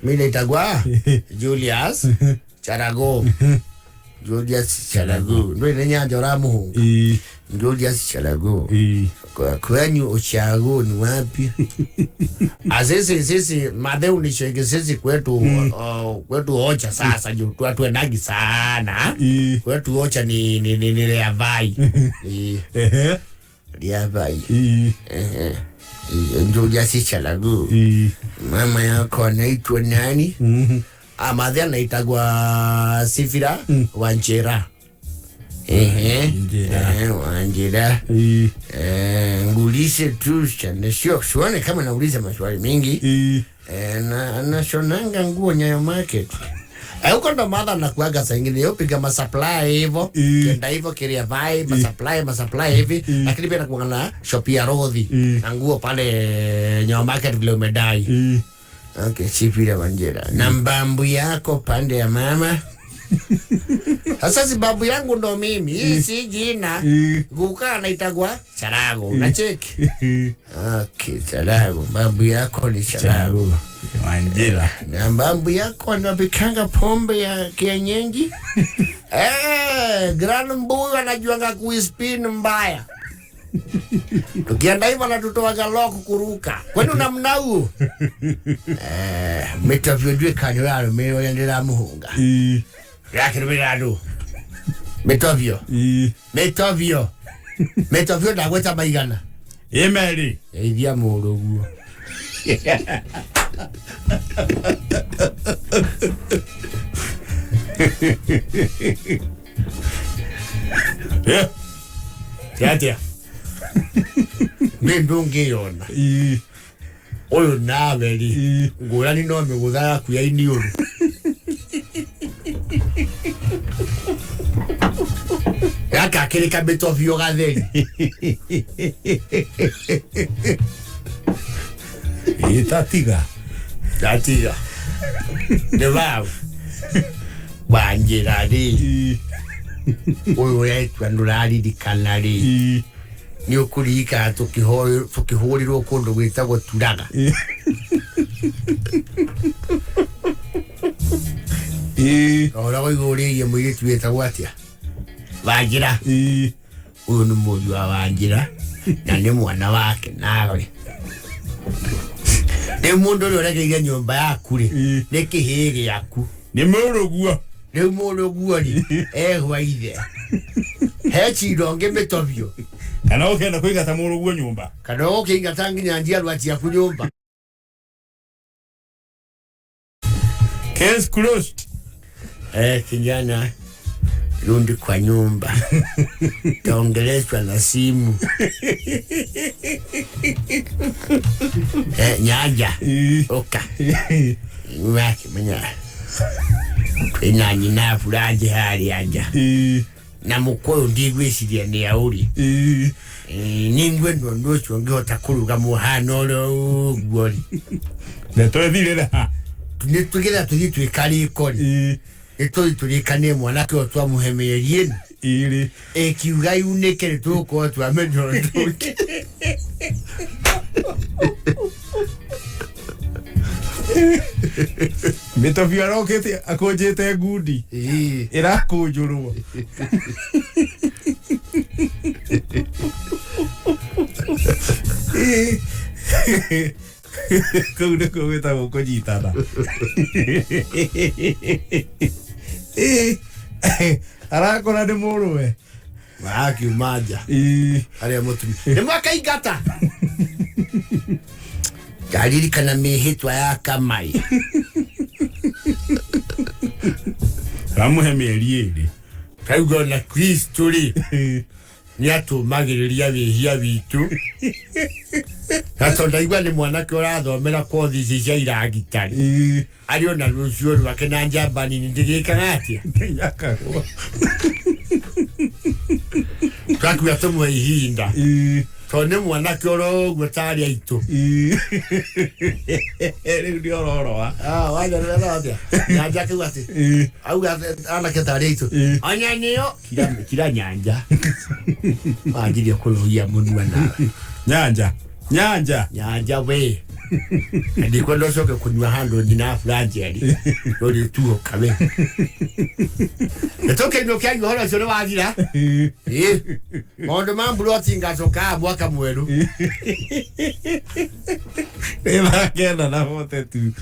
Mimi naitagwa Julius Charago. Julius Charago. Ndio ni nyanja ramu. Julius Charago. Kwenyu uchago ni wapi? Sisi madeu ni shege sisi kwetu ocha sasa juu watu wenagi sana. Kwetu ocha ni Leavai. Leavai. Julius Charago. Mama yako anaitwa nani? Amadhi anaitagwa Sifira Wanjera. Wanjera. Ngulishe tu chane sione kama nauliza maswali mingi. Na shonanga nguo Nyayo Market. Huko ndo madha nakuaga saa ingine yopiga masupply hivyo. Kenda hivyo kiria vai masupply hivi. Lakini pia nakuaga na shop ya Rodhi. Na nguo pale Nyayo Market vile umedai. Okay, Sifira Wanjera. Na mbambu yako pande ya mama. Sasa si babu yangu ndo mimi. Hii si jina. Guka anaitagwa Charago. Unacheki? Okay, Charago. Babu yako ni Charago. Wanjera. Na babu yako anapikanga pombe ya kienyeji. Grand Mbuyu anajuanga kuispin mbaya. Tukienda hivyo anatutoaga loku kuruka. Kwani unamnau? Metavyo kanyo yalo meyo yandela muhunga. Yake nubiradu. Metavyo na weta maigana. Emeli. Idea murugu. Tia. Mbunge yona. Oyo nabeli. Ngurani no megutha kuya iniuru. Yaka kile kabeto vyo gatheri. Tatiga. Devao. Wanjera ri. Oyo yaitwa ndurari dikanari. Ni ukurika tukihoriro kondo gwitagwo turaga. Ora wiguriye mwiritu wetagwo atia? Wanjira. Uyu ni mundu wa Wanjira na ni mwana wake nawe. Ni mundu uri uregeire nyumba yaku ri. Ni kihiri yaku. Ni muruguo. Ni muruguo ri. Waithe. Hechi ronge metovyo. Kana ukenda kuingata muruguo nyumba. Kana ukingata nginya njia rwati yaku nyumba. Case closed. Kijana rundi kwa nyumba. Taongeleshwa na simu. Nyaja. Oka. Mwaki mwenye. Inani na fulaje hali aja. Na mukoyo ndigwesiria ni yauri. Ningwe ndo chongeho takuruga muhano lo gwori. Neto thirira. Tunitugera twikari ikori. Eto turikane mwanake otwa muhemeyerie. Kiuga yunekere tuko twa menyo ndoke. Metavyo arokete akojete ngudi. Irakujurwo. Kau wetagwo kũnyitana. Arakora nĩ mũrũwe. Waki umaja. Aria mutumi. Ni mwaka igata. Galili kana mehitwa ya kamai. Ramuhe mieri. Kaugo na Kristo ri. Ni atumagiriria bihia bitu. Hatonda igwa ni mwanake urathomera kothi cia iragitari. Ario na rucio rwake na njambani ndigikaga atia. Nyakagwa. Kakuya tumwe ihinda. Tone mwanake orogwo tari aitu. Riu ndio roroa. Waja rero atia. Nyanja kiwati. Auga anake tari aitu. Onyanio kira nyanja. Agiria kuloia munwa na. Nyanja we. Ndi kwenda soke kunywa hando ndina frangeli. Lori tuo kabe. Etoke no kyanyu hora sio wagira. Mondo mambulo atinga soka mwaka mweru. Eba kena na hote tu.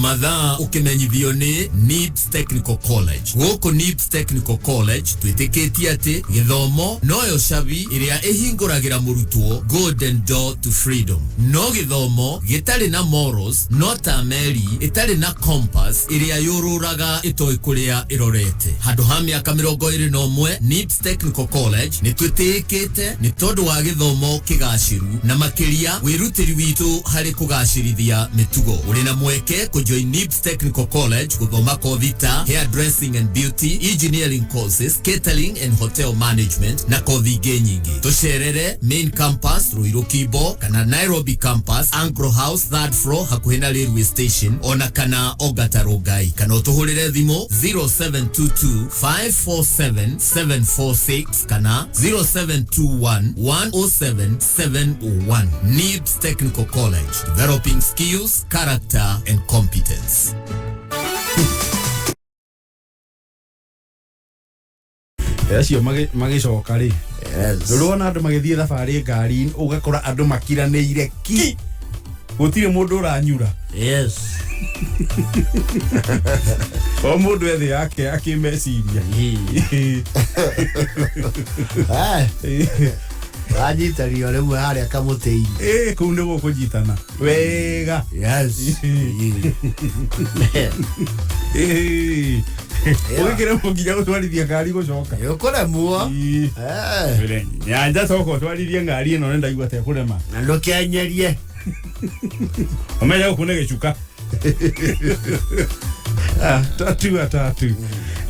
Mathaa ukimenyithio ni NIBS Technical College. Gũkũ NIBS Technical College twĩtĩkĩtie atĩ gĩthomo noyo cabi ĩrĩa ĩhingũragĩra mũrutwo golden door to freedom. No gĩthomo gĩtarĩ na morals, no ta meri ĩtarĩ na compass ĩrĩa yũrũraga ĩtoĩ kũrĩa ĩrorete. Handũ ha mĩaka 21 NIBS Technical College nĩ twĩtĩkĩte nĩ tondũ wa gĩthomo kĩgacĩru na makĩria wĩrutĩri witũ harĩ kũgacĩrithia mĩtugo. Ũrĩ na mweke kujoin NIBS Technical College kuthoma kothi ta hairdressing and beauty, engineering courses, catering and hotel management na kothi ingĩ nyingĩ. Tucerere main campus Ruiru Kibo kana Nairobi campus Angro House 3rd floor hakuhĩ na railway station ona kana Ogata Rongai kana utuhurire thimo 0722 547 746 kana 0721 107 701. NIBS Technical College, developing skills, character and competence. Acio magicoka ri. Ndurona andu magithie thabari ngari ugakora andu makiranĩire ki. Gutire mundu uranyura. Yes. O mundu ethi yake akimeciria. Wanyitario rĩmwe harĩa kamũtĩ-inĩ. Kũu nĩguo kũnyitana wega. Yes. Ũgĩkĩra mũnginya gũtwarithia ngari gũcoka. Ũkũremwo. Nyanja coka ũtwarithie ngari ĩno nĩ ndaigua ta ĩkũrema. Na ndũkĩenyerie. Ũmenya gũkũ nĩ gĩcuka. Tatu.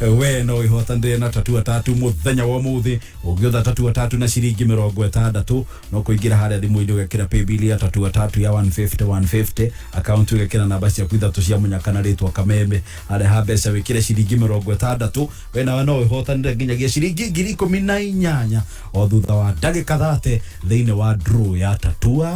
We no ihotanire na tatu muthenya wa muthi ungiotha tatu na ciringi 60 no kuingira haria thimu-ini ugekira paybill ya tatu ya 150 account ugekira namba cia kuithatu cia munyaka na ritwa kameme haria ha mbeca wikire ciringi 60 we nawe no ihotanire nginyagia ciringi 18,000 o thutha wa ndagika 30 thiini wa draw ya tatu.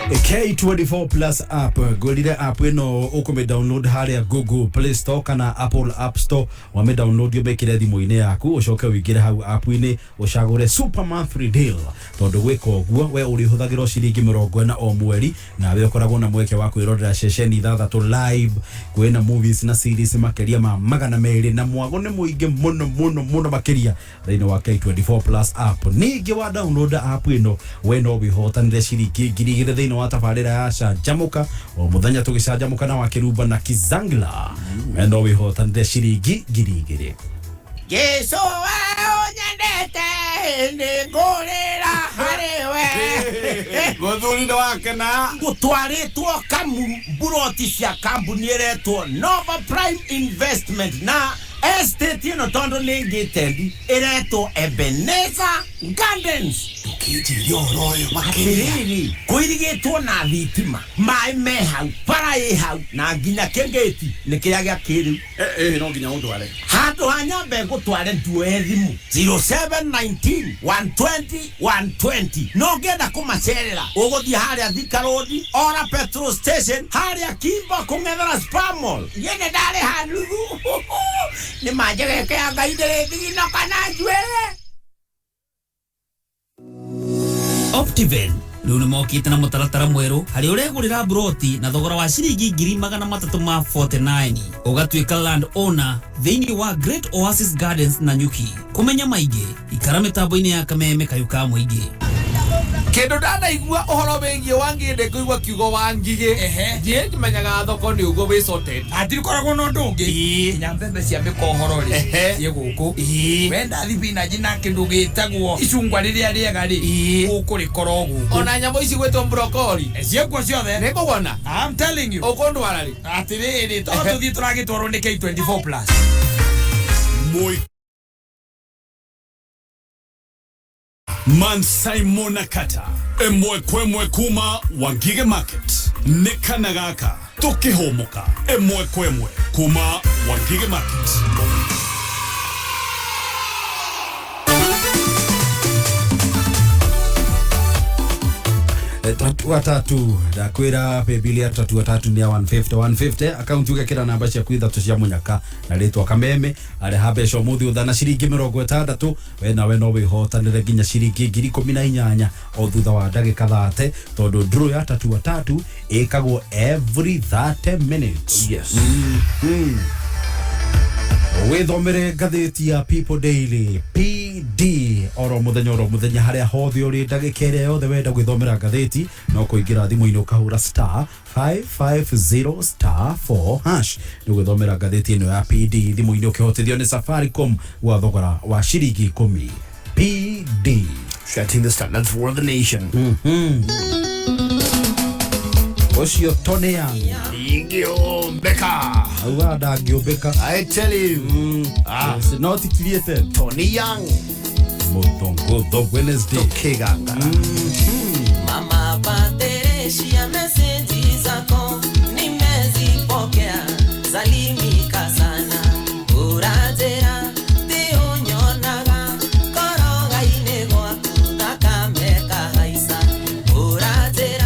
K24 Plus app golire app ino ukume download haria Google Play Store kana Apple App Store wame download yo bekire thimu-ini yaku ucoke wingire hau app ini ucagure super monthly deal tondu gwika uguo we urihuthagirwo ciringi 40 o mweri na we ukoragwo na mweke wa kwirorera ceceni 6 live kwina movies na series makeria ma 200 na mwago ni muingi muno makeria thiini wa K24 Plus app ningi wa download app ino we no wihotanire ciringi 2,000 thiini wa tabarira ya canjamuka o muthenya tugicanjamuka na wakirumba na kizangla endo wihotanire ciringi 2,000. Yesu nyendete ningurira hariwe Muthuri wake na gutwaritwo kamburoti cia kambuni iretwo Nova Prime Investment na estate ino tondo ningitendi iretwo Ebenezer Gardens. Tukijirio royo makiri kuirigitwo na thitima mai mehau para hau na nginya kengeti ni kiria gya kiriu no nginya utware handu hanyambe gutware nduwe thimu 0719 120 120 no ngenda kumacerera uguthie haria Thika Road ora petrol station haria Kimba kungethera Spamol yene ndare hanuthu ni majegeke ya ngaidere thigino kana njwere. Optiven riu ni mokite na mutaratara mweru hari uregurira broti na thogora wa ciringi 349 ugatuika land owner thiini wa Great Oasis Gardens na Nyuki. Kumenya maingi ikara mitambo-ini ya Kameme Kayuka Mwingi. Kendo dada igua ohoro wengi wanginde kuigua kiugo wangige je kimenyaga thoko ni ugo we sorted atiri koragwo no ndungi nyambembe cia mikohoro ri ye guku wenda thibina jina kindu gitagwo icungwa riria riega ri guku rikoro guku ona nyamo ici gwetwo broccoli ciekwo ciothe niko wona I'm telling you ukondwara ri atiri to tuthi turagitwaro ni K24 plus Moi Man Simon Akata emwe kwemwe kuma Wangige Market nekanagaka tokihomoka emwe kwemwe kuma Wangige Market. Watatu da kwira pebilia watatu ni 150 account yuke kira namba cia kwitha cia munyaka na ritwa Kameme ari habesho muthi uthana ciringi 60 we no wihotanire ginya ciringi 18,000 o thutha wa ndagika 30 tondu draw ya watatu ikagwo every 30 minutes. Yes. Withomere ngatheti ya People Daily PD oro muthenya haria hothe uri ndagika ire yothe wenda gwithomera ngatheti no kuingira thimu-ini ukahura *550*4# ni gwithomera ngatheti ino ya PD thimu-ini ukihotithio ni Safaricom wa thogora wa ciringi 10. PD setting the standards for the nation. Ocio Tony Young Ingiombeka Awada Ngiombeka I tell you it's not created Tony Young Motongo Wednesday Kwigangara Mama Pateresia message zako nimezipokea zalimika sana uratera tionyonaga koroga inegwa takameka haisa uratera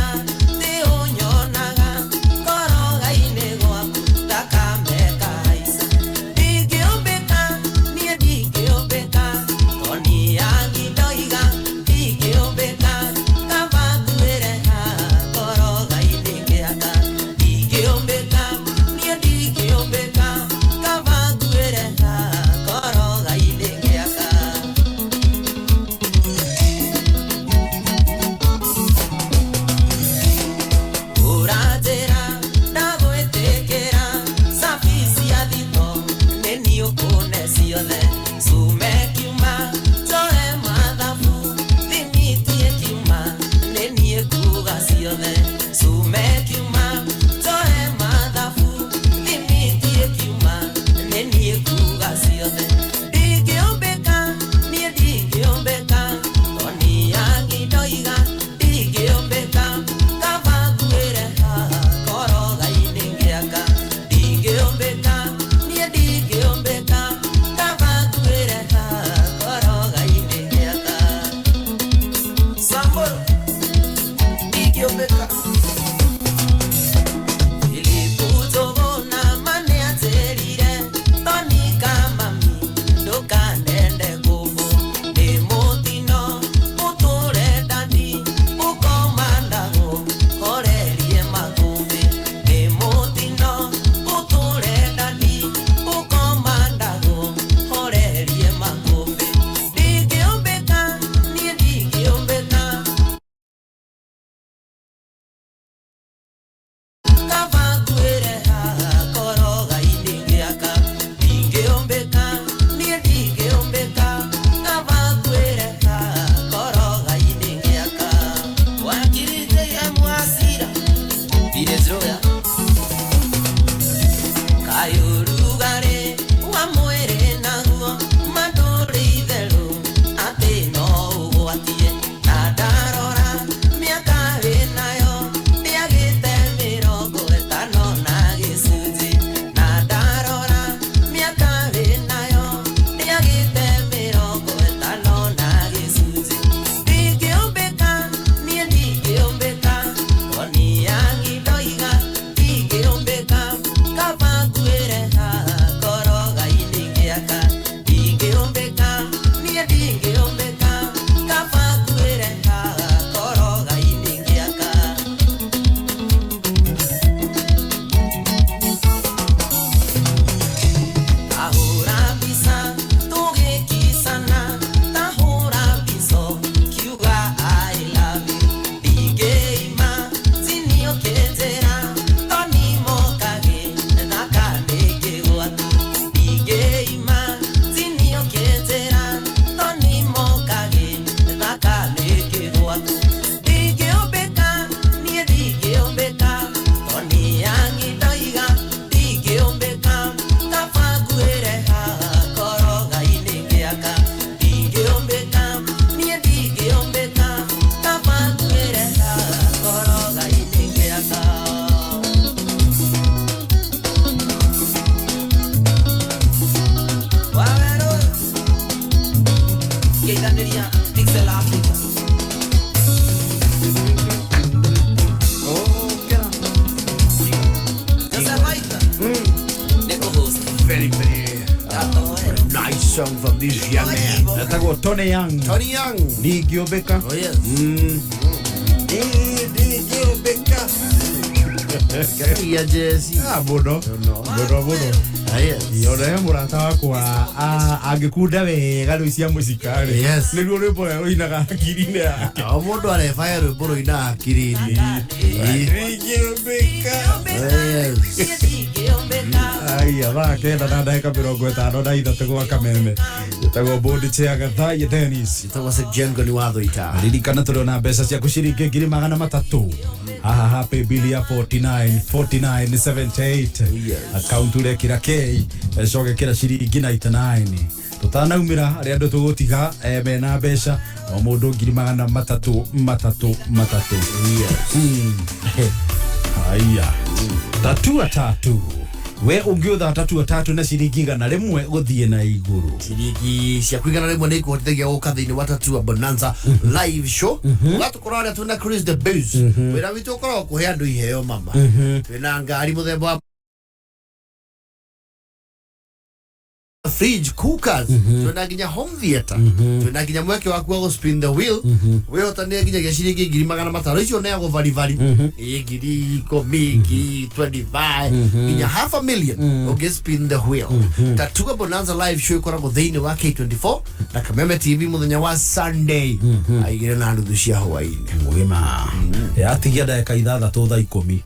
Nigeria, Pixel Africa. Very nice song from this young man. Natagwo Tony Young. Tony Young. Ningĩũmbĩka. Oh yes. Ningĩũmbĩka. Karia Jesse. Mũno. Mũno. Yona he mũrata wakwa angĩkunda wega rĩu cia mũcika rĩ. Nĩruo rwĩmbo rũrĩa rũinaga hakiri-inĩ yake. O mũndũ arebaya rwĩmbo rũinaga hakiri-inĩ. Ningĩũmbĩka. Aya, thaa kenda na ndagĩka 53 gwa kameme. Gĩtagwo Bond Chair Gathaiya Dennis. Gĩtagwo Sejen Ngoni Thuita. Ririkana tũrĩ na mbeca cia ciringi 300,000. Haha happy bill ya 49,78. Account ũrĩa kĩra K coge kĩra ciringi 99. Tutanaumĩra arĩa andũ tũgũtiga mena mbeca o mũndũ 300,000. Aya. Tatu. We ungiutha tatu na ciringi 100 guthie na iguru. Ciringi cia kwigana rimwe ni ikuhotithagia guka thiini wa Tatua Bonanza live show. Gatukora aria tuna Chris the Buzz. Wira witu ukorwo kuhe andu iheo mama. Twina ngari muthemba wa fridge cookers. Twina nginya home theater. Twina nginya mweke waku wa spin the wheel. We otania nginya ciringi 500,000 icio ne ago vari. Igiri komiki 25 nginya 500,000 uge spin the wheel. Tatua Bonanza live show ikoragwo thiini wa K24 na Kameme TV muthenya wa Sunday. Aigire na ndu cia hwaini. Mwema. Atigia ndagĩka 6 thaa 10.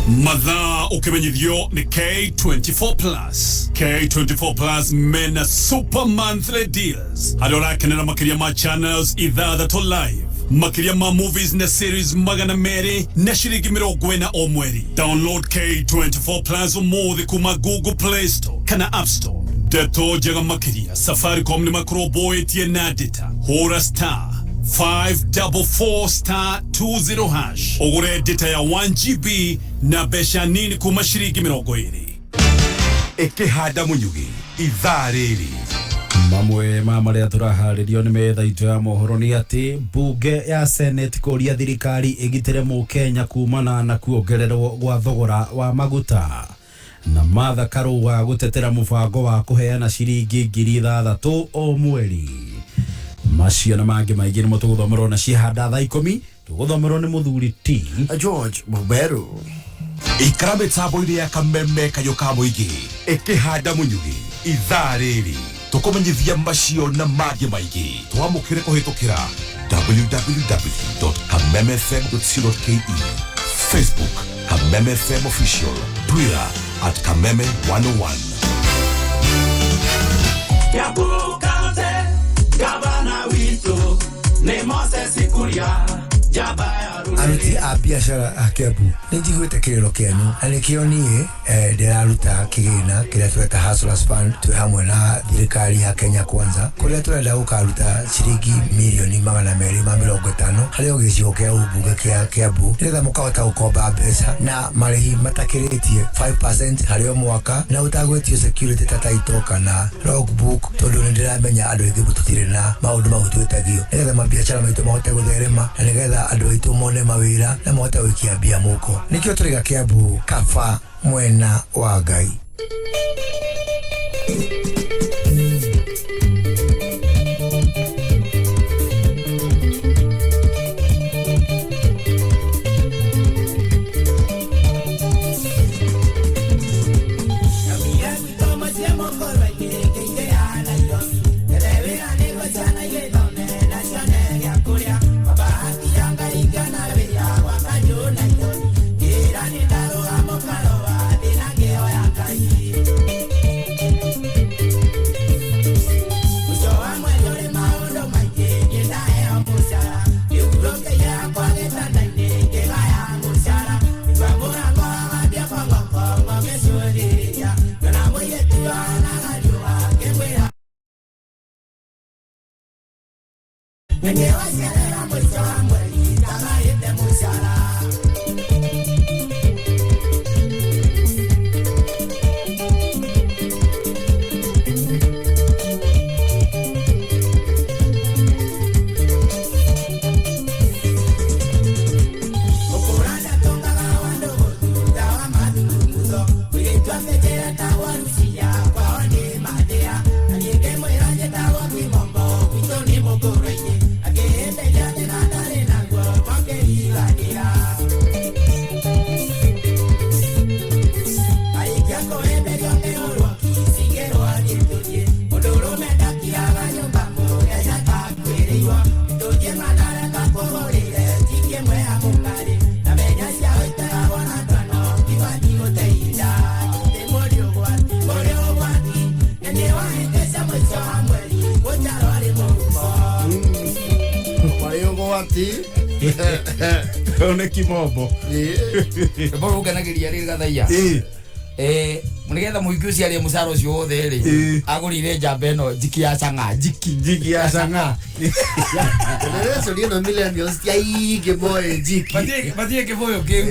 Mathaa ukimenyithio ni K24+. K24+ mena super monthly deals. Hadorakenera makiria ma channels ithathatũ live. Makiria ma movies na series magana meri na ciringi 40 o mweri. Download K24+ umuthi kuma Google Play Store kana App Store. Deto jaga makiria Safaricom ni makroboetie na data. Hora star 544*20#. Ugure data ya 1GB na besha nini kuma ciringi 20. Ikihanda munyugi ithaa rĩrĩ. Mamwe ma marĩa tũraharĩrio nĩ metha itũ ya mohoro nĩ atĩ mbunge ya Senate kũria thirikari ĩgitĩre Mũkenya kumana na kuongererwo gwa thogora wa maguta. Na Martha Karũa gũtetera mũbango wa kũheana ciringi 6,000 o mweri. Macio na mangĩ maingĩ nĩmo tũgũthomerwo na ciehanda thaa 10. Tũgũthomerwo nĩ mũthuri T George Muberu. Ikara mĩtambo-inĩ ya Kameme kayũ ka mũingĩ. Ikihanda munyugi ithaa rĩrĩ. Tũkũmenyithia macio na mangĩ maingĩ. Twamũkĩre kũhĩtũkĩra www.kamemefm.co.ke, Facebook Kameme FM Official, Twitter @Kameme101. Gavana witu ni Moses Kuria aruti a biacara a Kiambu nĩ njiguĩte kĩrĩro kĩanyu na nĩkĩo niĩ ndĩraruta kĩgĩna kĩrĩa tweta Hustlers Fund twĩ hamwe na thirikari ya Kenya Kwanza kũrĩa tũrenda gũkaruta ciringi mirioni 250 harĩ o gĩcigo kĩa ũmbunge kĩa Kiambu nĩgetha mũkahota gũkomba mbeca na marĩhi matakĩrĩtie 5% harĩ o mwaka na ũtagwĩtio security ta title kana logbook tondũ nĩ ndĩramenya andũ aingĩ tũtirĩ na maũndũ mau twĩtagio nĩgetha mabiacara maitũ mahote gũtherema na nĩgetha andũ aitũ mone mawĩra na mahote gũikia mbia mũko nĩkĩo tũrĩga Kiambu kaba mwena wa Ngai. Mayongo ati. One kimombo. Bora ukanagiria ri Gathaiya. Munigetha muhiki ucio ari musaro ucio wothe ri agurire njamba ino njiki ya canga njiki ya canga Eso lieno millennials ya ige boy njiki batie ke boyo ke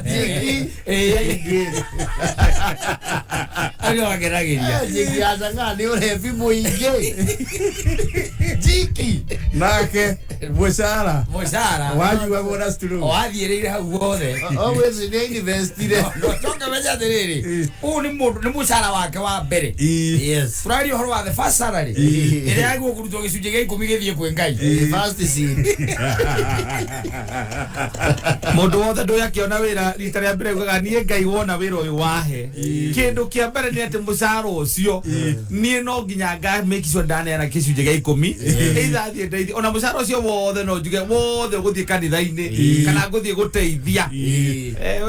njiki ari wakeragiria njiki ya canga ni urefi muingi njiki nake musara wajua bona stulu wathiereire hau wothe always in investire toka meja terere ni mundu ni musara wake wa mbere yes turari horo wa the first salary ire yaguo kurutwo gicunje gya 10 githie kwe ngai first seed mundu wothe ndu yakiona wira rita ria mbere guga nie ngai wona wira uyu wahe kindu kia mbere ni ati musara ucio nie no nginya nga make sure ndane na gicunje gya 10 eithathie ndeithi ona musara ucio wothe no njuge wothe guthie kanitha-ini kana guthie guteithia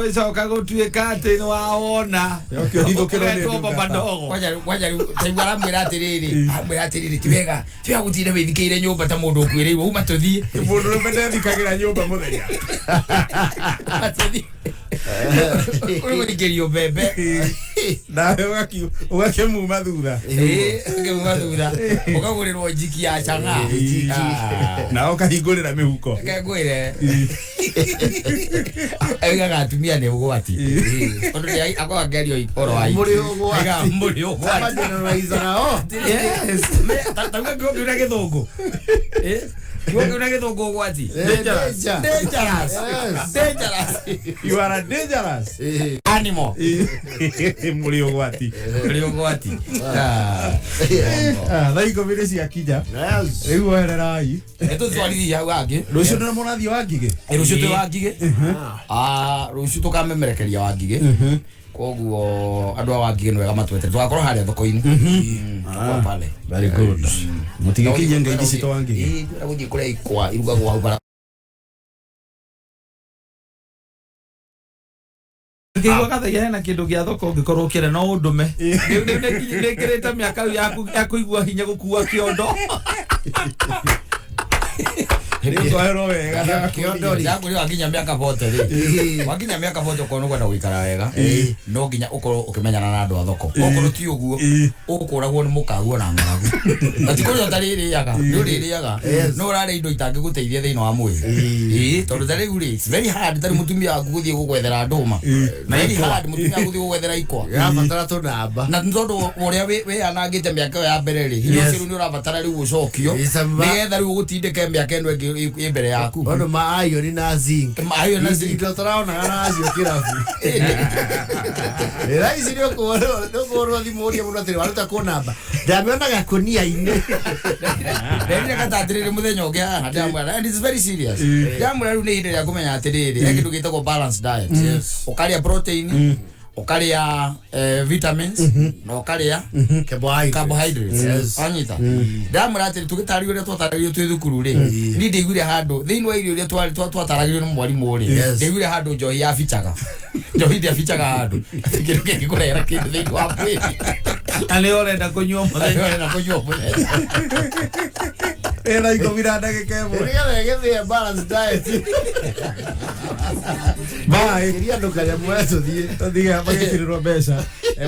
wicoka gutuika ati ni waona amwira atiriri tiwega gutire withikire nyumba ta mundu ukwireirwo uma tuthie mundu rupende thikagira nyumba muthenya urigiriyo bebe nawe ugakimuma thutha ukagurirwo njiki ya canga na ukahingurira mihuko kegwire aigaga atumia ni ugwati ondu ni akwa ngerio oro ai muri ugwati yes tataga ngona githungu Una githungu ugwati dangerous you are a dangerous animal muri ugwati thaiko vile cia kija riu wererai eto twari ya wangi rucio ndona munathio wangige rucio tu wangige rucio tukamemerekeria wangige koguo andu a wangige ni wega matwete twakorwo haria thoko-ini pale very good mutigikinya ngai ici to wangige guthie kuria ikwa irugagwo hau bara Kigo Gathaiya hena kindu gia thoko ngikorwo kire no undume nikirite miaka ya kuigua hinya gukua kiondo Ndio wega kiondo yangu leo aginya miaka vote ri waginya miaka vote ukono gwenda guikara wega no nginya ukorwo ukimenyana na andu a thoko ukorwo ti uguo ukuragwo ni mukaguo na ngaragu atikorio tariri yaga ni riri yaga no rare indo itangi guteithia thiino wa mwiri tondu tari uri it's very hard tari mutumia waku guthie gugwethera nduma na very hard mutumia guthie gugwethera ikwa ya batara to namba na tondu uria we anangite miaka ya mbere ri hiyo ciru ni urabatara riu ucokio nigetha riu gutindike miaka eno imbere yaku ono maayo ni na zinc maayo na zinc ndio taraona nazo kirafu era hizi ndio kuoro thimoria muno tiri waruta ko namba ndameona gakonia ine ndio katatirire muthenya ugia ndamwara and it's very serious ndamwara riu ni hinde ya kumenya atiriri ekindu gitagwo balanced diet ukaria protein ukaria vitamins na ukaria carbohydrates anyita ndamwira atiri tugitario ria twatarario twi thukuru ri ni ndigwire handu thiini wa irio ria twatarario ni mwarimu ri ndigwire handu njohi ya fichaga njohi ya fichaga handu kindu kingi kurera kindu thiini wa mwiri ani orenda kunyua muthenya orenda kunyua muthenya era iko miranda gekebo nigethia balance diet bye kiria ndukanya mweto thie magikirirwo mbeca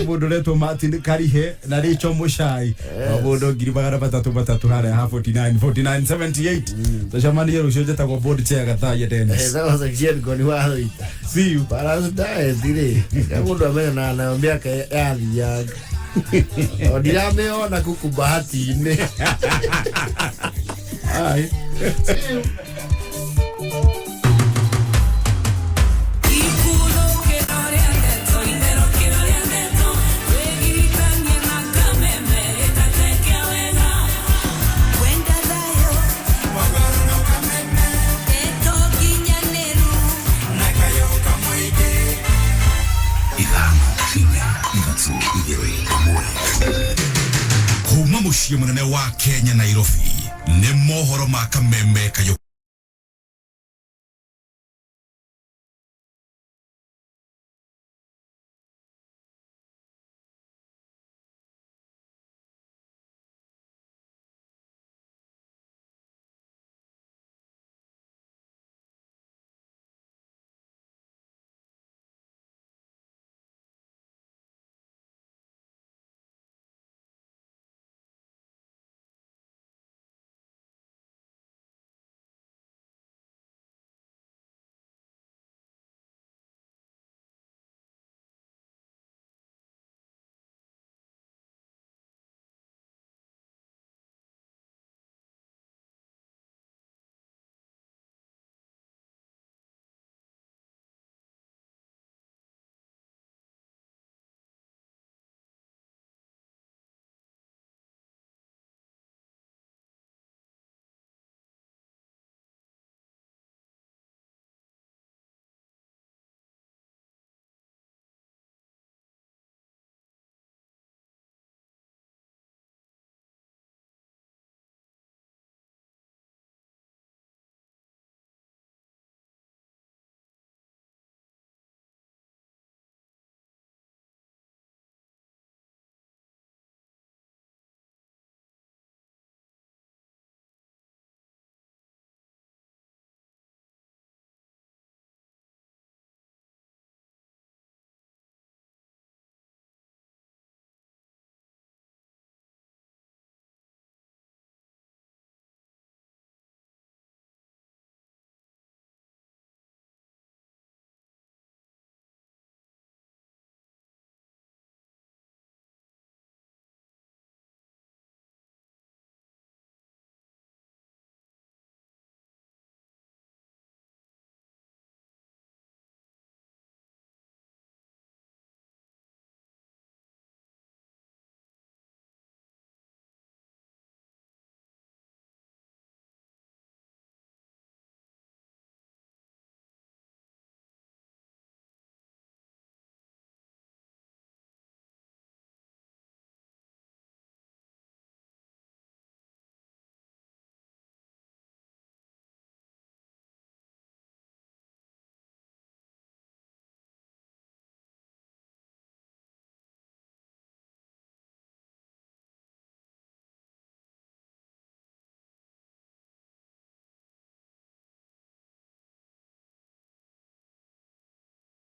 mundu retwo Martin Karihe na Richo Mushai mundu 333 haria ha 4978 tacamanie rucio jetagwo board chair Gathaiya Dennis that was a jet Ngoni Thuita see you balance diet ri mundu amenya na miaka ya thia ondirameona kuku bahati-ini ai kuma muciĩ munene wa Kenya Nairobi nĩ mohoro ma kameme kayo